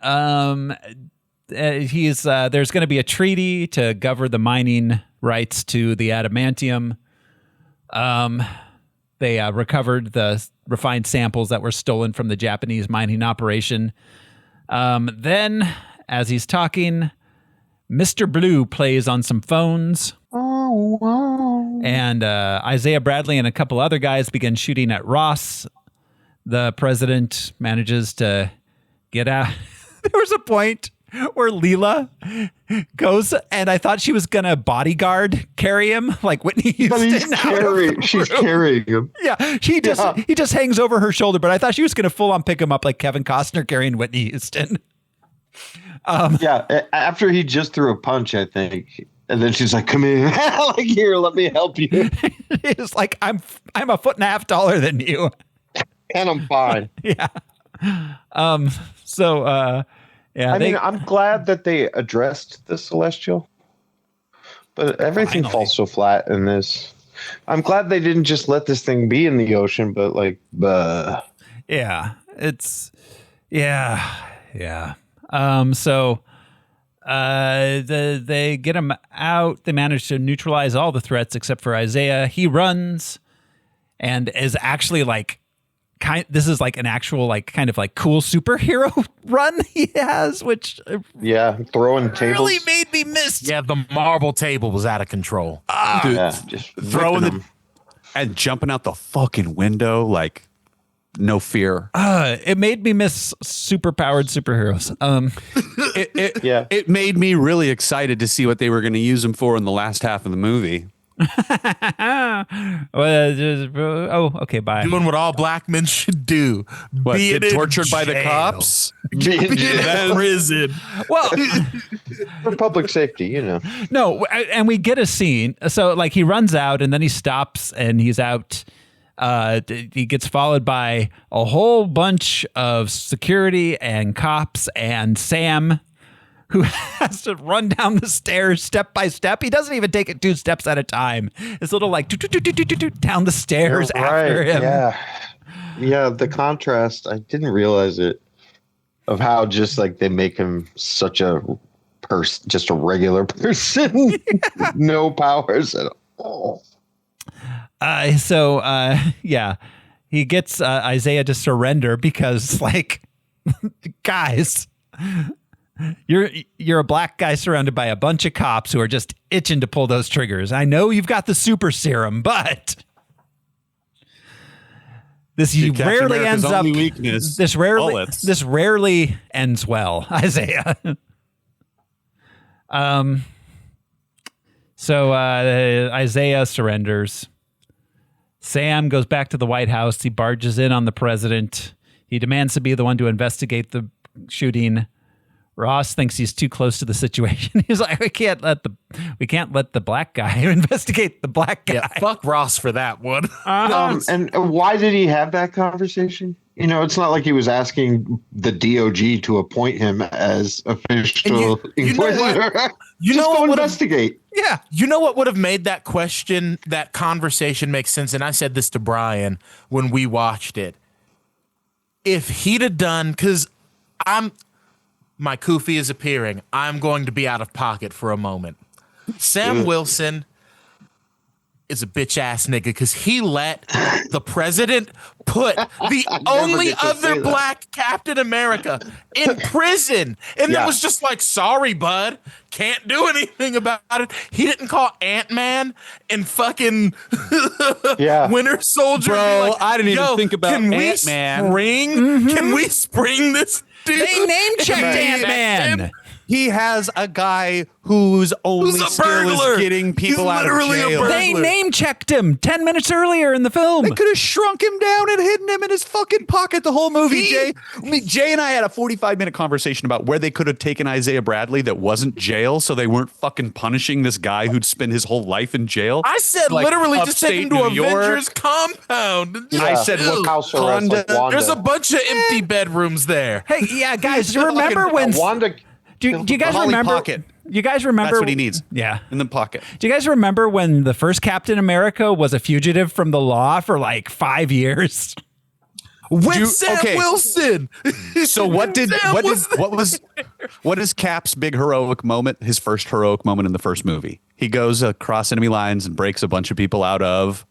A: he's there's going to be a treaty to govern the mining rights to the adamantium. They recovered the refined samples that were stolen from the Japanese mining operation. Then, as he's talking, Mr. Blue plays on some phones.
B: Oh, wow.
A: And Isaiah Bradley and a couple other guys begin shooting at Ross. The president manages to get out. There was a point where Leela goes, and I thought she was gonna bodyguard carry him like Whitney Houston.
B: She's carrying him.
A: Yeah, he just hangs over her shoulder, but I thought she was gonna full on pick him up like Kevin Costner carrying Whitney Houston.
B: After he just threw a punch, I think, and then she's like, "Come here, like here, let me help you."
A: It's like I'm a foot and a half taller than you,
B: and I'm fine.
A: Yeah. Yeah,
B: I mean, I'm glad that they addressed the Celestial, but everything falls so flat in this. I'm glad they didn't just let this thing be in the ocean, but like,
A: yeah, it's, yeah. They get him out. They manage to neutralize all the threats except for Isaiah. He runs and is actually like, this is like an actual like kind of like cool superhero run he has, which
B: throwing tables
A: really made me miss.
D: Yeah, the marble table was out of control.
C: Dude,
B: just
C: throwing them and jumping out the fucking window like no fear.
A: It made me miss superpowered superheroes.
C: It made me really excited to see what they were going to use him for in the last half of the movie.
A: Okay, bye.
D: Doing what all black men should do.
C: What,
D: Being
C: get tortured by the
D: jail.
C: cops?
D: Being in prison.
A: Well,
B: for public safety, you know.
A: No, and we get a scene. So like he runs out and then he stops and he's out. He gets followed by a whole bunch of security and cops and Sam, who has to run down the stairs step by step. He doesn't even take it 2 steps at a time. It's little like down the stairs after him.
B: Yeah, the contrast, I didn't realize it, of how just like they make him such a person, just a regular person. No powers at all.
A: He gets Isaiah to surrender because like, guys, you're a black guy surrounded by a bunch of cops who are just itching to pull those triggers. I know you've got the super serum, but this rarely ends up. This rarely ends well, Isaiah. So Isaiah surrenders. Sam goes back to the White House. He barges in on the president. He demands to be the one to investigate the shooting. Ross thinks he's too close to the situation. He's like, we can't let the black guy investigate the black guy.
D: Yeah, fuck Ross for that one.
B: And why did he have that conversation? You know, it's not like he was asking the DOG to appoint him as official inquisitor. Just go investigate.
D: Yeah. You know what would have made that conversation make sense? And I said this to Brian when we watched it. If he'd have done, because my Kofi is appearing. I'm going to be out of pocket for a moment. Sam Wilson is a bitch ass nigga because he let the president put the only other black Captain America in prison. And it was just like, sorry, bud. Can't do anything about it. He didn't call Ant-Man and fucking Winter Soldier.
C: Bro,
D: like,
C: I didn't even think about Ant-Man.
D: Can we spring this dude?
A: They name checked Ant-Man.
C: He has a guy whose only
D: a
C: skill
D: burglar.
C: is getting people
D: He's
C: out of
D: literally a
C: jail.
D: burglar.
A: They name checked him 10 minutes earlier in the film.
C: They could have shrunk him down and hidden him in his fucking pocket the whole movie, Jay. Jay and I had a 45-minute conversation about where they could have taken Isaiah Bradley that wasn't jail, so they weren't fucking punishing this guy who'd spend his whole life in jail.
D: I said
C: Like,
D: literally just take him to
C: upstate New York.
D: Avengers compound.
C: I said
B: house arrest like
C: Wakanda.
B: Wanda.
D: There's a bunch of empty bedrooms there.
A: Hey, yeah, guys, do you remember when
B: Wanda?
A: do you guys
C: Polly
A: remember
C: Pocket.
A: You guys remember
C: That's what he needs.
A: Yeah.
C: In the pocket.
A: Do you guys remember when the first Captain America was a fugitive from the law for like 5 years?
D: With Sam Wilson.
C: So what is Cap's big heroic moment? His first heroic moment in the first movie. He goes across enemy lines and breaks a bunch of people out of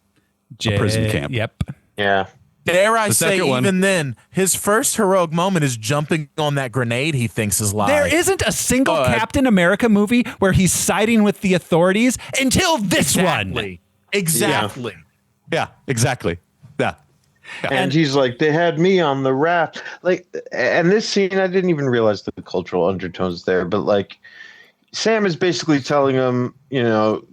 C: a prison camp.
A: Yep.
B: Yeah.
D: Dare I
C: The
D: say,
C: second one.
D: even then, his first heroic moment is jumping on that grenade he thinks is live.
A: There isn't a single Captain America movie where he's siding with the authorities until this one.
D: Exactly.
C: Yeah, exactly. Yeah.
B: And he's like, they had me on the raft. Like, and this scene, I didn't even realize the cultural undertones there, but like, Sam is basically telling him, you know,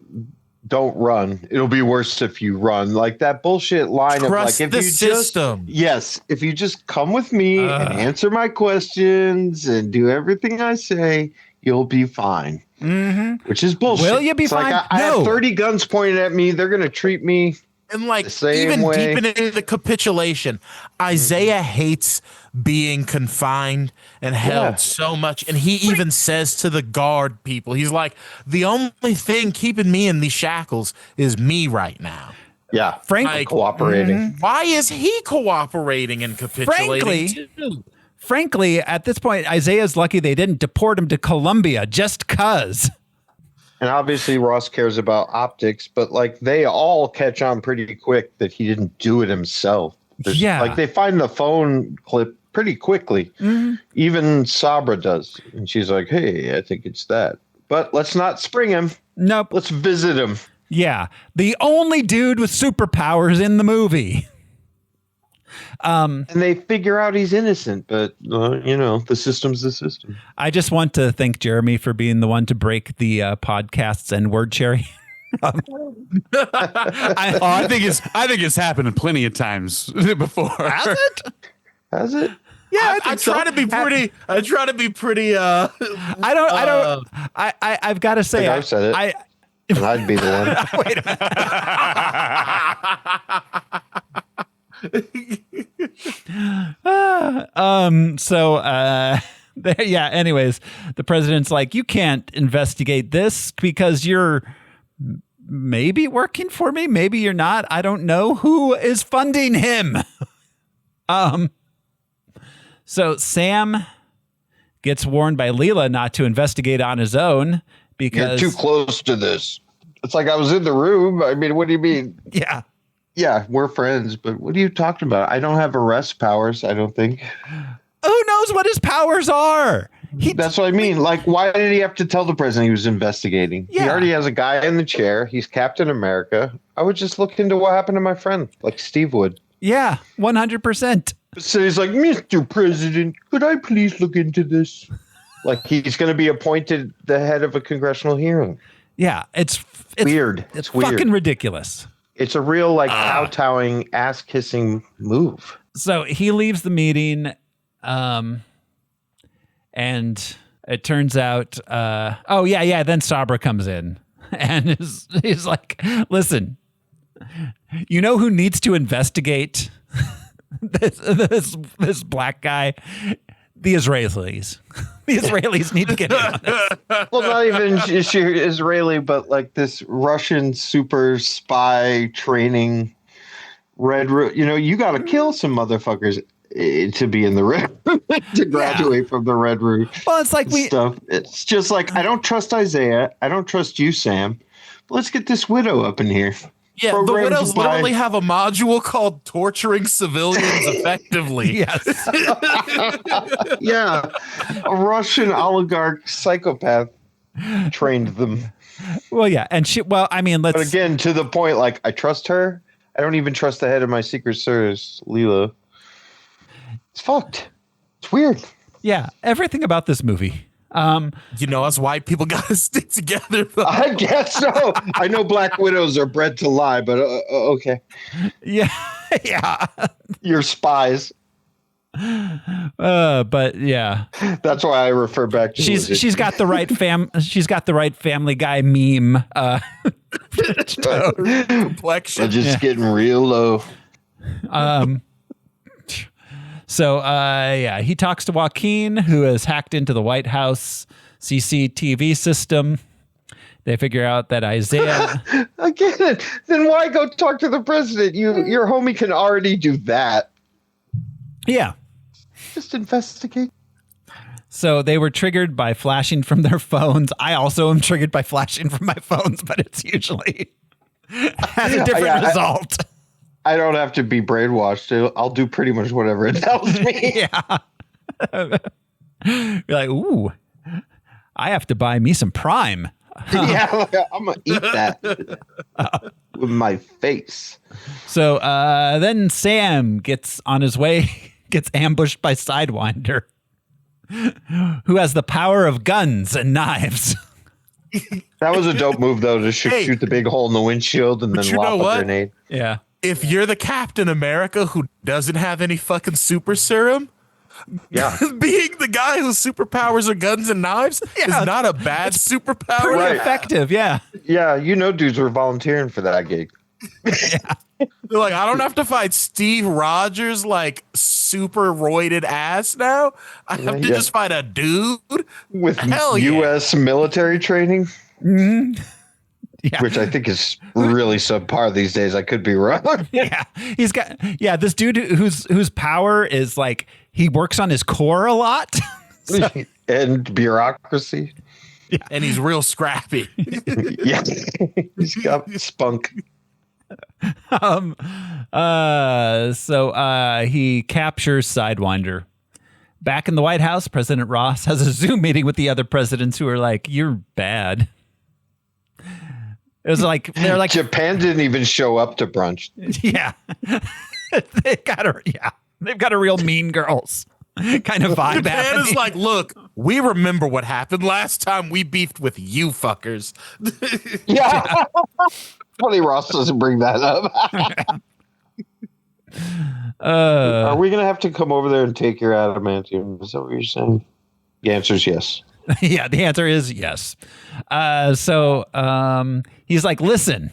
B: don't run. It'll be worse if you run. Like that bullshit line
D: Trust
B: of like, if
D: the
B: you
D: system.
B: if you just come with me and answer my questions and do everything I say, you'll be fine.
A: Mm-hmm.
B: Which is bullshit.
A: Will you be
B: It's
A: fine?
B: Like, I have 30 guns pointed at me. They're going to treat me.
D: And like
B: same
D: even
B: way.
D: deep into the capitulation, Isaiah hates being confined and held so much. And he even says to the guard people, he's like, the only thing keeping me in these shackles is me right now.
B: Yeah.
A: Frankly,
B: cooperating.
D: Why is he cooperating and capitulating?
A: Frankly, at this point, Isaiah's lucky they didn't deport him to Colombia just cuz.
B: And obviously Ross cares about optics, but like they all catch on pretty quick that he didn't do it himself. Like they find the phone clip pretty quickly.
A: Mm-hmm.
B: Even Sabra does. And she's like, hey, I think it's that. But let's not spring him.
A: Nope.
B: Let's visit him.
A: Yeah. The only dude with superpowers in the movie.
B: And they figure out he's innocent, but you know, the system's the system.
A: I just want to thank Jeremy for being the one to break the podcast's N-word cherry.
C: I think it's happened plenty of times before.
A: Has it?
B: Has it?
C: Yeah,
D: I try to be pretty. I try to be pretty.
A: I've got to say,
B: I've said it. And I'd be the one.
A: Wait a minute. Anyways, the president's like, you can't investigate this because you're maybe working for me, maybe you're not. I don't know who is funding him. So Sam gets warned by Leela not to investigate on his own because
B: you're too close to this. It's like I was in the room. I mean, what do you mean?
A: Yeah.
B: Yeah, we're friends, but what are you talking about? I don't have arrest powers, I don't think.
A: Who knows what his powers are?
B: That's what I mean. Like, why did he have to tell the president he was investigating?
A: Yeah.
B: He already has a guy in the chair. He's Captain America. I would just look into what happened to my friend, like Steve would.
A: Yeah, 100%.
B: So he's like, Mr. President, could I please look into this? Like he's going to be appointed the head of a congressional hearing.
A: Yeah, it's
B: weird. It's weird.
A: Fucking ridiculous.
B: It's a real like kowtowing, ass kissing move.
A: So he leaves the meeting, and it turns out, then Sabra comes in and he's like, listen, you know who needs to investigate this black guy? The Israelis. The Israelis need to get in on this.
B: Well, not even Israeli, but like this Russian super spy training Red Room. You know, you got to kill some motherfuckers to be in the Red Room, to graduate from the Red Room.
A: Well, it's like
B: It's just like, I don't trust Isaiah. I don't trust you, Sam. But let's get this widow up in here.
D: Yeah, the widows literally have a module called Torturing Civilians Effectively.
A: Yes.
B: Yeah. A Russian oligarch psychopath trained them.
A: Well, yeah. And
B: But again, to the point, like, I trust her. I don't even trust the head of my Secret Service, Leela. It's fucked. It's weird.
A: Yeah. Everything about this movie
D: You know, us white people got to stick together.
B: I guess so. I know Black Widows are bred to lie, but okay.
A: Yeah. Yeah.
B: You're spies.
A: But yeah,
B: that's why I refer back to.
A: She's got the right Family Guy meme.
D: Complexion.
B: Just getting real low.
A: So yeah, he talks to Joaquin, who has hacked into the White House CCTV system. They figure out that Isaiah.
B: Again, then why go talk to the president? Your homie can already do that.
A: Yeah.
B: Just investigate.
A: So they were triggered by flashing from their phones. I also am triggered by flashing from my phones, but it's usually has a different result.
B: I don't have to be brainwashed. I'll do pretty much whatever it tells me.
A: Yeah. You're like, ooh, I have to buy me some Prime.
B: Yeah, I'm going to eat that with my face.
A: So then Sam gets on his way, gets ambushed by Sidewinder, who has the power of guns and knives.
B: That was a dope move, though, to shoot the big hole in the windshield and then lob a grenade.
A: Yeah.
D: If you're the Captain America who doesn't have any fucking super serum, being the guy whose superpowers are guns and knives is not a bad superpower.
A: Pretty effective, yeah.
B: Yeah, dudes were volunteering for that gig.
D: They're like, I don't have to fight Steve Rogers like super roided ass now. I have to just fight a dude
B: with U.S. military training.
A: Mm-hmm. Yeah.
B: Which I think is really subpar these days. I could be wrong.
A: Yeah, he's got this dude whose power is like he works on his core a lot
B: and bureaucracy.
D: Yeah. And he's real scrappy.
B: Yeah, he's got spunk.
A: So he captures Sidewinder. Back in the White House, President Ross has a Zoom meeting with the other presidents who are like, "You're bad." It was like they're like
B: Japan didn't even show up to brunch.
A: Yeah, they've got a real Mean Girls kind of vibe.
D: Japan is like, look, we remember what happened last time we beefed with you fuckers.
B: Yeah, funny Ross doesn't bring that up. Are we gonna have to come over there and take your adamantium? Is that what you're saying? The answer is yes.
A: Yeah, the answer is yes. So he's like, listen,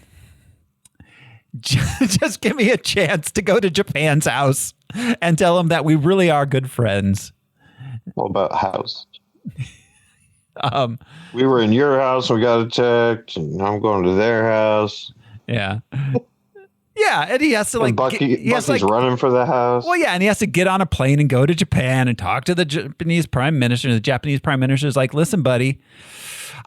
A: just give me a chance to go to Japan's house and tell him that we really are good friends.
B: What about house? We were in your house, we got a text, and now I'm going to their house.
A: Yeah. Yeah, and he has to like
B: Bucky's running for the house.
A: Well, yeah, and he has to get on a plane and go to Japan and talk to the Japanese prime minister. The Japanese prime minister is like, "Listen, buddy,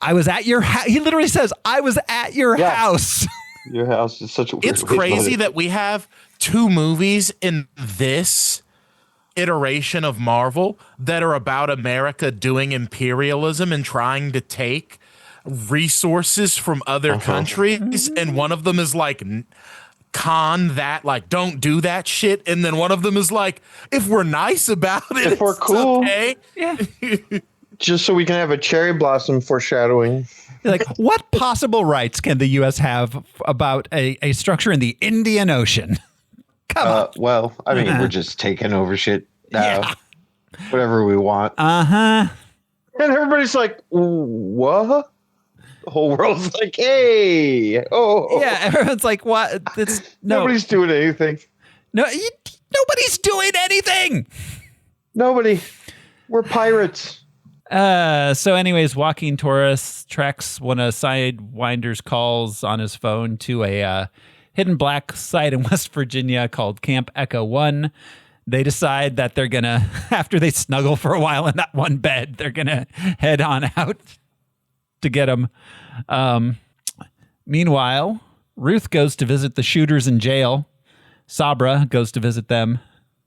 A: I was at your house." He literally says, "I was at your house."
B: Your house is such a weird.
D: It's crazy that we have two movies in this iteration of Marvel that are about America doing imperialism and trying to take resources from other countries, and one of them is like don't do that shit, and then one of them is like, if we're nice about it,
B: if we're cool,
D: okay.
A: Yeah.
B: Just so we can have a cherry blossom foreshadowing.
A: Like, what possible rights can the U.S. have about a structure in the Indian Ocean? Come on.
B: Well, I mean, we're just taking over shit now. Whatever we want.
A: And
B: everybody's like, what? The whole world's like, hey. Oh.
A: Yeah, everyone's like, what?
B: Nobody's doing anything.
A: No, nobody's doing anything.
B: Nobody. We're pirates.
A: So anyways, Joaquin Torres tracks one of Sidewinder's calls on his phone to a hidden black site in West Virginia called Camp Echo 1. They decide that they're going to, after they snuggle for a while in that one bed, they're going to head on out to get him. Meanwhile, Ruth goes to visit the shooters in jail. Sabra goes to visit them.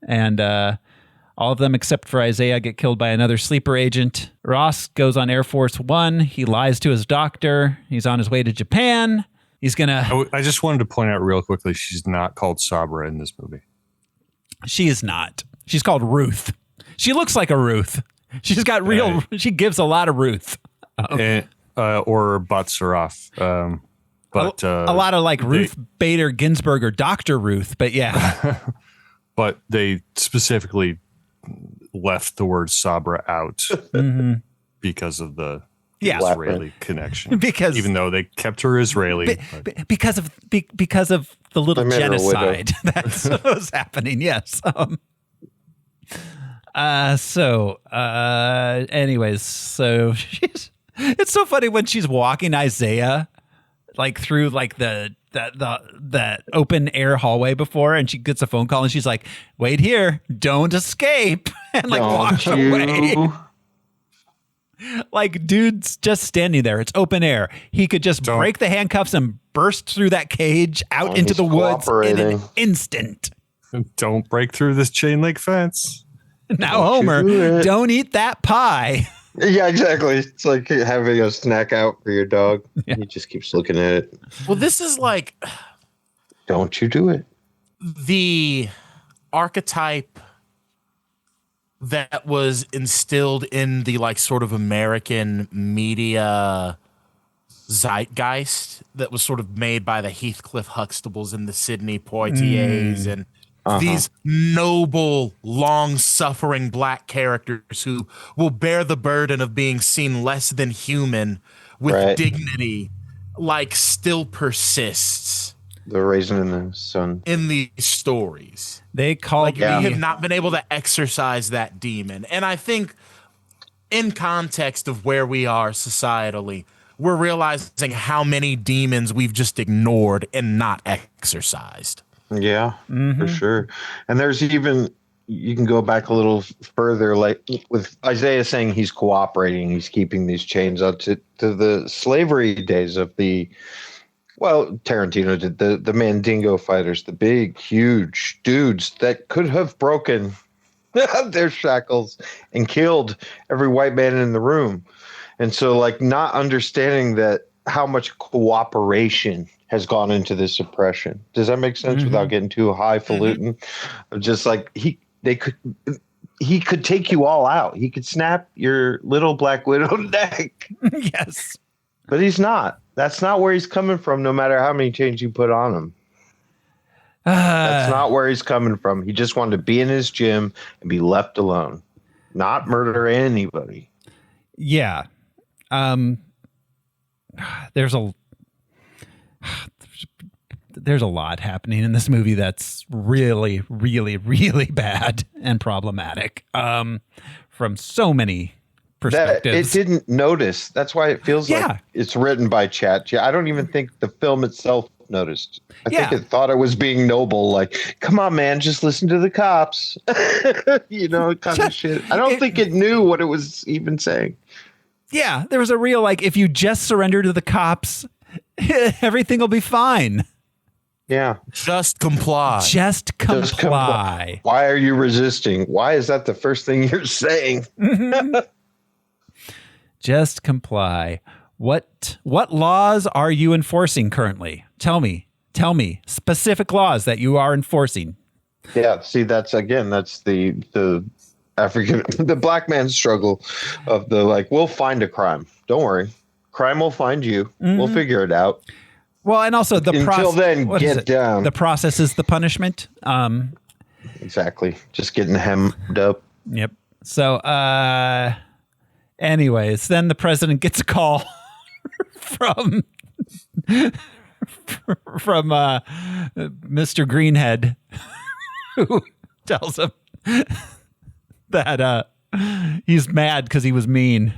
A: And all of them except for Isaiah get killed by another sleeper agent. Ross goes on Air Force One. He lies to his doctor. He's on his way to Japan. He's going to...
J: I just wanted to point out real quickly, she's not called Sabra in this movie.
A: She is not. She's called Ruth. She looks like a Ruth. She's got real. She gives a lot of Ruth.
J: Or butts are off. But
A: a lot of like Ruth Bader Ginsburg or Dr. Ruth, but yeah.
J: But they specifically left the word Sabra out because of the Israeli connection.
A: Because
J: even though they kept her Israeli,
A: because of the little genocide that was happening. Yes. Anyways, so it's so funny when she's walking Isaiah like through like the open air hallway before, and she gets a phone call and she's like, "Wait here, don't escape," and like walks away. Like, dude's just standing there. It's open air. He could just break the handcuffs and burst through that cage out into the woods in an instant.
J: Don't break through this chain link fence.
A: Now, Homer, don't eat that pie.
B: Yeah, exactly. It's like having a snack out for your dog. Yeah. He just keeps looking at it.
D: Well, this is like...
B: Don't you do it.
D: The archetype that was instilled in the like sort of American media zeitgeist that was sort of made by the Heathcliff Huxtables and the Sidney Poitiers and these noble, long-suffering black characters who will bear the burden of being seen less than human with dignity, like, still persists.
B: The raisin in the sun.
D: In these stories.
A: They call
D: we have not been able to exercise that demon. And I think in context of where we are societally, we're realizing how many demons we've just ignored and not exercised.
B: Yeah, for sure. And there's even, you can go back a little further, like with Isaiah saying he's cooperating, he's keeping these chains up to the slavery days of the, well, Tarantino did the Mandingo fighters, the big, huge dudes that could have broken their shackles and killed every white man in the room. And so, like, not understanding that how much cooperation has gone into this oppression. Does that make sense without getting too highfalutin? Just like he could take you all out. He could snap your little Black Widow neck.
A: Yes.
B: But he's not. That's not where he's coming from, no matter how many chains you put on him. That's not where he's coming from. He just wanted to be in his gym and be left alone, not murder anybody.
A: Yeah. There's a lot happening in this movie that's really, really, really bad and problematic from so many perspectives.
B: It didn't notice. That's why it feels like it's written by Chat. I don't even think the film itself noticed. I think it thought it was being noble. Like, come on, man, just listen to the cops. Kind of shit. I don't think it knew what it was even saying.
A: Yeah, there was a real, like, if you just surrender to the cops, everything will be fine.
B: Yeah.
D: Just comply.
A: Just comply.
B: Why are you resisting? Why is that the first thing you're saying?
A: Just comply. What laws are you enforcing currently? Tell me specific laws that you are enforcing.
B: Yeah, see, that's the African, the black man's struggle of the, like, we'll find a crime. Don't worry. Crime will find you. We'll figure it out.
A: Well, and also
B: until then, get down.
A: The process is the punishment.
B: Exactly. Just getting hemmed up.
A: Yep. So, anyways, then the president gets a call from Mr. Greenhead, who tells him that he's mad because he was mean.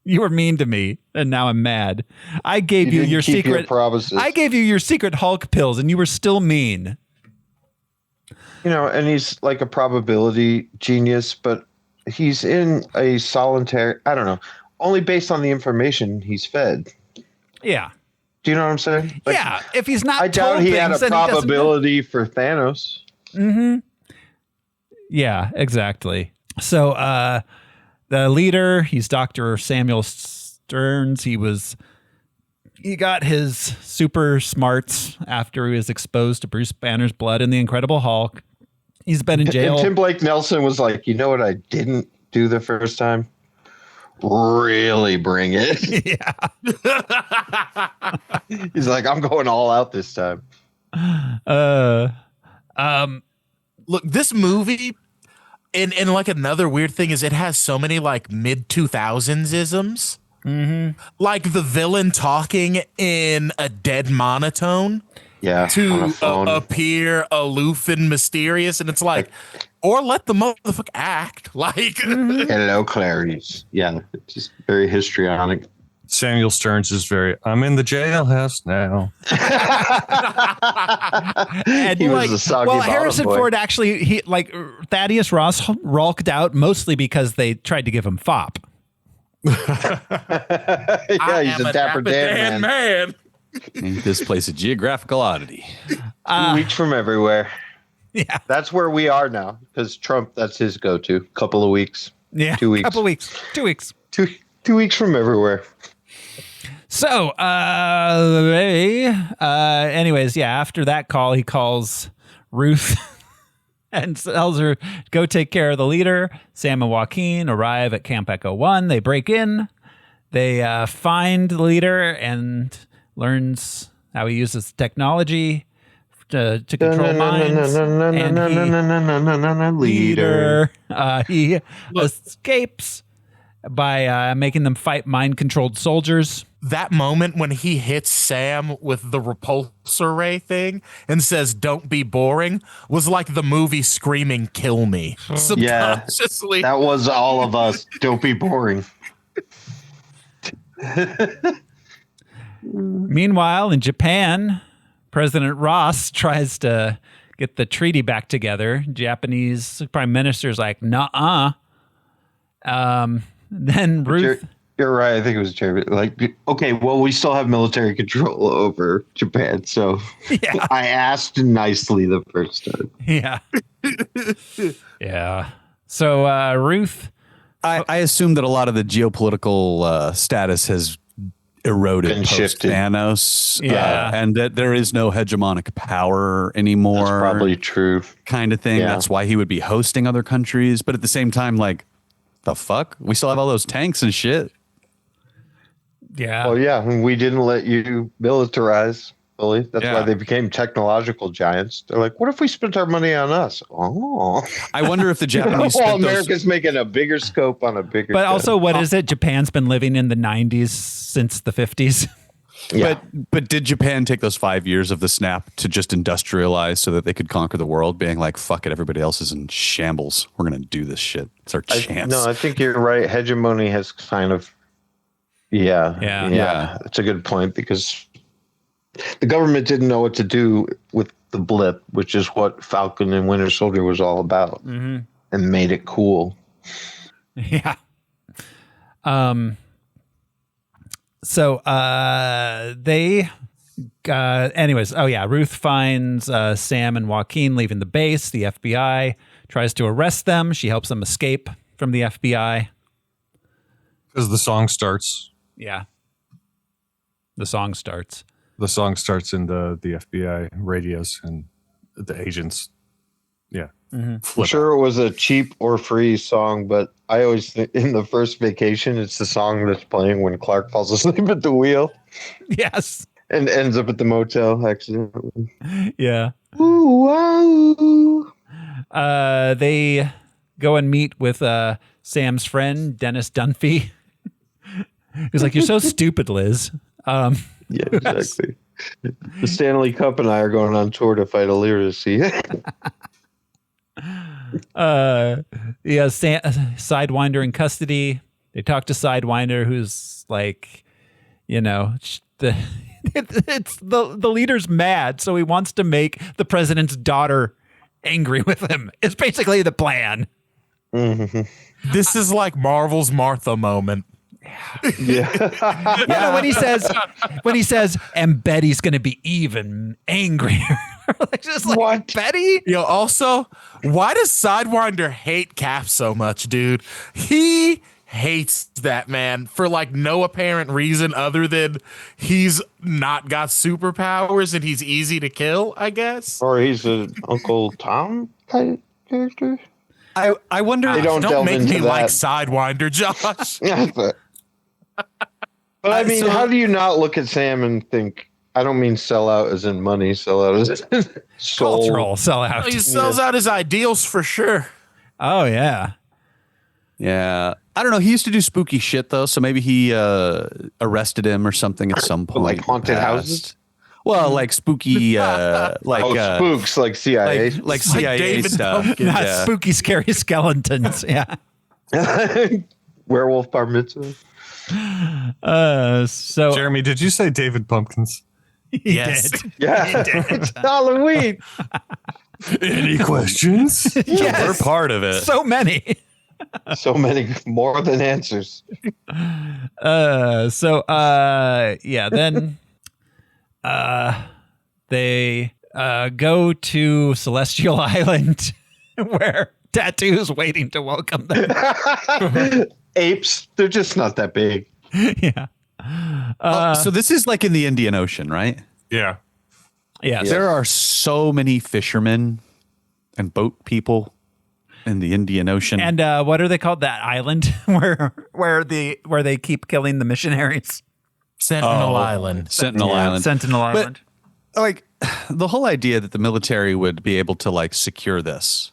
A: You were mean to me, and now I'm mad. I gave you your secret
B: promises.
A: I gave you your secret Hulk pills, and you were still mean.
B: And he's like a probability genius, but he's in a solitary, I don't know, only based on the information he's fed.
A: Yeah.
B: Do you know what I'm saying? Like,
A: yeah. If he's not,
B: I doubt he had a probability for Thanos.
A: Mm-hmm. Yeah, exactly. So, the leader, he's Dr. Samuel Stearns. He got his super smarts after he was exposed to Bruce Banner's blood in The Incredible Hulk. He's been in jail.
B: And Tim Blake Nelson was like, you know what I didn't do the first time, really bring it.
A: Yeah.
B: He's like, I'm going all out this time.
D: Look, this movie, and like another weird thing is it has so many like mid 2000s isms. Like the villain talking in a dead monotone.
B: Yeah.
D: To appear aloof and mysterious, and it's like, or let the motherfucker act like.
B: Hello, Clarice. Yeah, it's just very histrionic.
J: Samuel Stearns is I'm in the jailhouse now.
A: And
B: He was the soggy bottom
A: Harrison
B: boy.
A: Ford actually, Thaddeus Ross rulked out mostly because they tried to give him fop.
B: Yeah, he's a dapper Dan man.
C: Make this place a geographical oddity.
B: 2 weeks from everywhere.
A: Yeah.
B: That's where we are now because Trump, that's his go-to. Couple of weeks.
A: Yeah.
B: 2 weeks.
A: Couple weeks. 2 weeks.
B: 2 weeks from everywhere.
A: So, anyways, yeah, after that call, he calls Ruth and tells her, go take care of the leader. Sam and Joaquin arrive at Camp Echo 1. They break in. They find the leader and learns how he uses technology to control minds. And leader. He escapes by making them fight mind-controlled soldiers.
D: That moment when he hits Sam with the repulsor ray thing and says, don't be boring, was like the movie Screaming, kill me. Subconsciously.
B: That was all of us. Don't be boring.
A: Meanwhile, in Japan, President Ross tries to get the treaty back together. Japanese prime minister's like, nuh-uh. Then Ruth...
B: You're right. I think it was Jeremy. Like, okay, well, we still have military control over Japan, so I asked nicely the first time.
A: Yeah. Yeah. So Ruth...
C: I assume that a lot of the geopolitical status has eroded post Thanos, and that there is no hegemonic power anymore.
B: That's probably true.
C: Kind of thing.
B: Yeah.
C: That's why he would be hosting other countries. But at the same time, like, the fuck? We still have all those tanks and shit.
A: Yeah.
B: Well, yeah, we didn't let you militarize fully. That's why they became technological giants. They're like, what if we spent our money on us? Oh.
C: I wonder if the Japanese
B: well,
C: spent
B: America's making a bigger scope on a bigger
A: But
B: scope.
A: also, what is it? Japan's been living in the 90s since the 50s.
B: Yeah.
C: But did Japan take those 5 years of the snap to just industrialize so that they could conquer the world, being like, fuck it, everybody else is in shambles. We're going to do this shit. It's our chance.
B: No, I think you're right. Hegemony has kind of, yeah. It's a good point because the government didn't know what to do with the blip, which is what Falcon and Winter Soldier was all about, and made it cool.
A: Yeah. So they, anyways, Ruth finds Sam and Joaquin leaving the base. The FBI tries to arrest them. She helps them escape from the FBI.
J: Because the song starts.
A: Yeah. The song starts.
J: The song starts in the FBI radios and the agents. Yeah.
B: I'm sure it was a cheap or free song, but I always think in the first Vacation, it's the song that's playing when Clark falls asleep at the wheel.
A: Yes.
B: And ends up at the motel accidentally.
A: Yeah.
B: Ooh, wow.
A: They go and meet with Sam's friend, Dennis Dunphy. He's like, you're so stupid, Liz.
B: Yeah, exactly. The Stanley Cup and I are going on tour to fight illiteracy.
A: Sidewinder in custody. They talk to Sidewinder, who's like, it's the leader's mad, so he wants to make the president's daughter angry with him. It's basically the plan.
D: This is like Marvel's Martha moment.
B: Yeah.
A: When he says, and Betty's going to be even angrier. What? Betty?
D: Also, why does Sidewinder hate Cap so much, dude? He hates that man for like no apparent reason other than he's not got superpowers and he's easy to kill, I guess.
B: Or he's an Uncle Tom type character.
C: I wonder.
B: They don't
D: Don't
B: delve
D: make
B: into
D: me
B: that.
D: like Sidewinder, Josh.
B: But I mean,
D: so-
B: how do you not look at Sam and think? I don't mean sell out as in money, sell out as in soul.
A: Cultural sellout.
D: He sells out his ideals for sure.
A: Oh yeah.
C: Yeah. I don't know. He used to do spooky shit though, so maybe he arrested him or something at some point.
B: Like
C: in the
B: haunted
C: past.
B: houses?
C: Well, like spooky,
B: Spooks like CIA.
C: like CIA
D: David
C: stuff.
D: Pumpkin.
A: Not
C: Yeah.
A: spooky, scary skeletons. Yeah.
B: Werewolf bar mitzvah.
A: So
J: Jeremy, did you say David Pumpkins?
A: he
D: Yes.
A: did.
B: Yeah, it's Halloween.
J: Any questions?
A: Yes.
C: We're part of it.
A: So many.
B: So many more than answers.
A: Then they go to Celestial Island where Tattoo's waiting to welcome them.
B: Apes, they're just not that big.
A: Yeah.
C: So this is like in the Indian Ocean, right?
J: Yeah.
A: Yeah.
C: There are so many fishermen and boat people in the Indian Ocean.
A: And what are they called? That island where they keep killing the missionaries?
D: Sentinel Island.
C: Sentinel Island.
A: Sentinel
C: But,
A: Island.
C: like the whole idea that the military would be able to like secure this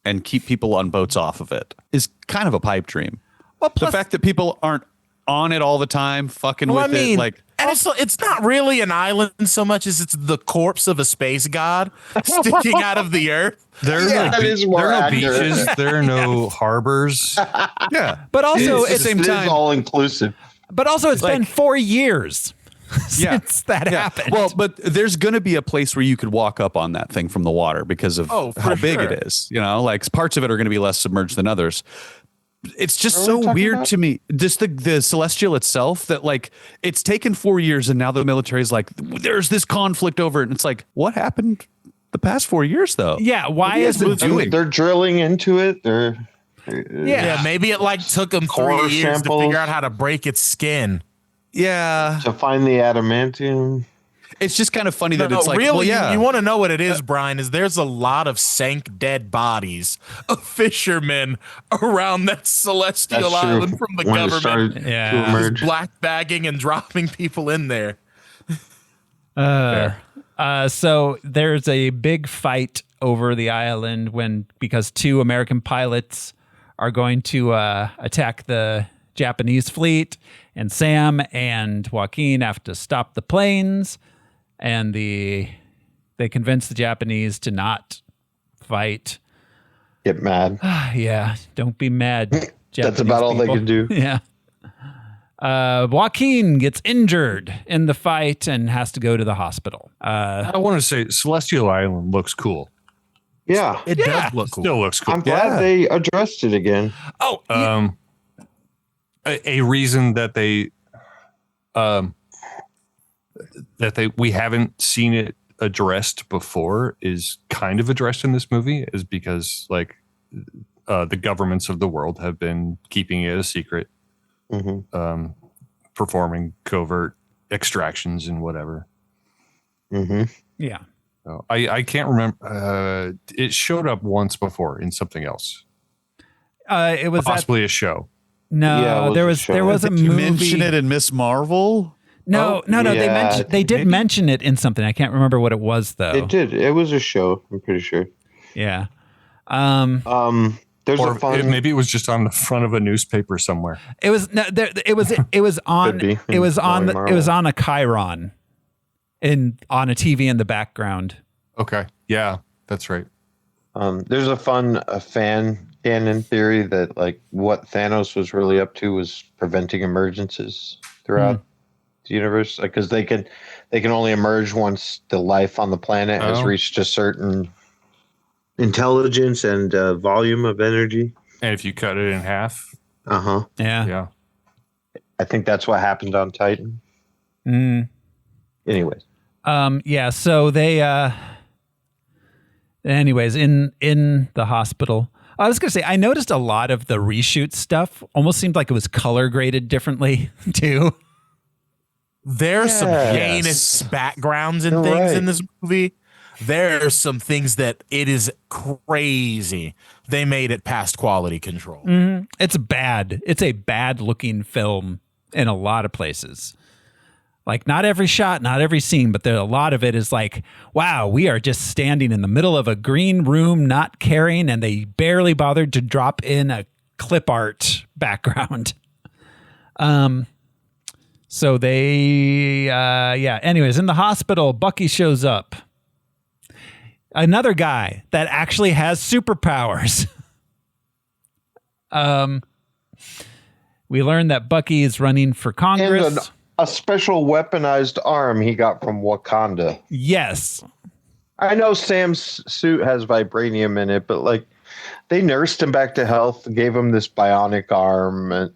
C: and keep people on boats off of it is kind of a pipe dream.
A: Well,
C: The fact that people aren't on it all the time, fucking
D: Well,
C: with it, like
D: and it's not really an island so much as it's the corpse of a space god sticking out of the earth.
J: There are
B: Yeah,
J: no,
B: that is more
J: there are no
B: accurate.
J: beaches. There are no harbors. Yeah.
A: but also
C: at the same
B: It is
C: time,
B: all inclusive.
A: it's been 4 years
C: Yeah.
A: since that happened.
C: Well, but there's going to be a place where you could walk up on that thing from the water because of
D: Oh, for
C: how big
D: sure.
C: it is. You know, like parts of it are going to be less submerged than others. It's just
B: What are we
C: so
B: talking
C: weird
B: about?
C: to me. Just the Celestial itself that like it's taken 4 years and now the military's like there's this conflict over it. And it's like, what happened the past 4 years though?
A: yeah, why is
C: been
A: it
C: doing?
B: They're drilling into it. They're
D: Yeah, maybe it like took them
B: Core
D: 3 years to
B: samples.
D: figure out how to break its skin.
C: Yeah.
B: to find the adamantium.
C: It's just kind of funny that
D: No,
C: it's like,
D: really,
C: well, yeah.
D: you want to know what it is, Brian, is there's a lot of sank dead bodies of fishermen around that celestial
B: That's true.
D: island from the
B: When it
D: government.
B: started
A: Yeah.
B: to emerge.
D: Black bagging and dropping people in there.
A: So there's a big fight over the island because 2 American pilots are going to attack the Japanese fleet, and Sam and Joaquin have to stop the planes, and they convince the Japanese to not fight.
B: Get mad.
A: Yeah, don't be mad.
B: That's
A: Japanese
B: about all they
A: people.
B: can do.
A: Yeah. Joaquin gets injured in the fight and has to go to the hospital.
J: I want to say Celestial Island looks cool.
B: Yeah.
D: It does look cool.
J: Still looks cool.
B: I'm glad they addressed it again.
A: Oh,
J: A reason that we haven't seen it addressed before is kind of addressed in this movie is because like the governments of the world have been keeping it a secret, performing covert extractions and whatever.
A: yeah.
J: So I can't remember. It showed up once before in something else,
A: It was
J: possibly a show.
A: no.
B: Yeah, it was
A: there
B: a
A: was
B: show.
A: there was a
C: You
A: movie.
C: mention it in Miss Marvel?
A: No.
B: yeah,
A: They did mention it in something. I can't remember what it was though.
B: It did. It was a show. I'm pretty sure.
A: Yeah.
B: There's
J: Or
B: a fun.
J: maybe it was just on the front of a newspaper somewhere.
A: It was no. It was on.
B: Could be.
A: It was on.
B: Probably
A: It was
B: Marvel.
A: on a Chiron, on a TV in the background.
J: Okay. Yeah, that's right.
B: There's a fan canon theory that like what Thanos was really up to was preventing emergencies throughout the universe, like because they can only emerge once the life on the planet has
J: Oh.
B: reached a certain intelligence and volume of energy.
J: And if you cut it in half,
B: Yeah.
J: yeah.
B: I think that's what happened on Titan. Anyways,
A: Yeah. So they. Anyways, in the hospital, I was gonna say I noticed a lot of the reshoot stuff almost seemed like it was color graded differently too.
D: There's some
B: Yes.
D: heinous backgrounds and
B: You're
D: things
B: right.
D: in this movie. there's some things that it is crazy. They made it past quality control.
A: It's bad. It's a bad looking film in a lot of places. Like not every shot, not every scene, but a lot of it is like, wow, we are just standing in the middle of a green room, not caring, and they barely bothered to drop in a clip art background. So they, anyways, in the hospital, Bucky shows up. Another guy that actually has superpowers. We learned that Bucky is running for Congress.
B: And a special weaponized arm he got from Wakanda.
A: Yes.
B: I know Sam's suit has vibranium in it, but like they nursed him back to health, gave him this bionic arm, and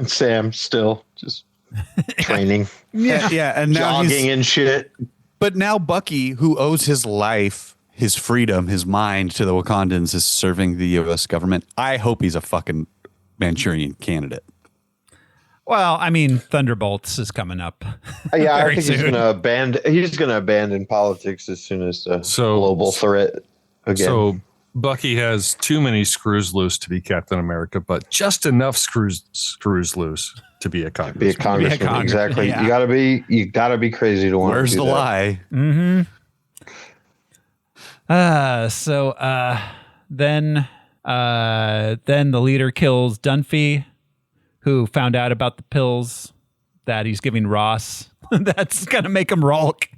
B: Sam still just training.
C: And now
B: jogging and shit.
C: But now Bucky, who owes his life, his freedom, his mind to the Wakandans, is serving the U.S. government. I hope he's a fucking Manchurian candidate.
A: Well, I mean, Thunderbolts is coming up.
B: Yeah, I think he's gonna abandon politics as soon as the global threat again.
J: So Bucky has too many screws loose to be Captain America, but just enough screws loose to be a congressman.
B: Be a congressman, exactly.
A: Yeah.
B: You gotta be crazy to want.
C: Where's
B: to do
C: the
B: that.
C: lie?
A: Then the leader kills Dunphy, who found out about the pills that he's giving Ross. That's gonna make him Rulk.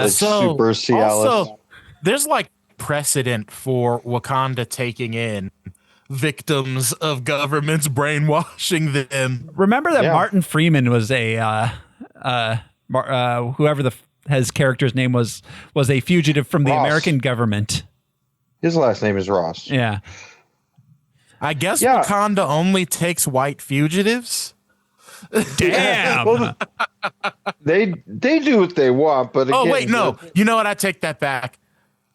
B: Super Cialis.
D: Also, there's like precedent for Wakanda taking in victims of governments brainwashing them.
A: Remember that Martin Freeman was whoever his character's name was a fugitive from the
B: Ross.
A: American government.
B: His last name is Ross.
A: Yeah.
D: I guess Wakanda only takes white fugitives.
A: Damn.
B: Well, they do what they want, but again,
D: wait, no. You know what? I take that back.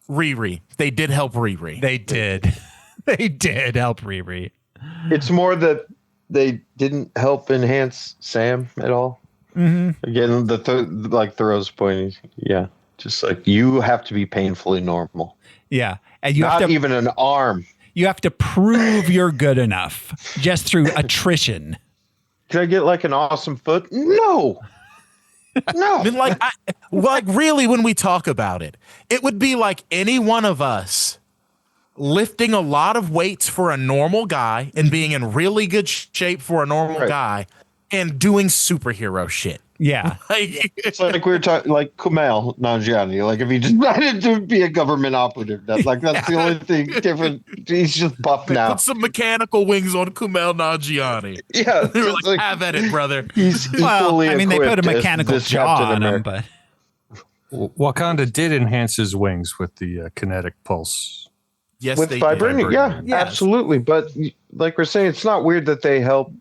D: Riri. They did help Riri.
A: They did. They did help Riri.
B: It's more that they didn't help enhance Sam at all. Again, like Thoreau's point, just like you have to be painfully normal.
A: Yeah, and you
B: Not
A: have to
B: even an arm.
A: You have to prove you're good enough just through attrition.
B: Can I get like an awesome foot? No.
D: I mean, like really, when we talk about it, it would be like any one of us lifting a lot of weights for a normal guy and being in really good shape for a normal guy and doing superhero shit.
A: Yeah.
B: It's like we were talking, like Kumail Nanjiani. Like if he decided to be a government operative, that's the only thing different. He's just buff now.
D: Put some mechanical wings on Kumail Nanjiani.
B: Yeah.
D: They're like, have at it, brother.
B: He's equally
A: they put a
B: equipped as
A: mechanical
B: this
A: jaw
B: Captain
A: on him,
B: America.
A: but
J: Wakanda did enhance his wings with the kinetic pulse.
D: Yes,
B: with
D: they
B: vibranium.
D: did.
B: Yeah, absolutely. But like we're saying, it's not weird that they help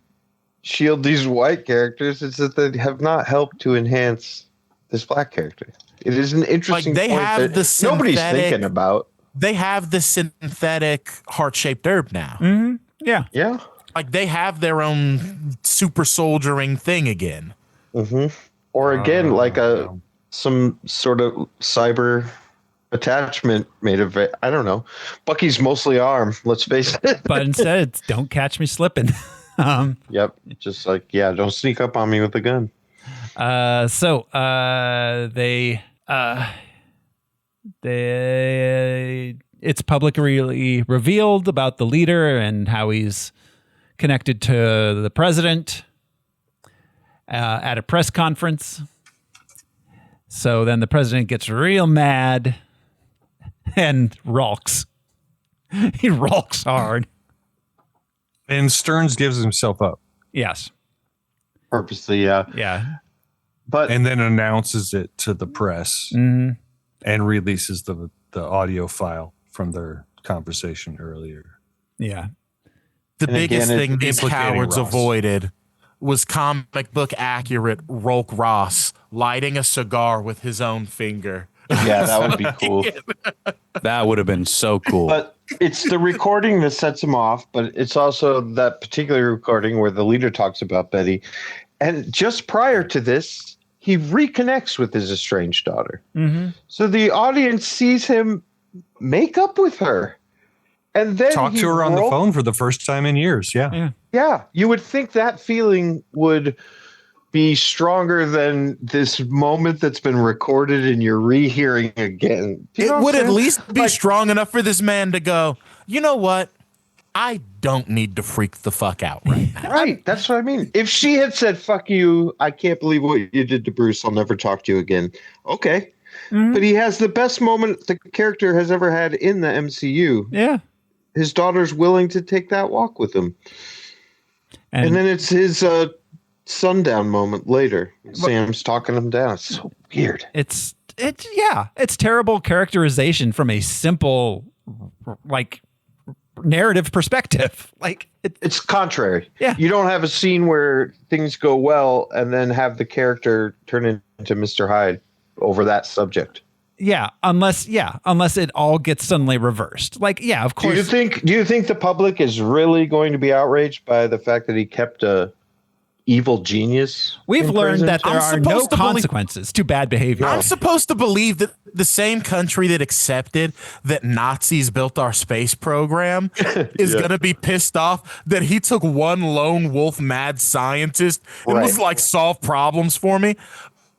B: shield these white characters. It's that they have not helped to enhance this black character. It is an interesting
D: Like they
B: point
D: have
B: that
D: the
B: nobody's
D: synthetic-
B: thinking about.
D: They have the synthetic heart-shaped herb now.
A: yeah.
B: Yeah.
D: Like they have their own super soldiering thing again.
B: Or again, like some sort of cyber attachment made of it. I don't know. Bucky's mostly arm, let's face it.
A: But instead, it's don't catch me slipping.
B: Yep. Just like, don't sneak up on me with a gun.
A: It's publicly revealed about the leader and how he's connected to the president at a press conference. So then the president gets real mad and rulks. He rulks hard.
J: And Stearns gives himself up.
A: Yes.
B: Purposely, yeah.
A: Yeah.
B: But
J: and then announces it to the press and releases the audio file from their conversation earlier.
A: Yeah.
D: The
B: And
D: biggest
B: again,
D: thing these
J: implicating
D: cowards
J: Ross.
D: avoided was comic book accurate Rolk Ross lighting a cigar with his own finger.
B: yeah, that would be cool.
C: That would have been so cool.
B: But it's the recording that sets him off, but it's also that particular recording where the leader talks about Betty. And just prior to this, he reconnects with his estranged daughter. So the audience sees him make up with her. And then
J: Talk to her on the phone for the first time in years. Yeah.
B: Yeah. You would think that feeling would be stronger than this moment that's been recorded and you're rehearing again.
D: It would at least be strong enough for this man to go, you know what? I don't need to freak the fuck out right now.
B: Right. That's what I mean. If she had said, fuck you, I can't believe what you did to Bruce. I'll never talk to you again. Okay. But he has the best moment the character has ever had in the MCU.
A: Yeah.
B: His daughter's willing to take that walk with him. And then it's his sundown moment later. Sam's talking him down. It's so weird.
A: It's terrible characterization from a simple, like, narrative perspective. Like
B: it's contrary.
A: Yeah.
B: You don't have a scene where things go well and then have the character turn into Mr. Hyde over that subject.
A: Yeah, unless it all gets suddenly reversed. Like, yeah, of course.
B: Do you think the public is really going to be outraged by the fact that he kept a evil genius?
A: We've learned that there are no consequences to bad behavior.
D: I'm supposed to believe that the same country that accepted that Nazis built our space program is going to be pissed off that he took one lone wolf mad scientist and was like, solve problems for me.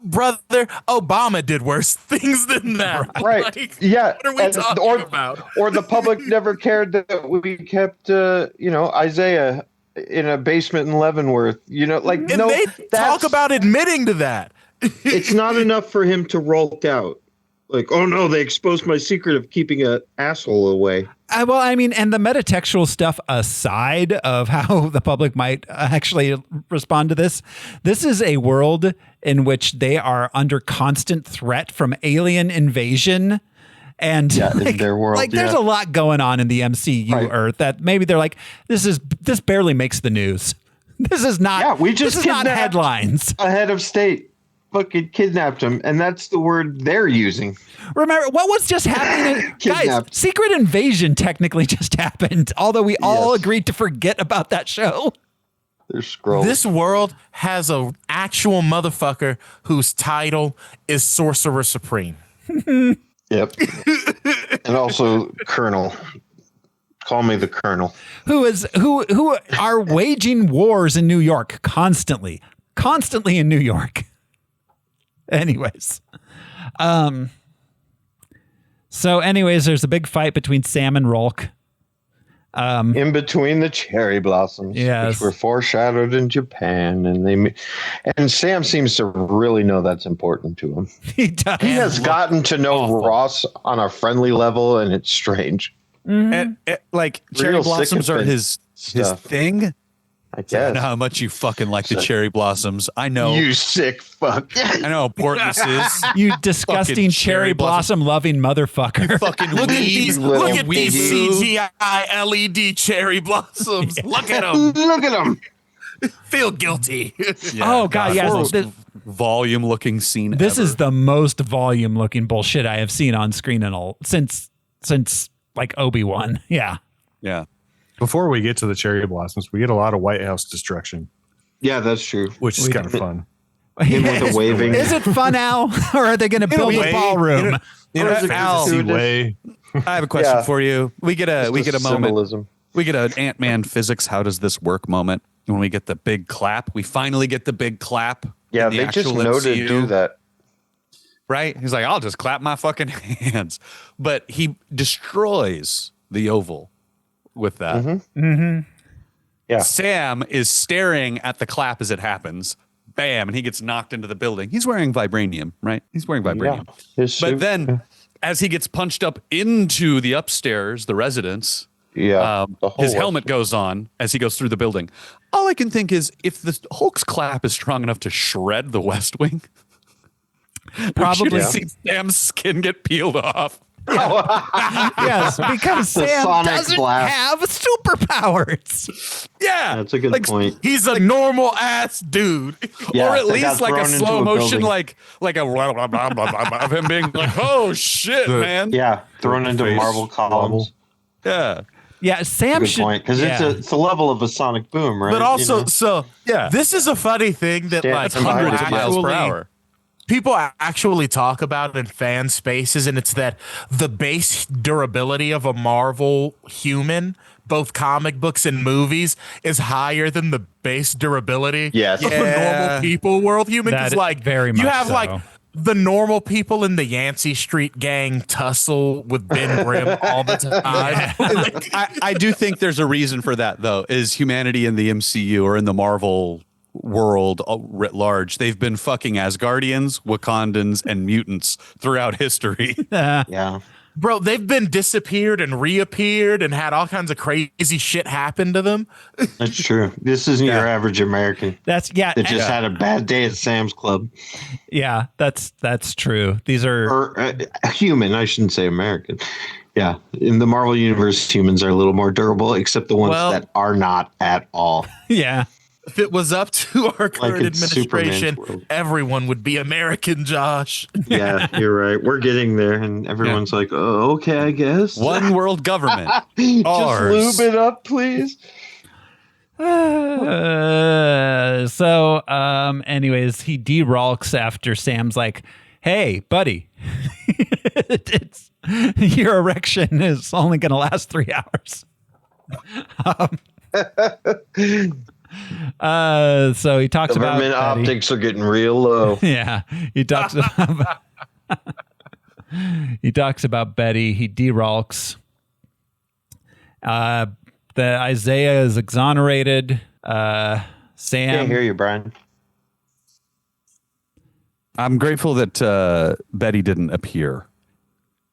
D: Brother, Obama did worse things than that.
B: Right.
D: Like,
B: yeah.
D: What are we talking about?
B: Or the public never cared that we kept, Isaiah in a basement in Leavenworth. Like,
D: and they talk about admitting to that.
B: It's not enough for him to roll out. Like, oh no, they exposed my secret of keeping an asshole away.
A: And the metatextual stuff aside of how the public might actually respond to this is a world in which they are under constant threat from alien invasion. And
B: in their world,
A: there's a lot going on in the MCU Earth that maybe they're like, this barely makes the news. This is not. Yeah, we just not headlines.
B: A head of state fucking kidnapped him, and that's the word they're using.
A: Remember what was just happening? Guys, Secret Invasion technically just happened, although we all agreed to forget about that show.
B: They're scrolling.
D: This world has an actual motherfucker whose title is Sorcerer Supreme.
B: Yep. And also Colonel. Call me the Colonel.
A: Who are waging wars in New York constantly in New York. Anyways. There's a big fight between Sam and Rolk.
B: In between the cherry blossoms, which were foreshadowed in Japan, and Sam seems to really know that's important to him.
A: He does.
B: He has gotten to know Ross on a friendly level, and it's strange.
C: And cherry blossoms are his thing.
B: I guess.
C: I know how much you fucking like the cherry blossoms. I know.
B: You sick fuck.
C: I know how important this is.
A: You disgusting cherry blossom loving motherfucker.
C: You fucking
D: look at these CGI LED cherry blossoms. Look at them.
B: Look at them.
D: Feel guilty.
A: Yeah, God, yes.
C: Volume looking scene.
A: This is the most volume looking bullshit I have seen on screen since like Obi-Wan. Yeah.
C: Yeah.
J: Before we get to the cherry blossoms, we get a lot of White House destruction.
B: Yeah, that's true.
J: Which is kind of fun.
B: Him with the waving.
A: Is it fun, Al? Or are they going to build a ballroom?
J: Way.
C: I have a question for you. We get a moment.
B: Symbolism.
C: We get an Ant-Man physics. How does this work moment when we get the big clap? We finally get the big clap.
B: Yeah, they just know to do that.
C: Right? He's like, I'll just clap my fucking hands. But he destroys the oval with that.
B: Yeah.
C: Sam is staring at the clap as it happens. Bam, and he gets knocked into the building. He's wearing vibranium, right? He's wearing vibranium.
B: Yeah.
C: But then as he gets punched up into the upstairs, the residence, his helmet goes on as he goes through the building. All I can think is if the Hulk's clap is strong enough to shred the West Wing,
A: probably
C: see Sam's skin get peeled off.
A: Yes, because Sam doesn't have superpowers.
C: Yeah,
B: that's a good point.
D: He's a normal ass dude,
B: yeah,
C: or at least like a slow motion, like a of him being like, "Oh shit, man!"
B: Yeah, thrown into marble columns.
C: Yeah,
A: yeah. Sam
B: should point because it's a level of a sonic boom, right?
D: But also, this is a funny thing that like
C: hundreds of miles per hour.
D: people actually talk about in fan spaces, and it's that the base durability of a Marvel human, both comic books and movies, is higher than the base durability of a normal people world human. Because like
A: very much
D: you have
A: so.
D: like the normal people in the Yancey Street gang tussle with Ben Grimm all the time.
C: I do think there's a reason for that, though, is humanity in the MCU or in the Marvel world writ large. They've been fucking Asgardians, Wakandans, and mutants throughout history.
B: Yeah.
D: Bro, they've been disappeared and reappeared and had all kinds of crazy shit happen to them.
B: That's true. This isn't your average American.
A: That
B: just had a bad day at Sam's Club.
A: Yeah, that's true. These are
B: human. I shouldn't say American. Yeah, in the Marvel universe, humans are a little more durable, except the ones that are not at all.
A: Yeah.
D: If it was up to our current
B: it's
D: administration,
B: Superman's world.
D: everyone would be American, Josh.
B: Yeah, you're right. We're getting there, and everyone's like, "Oh, okay, I guess."
C: One world government.
B: Just
C: Ours.
B: lube it up, please.
A: Anyways, he derulks after Sam's like, "Hey, buddy, your erection is only going to last 3 hours." So he talks about
B: Government optics are getting real low.
A: Yeah, he talks about Betty. He derulks. The Isaiah is exonerated. Sam.
B: Can't hear you, Brian.
C: I'm grateful that Betty didn't appear.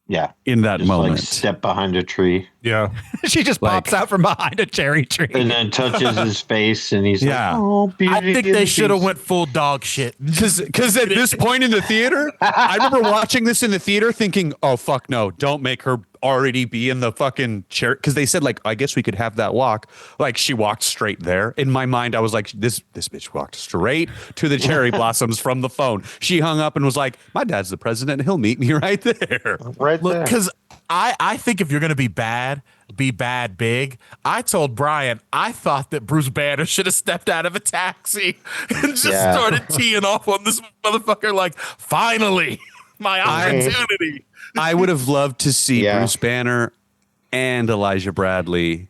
B: Yeah,
C: in that
B: just
C: moment,
B: like step behind a tree.
J: Yeah,
A: she just pops out from behind a cherry tree
B: and then touches his face, and he's like, "Oh, beauty."
D: I think they should have went full dog shit.
C: Because at this point in the theater, I remember watching this in the theater thinking, "Oh fuck no! Don't make her already be in the fucking chair." Because they said like, I guess we could have that walk. Like she walked straight there. In my mind, I was like, this bitch walked straight to the cherry blossoms from the phone. She hung up and was like, "My dad's the president. He'll meet me right there."
B: Right
D: Look,
B: there.
D: because I think if you're gonna be bad big. I told Brian I thought that Bruce Banner should have stepped out of a taxi and just started teeing off on this motherfucker. Like, finally, my opportunity.
C: I would have loved to see Bruce Banner and Elijah Bradley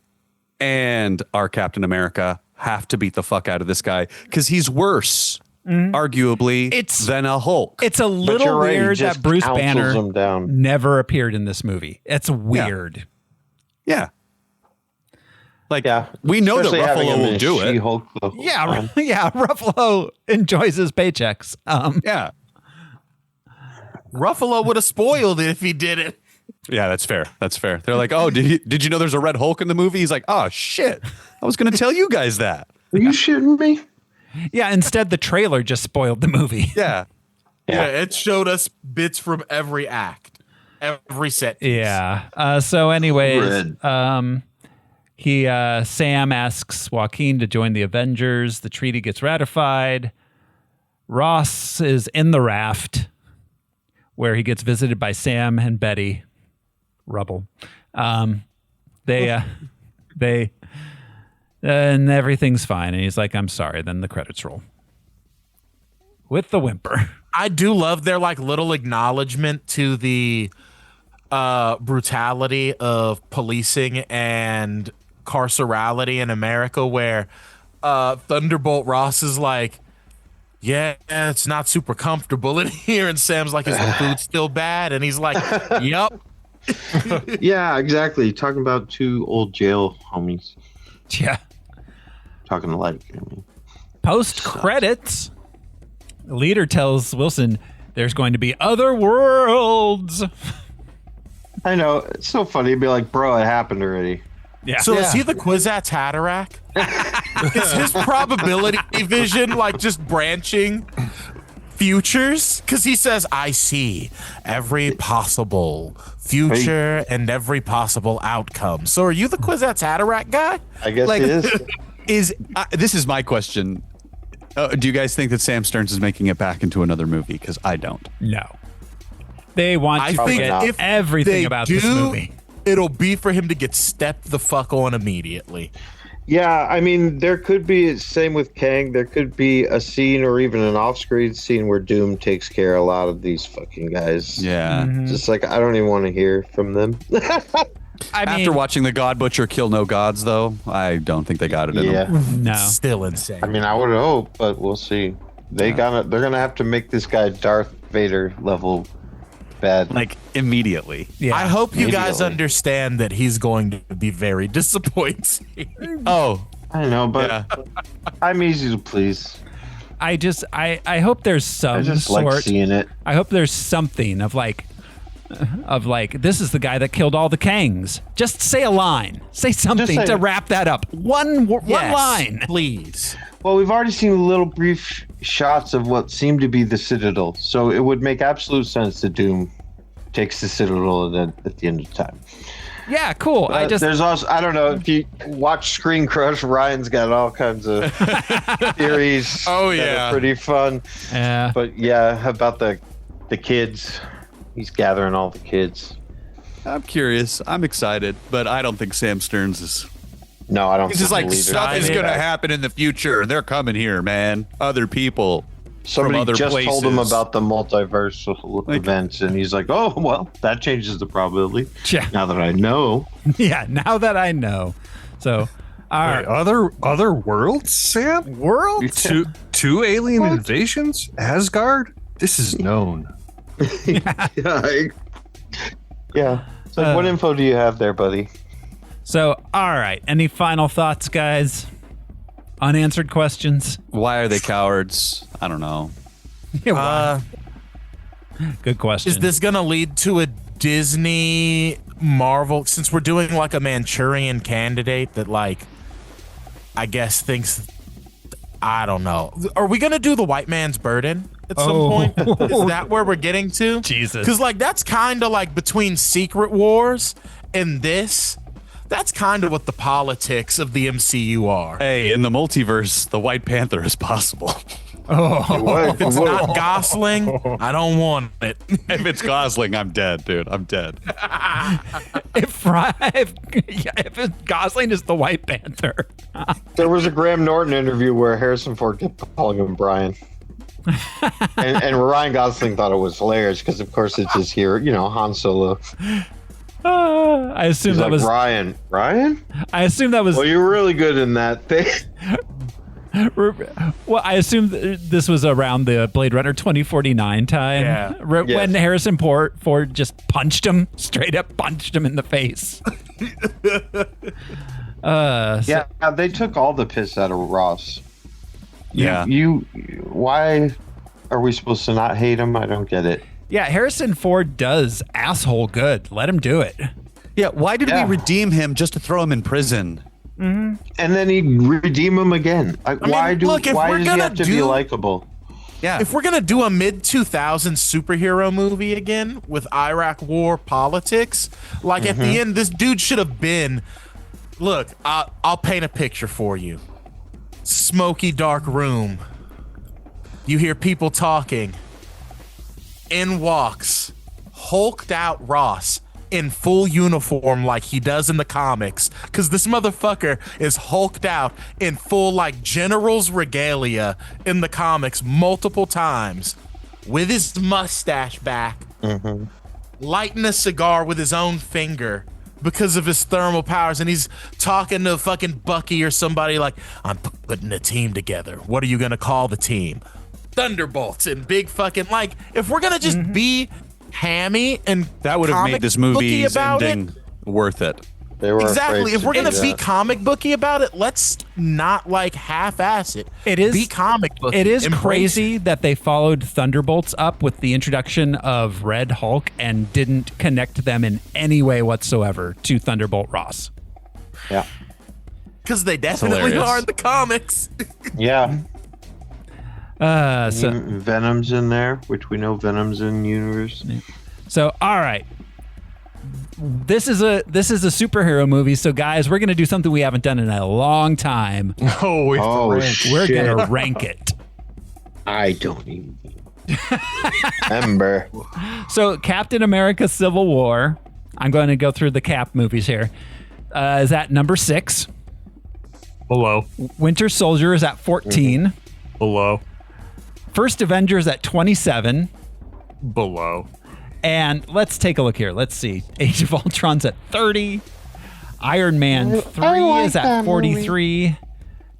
C: and our Captain America have to beat the fuck out of this guy because he's worse, arguably, than a Hulk.
A: It's a little weird that Bruce Banner never appeared in this movie. It's weird.
C: Yeah. Like, we know that Ruffalo will do it.
A: Yeah, Ruffalo enjoys his paychecks.
C: Yeah.
D: Ruffalo would have spoiled it if he did it.
C: Yeah, that's fair. That's fair. They're like, "Oh, did you know there's a Red Hulk in the movie?" He's like, "Oh shit, I was going to tell you guys that."
B: Are you shitting me?
A: Yeah. Instead, the trailer just spoiled the movie.
C: Yeah.
D: It showed us bits from every act, every set piece.
A: Yeah. So, anyways, Sam asks Joaquin to join the Avengers. The treaty gets ratified. Ross is in the raft, where he gets visited by Sam and Betty Rubble. They and everything's fine. And he's like, "I'm sorry." Then the credits roll with the whimper.
D: I do love their like little acknowledgement to the brutality of policing and carcerality in America, where Thunderbolt Ross is like, "Yeah, it's not super comfortable in here," and Sam's like, "Is the food still bad?" And he's like, "Yup."
B: Yeah, exactly. Talking about two old jail homies.
A: Yeah.
B: Talking to like
A: Post credits, the leader tells Wilson there's going to be other worlds.
B: I know. It's so funny. It'd be like, "Bro, it happened already."
A: Yeah.
D: So is he the Kwisatz Haderach? Is his probability vision like just branching futures? Because he says, "I see every possible future and every possible outcome." So are you the Kwisatz Haderach guy?
B: I guess
C: Like,
B: it is.
C: This is my question. Do you guys think that Sam Stearns is making it back into another movie? Because I don't.
A: No. They want to forget everything about this movie.
D: It'll be for him to get stepped the fuck on immediately.
B: Yeah, I mean, there could be, same with Kang, there could be a scene or even an off-screen scene where Doom takes care of a lot of these fucking guys.
C: Yeah.
B: Just like, I don't even want to hear from them.
C: After watching the God Butcher kill no gods, though, I don't think they got it in them.
A: No.
D: Still insane.
B: I mean, I would hope, but we'll see. They're gonna have to make this guy Darth Vader level bad.
C: Like, immediately.
A: Yeah.
D: I hope you guys
B: Immediately.
D: understand that he's going to be very disappointing.
C: Oh,
B: I know, but
C: yeah.
B: I'm easy to please.
A: I hope there's some
B: I just
A: sort.
B: like seeing it.
A: I hope there's something of like, this is the guy that killed all the Kangs. Just say a line. Say something
B: say
A: to
B: it.
A: wrap that up. One
D: Yes,
A: line.
D: please.
B: Well, we've already seen little brief shots of what seem to be the Citadel, so it would make absolute sense that Doom takes the Citadel at the end of time.
A: Yeah, cool.
B: There's also, I don't know, if you watch Screen Crush, Ryan's got all kinds of theories.
C: Oh,
B: that
C: yeah.
B: are pretty fun.
A: Yeah.
B: But yeah, about the kids. He's gathering all the kids.
C: I'm curious. I'm excited, but I don't think Sam Stearns is.
B: No, I don't.
C: He's just like,
B: believe it.
C: stuff is going to happen in the future. They're coming here, man. Other people.
B: Somebody
C: from other
B: just
C: places.
B: told him about the multiversal events, and he's like, "Oh, well, that changes the probability."
A: Yeah.
B: Now that I know,
A: Yeah, now that I know. So, all right.
J: Other worlds, Sam?
A: Worlds?
J: Two alien invasions? Asgard? This is known.
B: yeah. So, what info do you have there, buddy?
A: So, all right. Any final thoughts, guys? Unanswered questions?
C: Why are they cowards? I don't know.
A: Good question.
D: Is this going to lead to a Disney Marvel, since we're doing like a Manchurian Candidate that like, I guess thinks, I don't know. Are we going to do the white man's burden at some point? Is that where we're getting to?
A: Jesus.
D: Because like, that's kind of like between Secret Wars and this, that's kind of what the politics of the MCU are.
C: Hey, in the multiverse, the White Panther is possible.
D: If it's not Gosling, I don't want it.
C: If it's Gosling, I'm dead, dude. I'm dead.
A: if Gosling is the White Panther.
B: There was a Graham Norton interview where Harrison Ford kept calling him Brian. and Ryan Gosling thought it was hilarious because, of course, it's his hero, Han Solo.
A: I assume
B: He's
A: that
B: like,
A: was
B: Ryan. Ryan?
A: I assume that was.
B: Well, you're really good in that thing.
A: Well, I assume this was around the Blade Runner 2049 time.
D: Yeah.
A: When Harrison Ford just punched him, straight up punched him in the face.
B: Yeah, they took all the piss out of Ross.
C: Yeah.
B: Why are we supposed to not hate him? I don't get it.
A: Yeah, Harrison Ford does asshole good. Let him do it.
C: Yeah, why did
B: Yeah.
C: we redeem him just to throw him in prison?
B: And then he redeem him again. Why
D: look, if we're
B: does he
D: gonna
B: have to be likable?
C: Yeah.
D: If we're going to do a mid-2000s superhero movie again with Iraq war politics, like at the end, this dude should have been, look, I'll paint a picture for you. Smoky, dark room. You hear people talking. In walks hulked out Ross in full uniform like he does in the comics, because this motherfucker is hulked out in full like general's regalia in the comics multiple times, with his mustache back, lighting a cigar with his own finger because of his thermal powers, and he's talking to fucking Bucky or somebody like, I'm putting a team together. What are you gonna call the team? Thunderbolts. And big fucking, like, if we're gonna just be hammy and
C: That would have
D: comic
C: made this
D: booky
C: movie's
D: about
C: ending worth it.
B: They were
D: exactly.
B: afraid
D: If
B: to
D: we're gonna
B: do
D: be
B: that.
D: comic booky about it, let's not like half-ass it.
A: It is
D: be comic booky.
A: It is
D: Embrace
A: crazy that they followed Thunderbolts up with the introduction of Red Hulk and didn't connect them in any way whatsoever to Thunderbolt Ross.
B: Yeah.
D: because they definitely
C: hilarious.
D: are in the comics.
B: Yeah.
A: So
B: Venom's in there, which we know Venom's in the universe.
A: all right. This is a superhero movie, so guys, we're gonna do something we haven't done in a long time.
J: Oh, we have to rank.
A: We're
B: shit.
A: gonna rank it.
B: I don't even remember.
A: So Captain America: Civil War. I'm going to go through the Cap movies here. Is that number 6?
J: Below.
A: Winter Soldier is at 14.
J: Below.
A: First Avengers at 27.
J: Below.
A: And let's take a look here. Let's see. Age of Ultron's at 30. Iron Man 3 is at 43.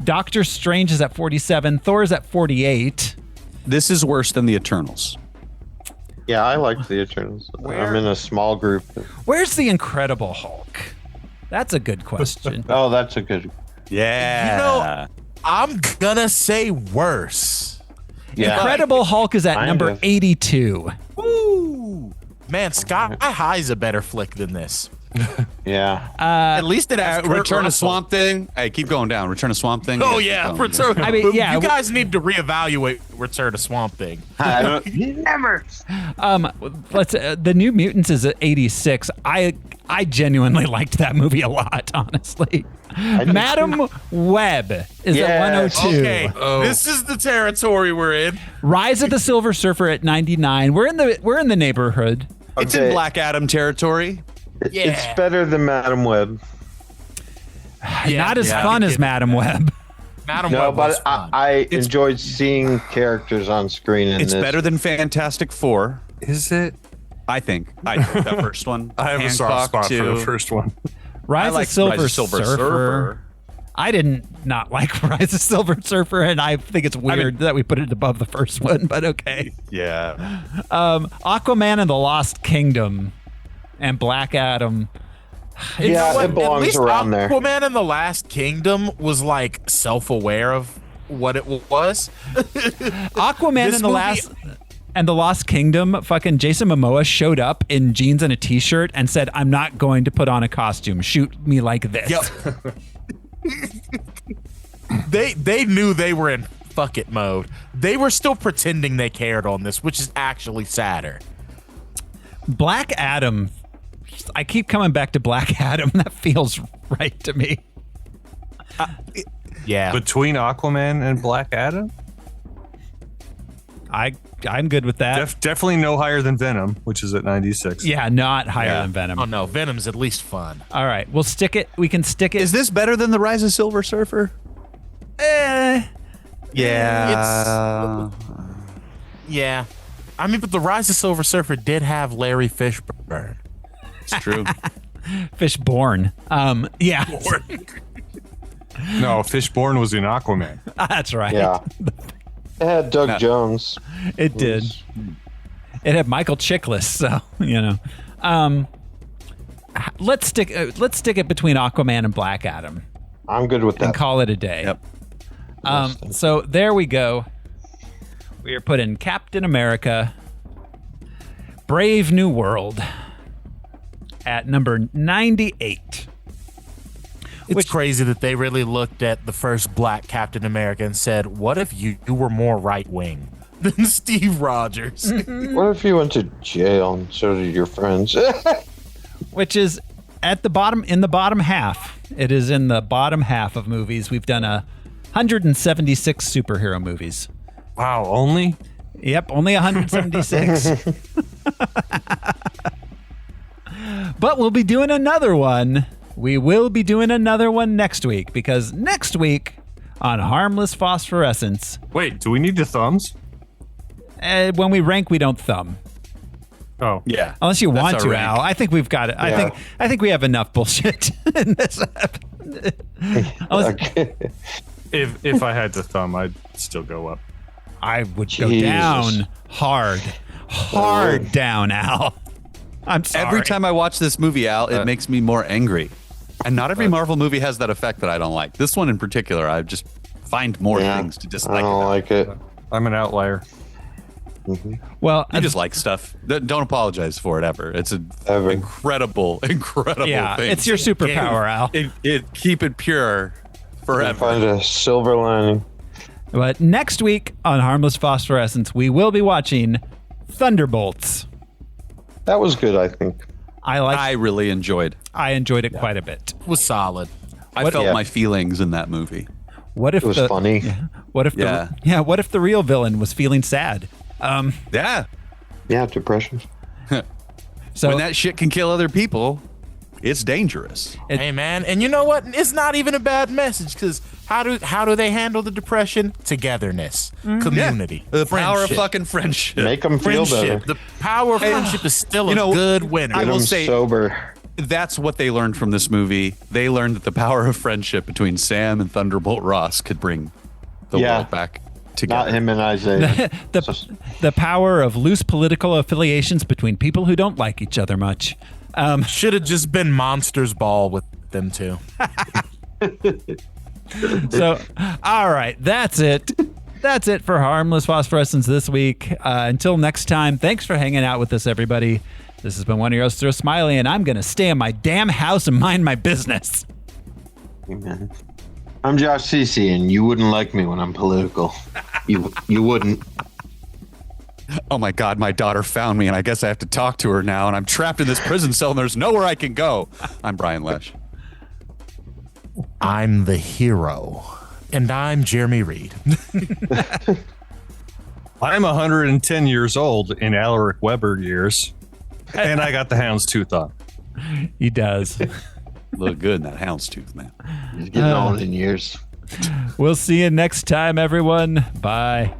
A: Doctor Strange is at 47. Thor is at 48.
C: This is worse than the Eternals.
B: Yeah, I liked the Eternals. I'm in a small group.
A: Where's the Incredible Hulk? That's a good question.
B: Oh, that's a good.
C: Yeah.
D: I'm gonna say worse.
B: Yeah.
A: Incredible Hulk is at
B: Kind
A: number
B: of.
A: 82.
D: Woo! Man, Sky High's a better flick than this.
B: Yeah.
D: At least it has Kurt
C: Return of
D: Russell.
C: Swamp Thing. Hey, keep going down. Return of Swamp Thing.
D: Oh
C: Keep
D: yeah,
C: going.
D: Return.
A: I mean, yeah,
D: you guys need to reevaluate Return of Swamp Thing.
B: Never.
A: Let's the New Mutants is at 86. I genuinely liked that movie a lot, honestly. Madam Web is at 102.
D: Okay, this is the territory we're in.
A: Rise of the Silver Surfer at 99. We're in the neighborhood.
C: It's in Black Adam territory.
D: Yeah.
B: It's better than Madam Web.
A: Not as fun as Madam Web.
D: Madam
B: No,
D: Web was
B: but
D: fun.
B: I enjoyed seeing characters on screen in
C: It's
B: this.
C: better than Fantastic Four.
J: Is it?
C: I think. That first one.
J: I have a soft
C: Hancock
J: spot for
C: too.
J: the first one.
A: Rise
C: like
A: of Silver,
C: Rise of Silver
A: Surfer.
C: Surfer.
A: I didn't not like Rise of Silver Surfer, and I think it's weird that we put it above the first one, but okay.
C: Yeah.
A: Aquaman and the Lost Kingdom and Black Adam.
B: Yeah, it belongs
D: At least
B: around there.
D: Aquaman and the Last Kingdom was like self-aware of what it was.
A: Aquaman
D: This
A: and the
D: movie-
A: Lost Kingdom, fucking Jason Momoa showed up in jeans and a t-shirt and said, "I'm not going to put on a costume. Shoot me like this."
D: Yep. They knew they were in fuck it mode. They were still pretending they cared on this, which is actually sadder.
A: Black Adam. I keep coming back to Black Adam. That feels right to me.
D: Yeah.
J: Between Aquaman and Black Adam?
A: I'm good with that.
J: Definitely no higher than Venom, which is at 96.
A: Yeah, not higher than Venom.
D: Oh no, Venom's at least fun.
A: All right, we'll stick it. We can stick it.
C: Is this better than the Rise of Silver Surfer? Yeah.
D: Yeah. I mean, but the Rise of Silver Surfer did have Larry Fishburne.
C: It's true.
A: Fishborn. Yeah.
J: No, Fishborn was in Aquaman.
A: That's right.
B: Yeah. It had Doug Jones.
A: It did. It had Michael Chiklis, so let's stick it between Aquaman and Black Adam
B: I'm good with
A: and
B: that.
A: call it a day.
C: Yep.
A: So there we go. We are putting Captain America, Brave New World at number 98.
D: It's crazy that they really looked at the first black Captain America and said, what if you were more right wing than Steve Rogers?
B: What if you went to jail and so did your friends?
A: Which is at the bottom, in the bottom half. It is in the bottom half of movies. We've done 176 superhero movies.
J: Wow, only?
A: Yep, only 176. But we'll be doing another one. We will be doing another one next week, because next week on Harmless Phosphorescence.
J: Wait, do we need the thumbs?
A: When we rank, we don't thumb.
J: Oh.
C: Yeah.
A: Unless you want
C: our
A: to,
C: rank.
A: Al. I think we've got it.
B: Yeah.
A: I think we have enough bullshit in this.
J: If I had to thumb, I'd still go up.
A: I would go
B: Jesus.
A: down hard down, Al. I'm sorry.
C: Every time I watch this movie, Al, it makes me more angry. And not every Marvel movie has that effect that I don't like. This one in particular, I just find more things to
B: I
C: dislike
B: don't
C: about.
B: like it.
J: I'm an outlier.
A: Well,
C: You just like stuff. Don't apologize for it ever. It's an
B: Ever.
C: incredible
A: yeah,
C: thing.
A: it's your superpower, Al.
C: Keep it pure forever.
B: Find a silver lining.
A: But next week on Harmless Phosphorescence, we will be watching Thunderbolts.
B: That was good, I think.
C: I really enjoyed.
A: I enjoyed it quite a bit.
D: Was solid.
C: I felt
B: Yeah.
C: my feelings in that movie.
A: What if
B: It was
A: the
B: funny.
A: what if the what if the real villain was feeling sad?
C: Yeah.
B: Yeah, depression.
A: So
C: When that shit can kill other people, It's dangerous.
D: Hey, man. And you know what? It's not even a bad message because how do they handle the depression? Togetherness, community,
C: The power of
D: friendship.
C: fucking friendship.
B: Make them feel better.
D: The power of friendship is still a good winner.
C: I
B: Get
C: will
B: them
C: say
B: sober.
C: that's what they learned from this movie. They learned that the power of friendship between Sam and Thunderbolt Ross could bring the world back together.
B: Not him and Isaiah.
A: The power of loose political affiliations between people who don't like each other much.
D: Should have just been Monsters Ball with them too.
A: So, all right, that's it. That's it for Harmless Phosphorescence this week. Until next time, thanks for hanging out with us, everybody. This has been one of your hosts, Joe Smiley, and I'm going to stay in my damn house and mind my business.
B: Amen. I'm Josh Cece, and you wouldn't like me when I'm political. You wouldn't.
C: Oh my God, my daughter found me, and I guess I have to talk to her now, and I'm trapped in this prison cell, and there's nowhere I can go. I'm Brian Lesh.
D: I'm the hero, and I'm Jeremy Reed.
J: I'm 110 years old in Alaric Weber years, and I got the houndstooth on.
A: He does.
C: Look good in that houndstooth, man.
B: He's getting old in years.
A: We'll see you next time, everyone. Bye.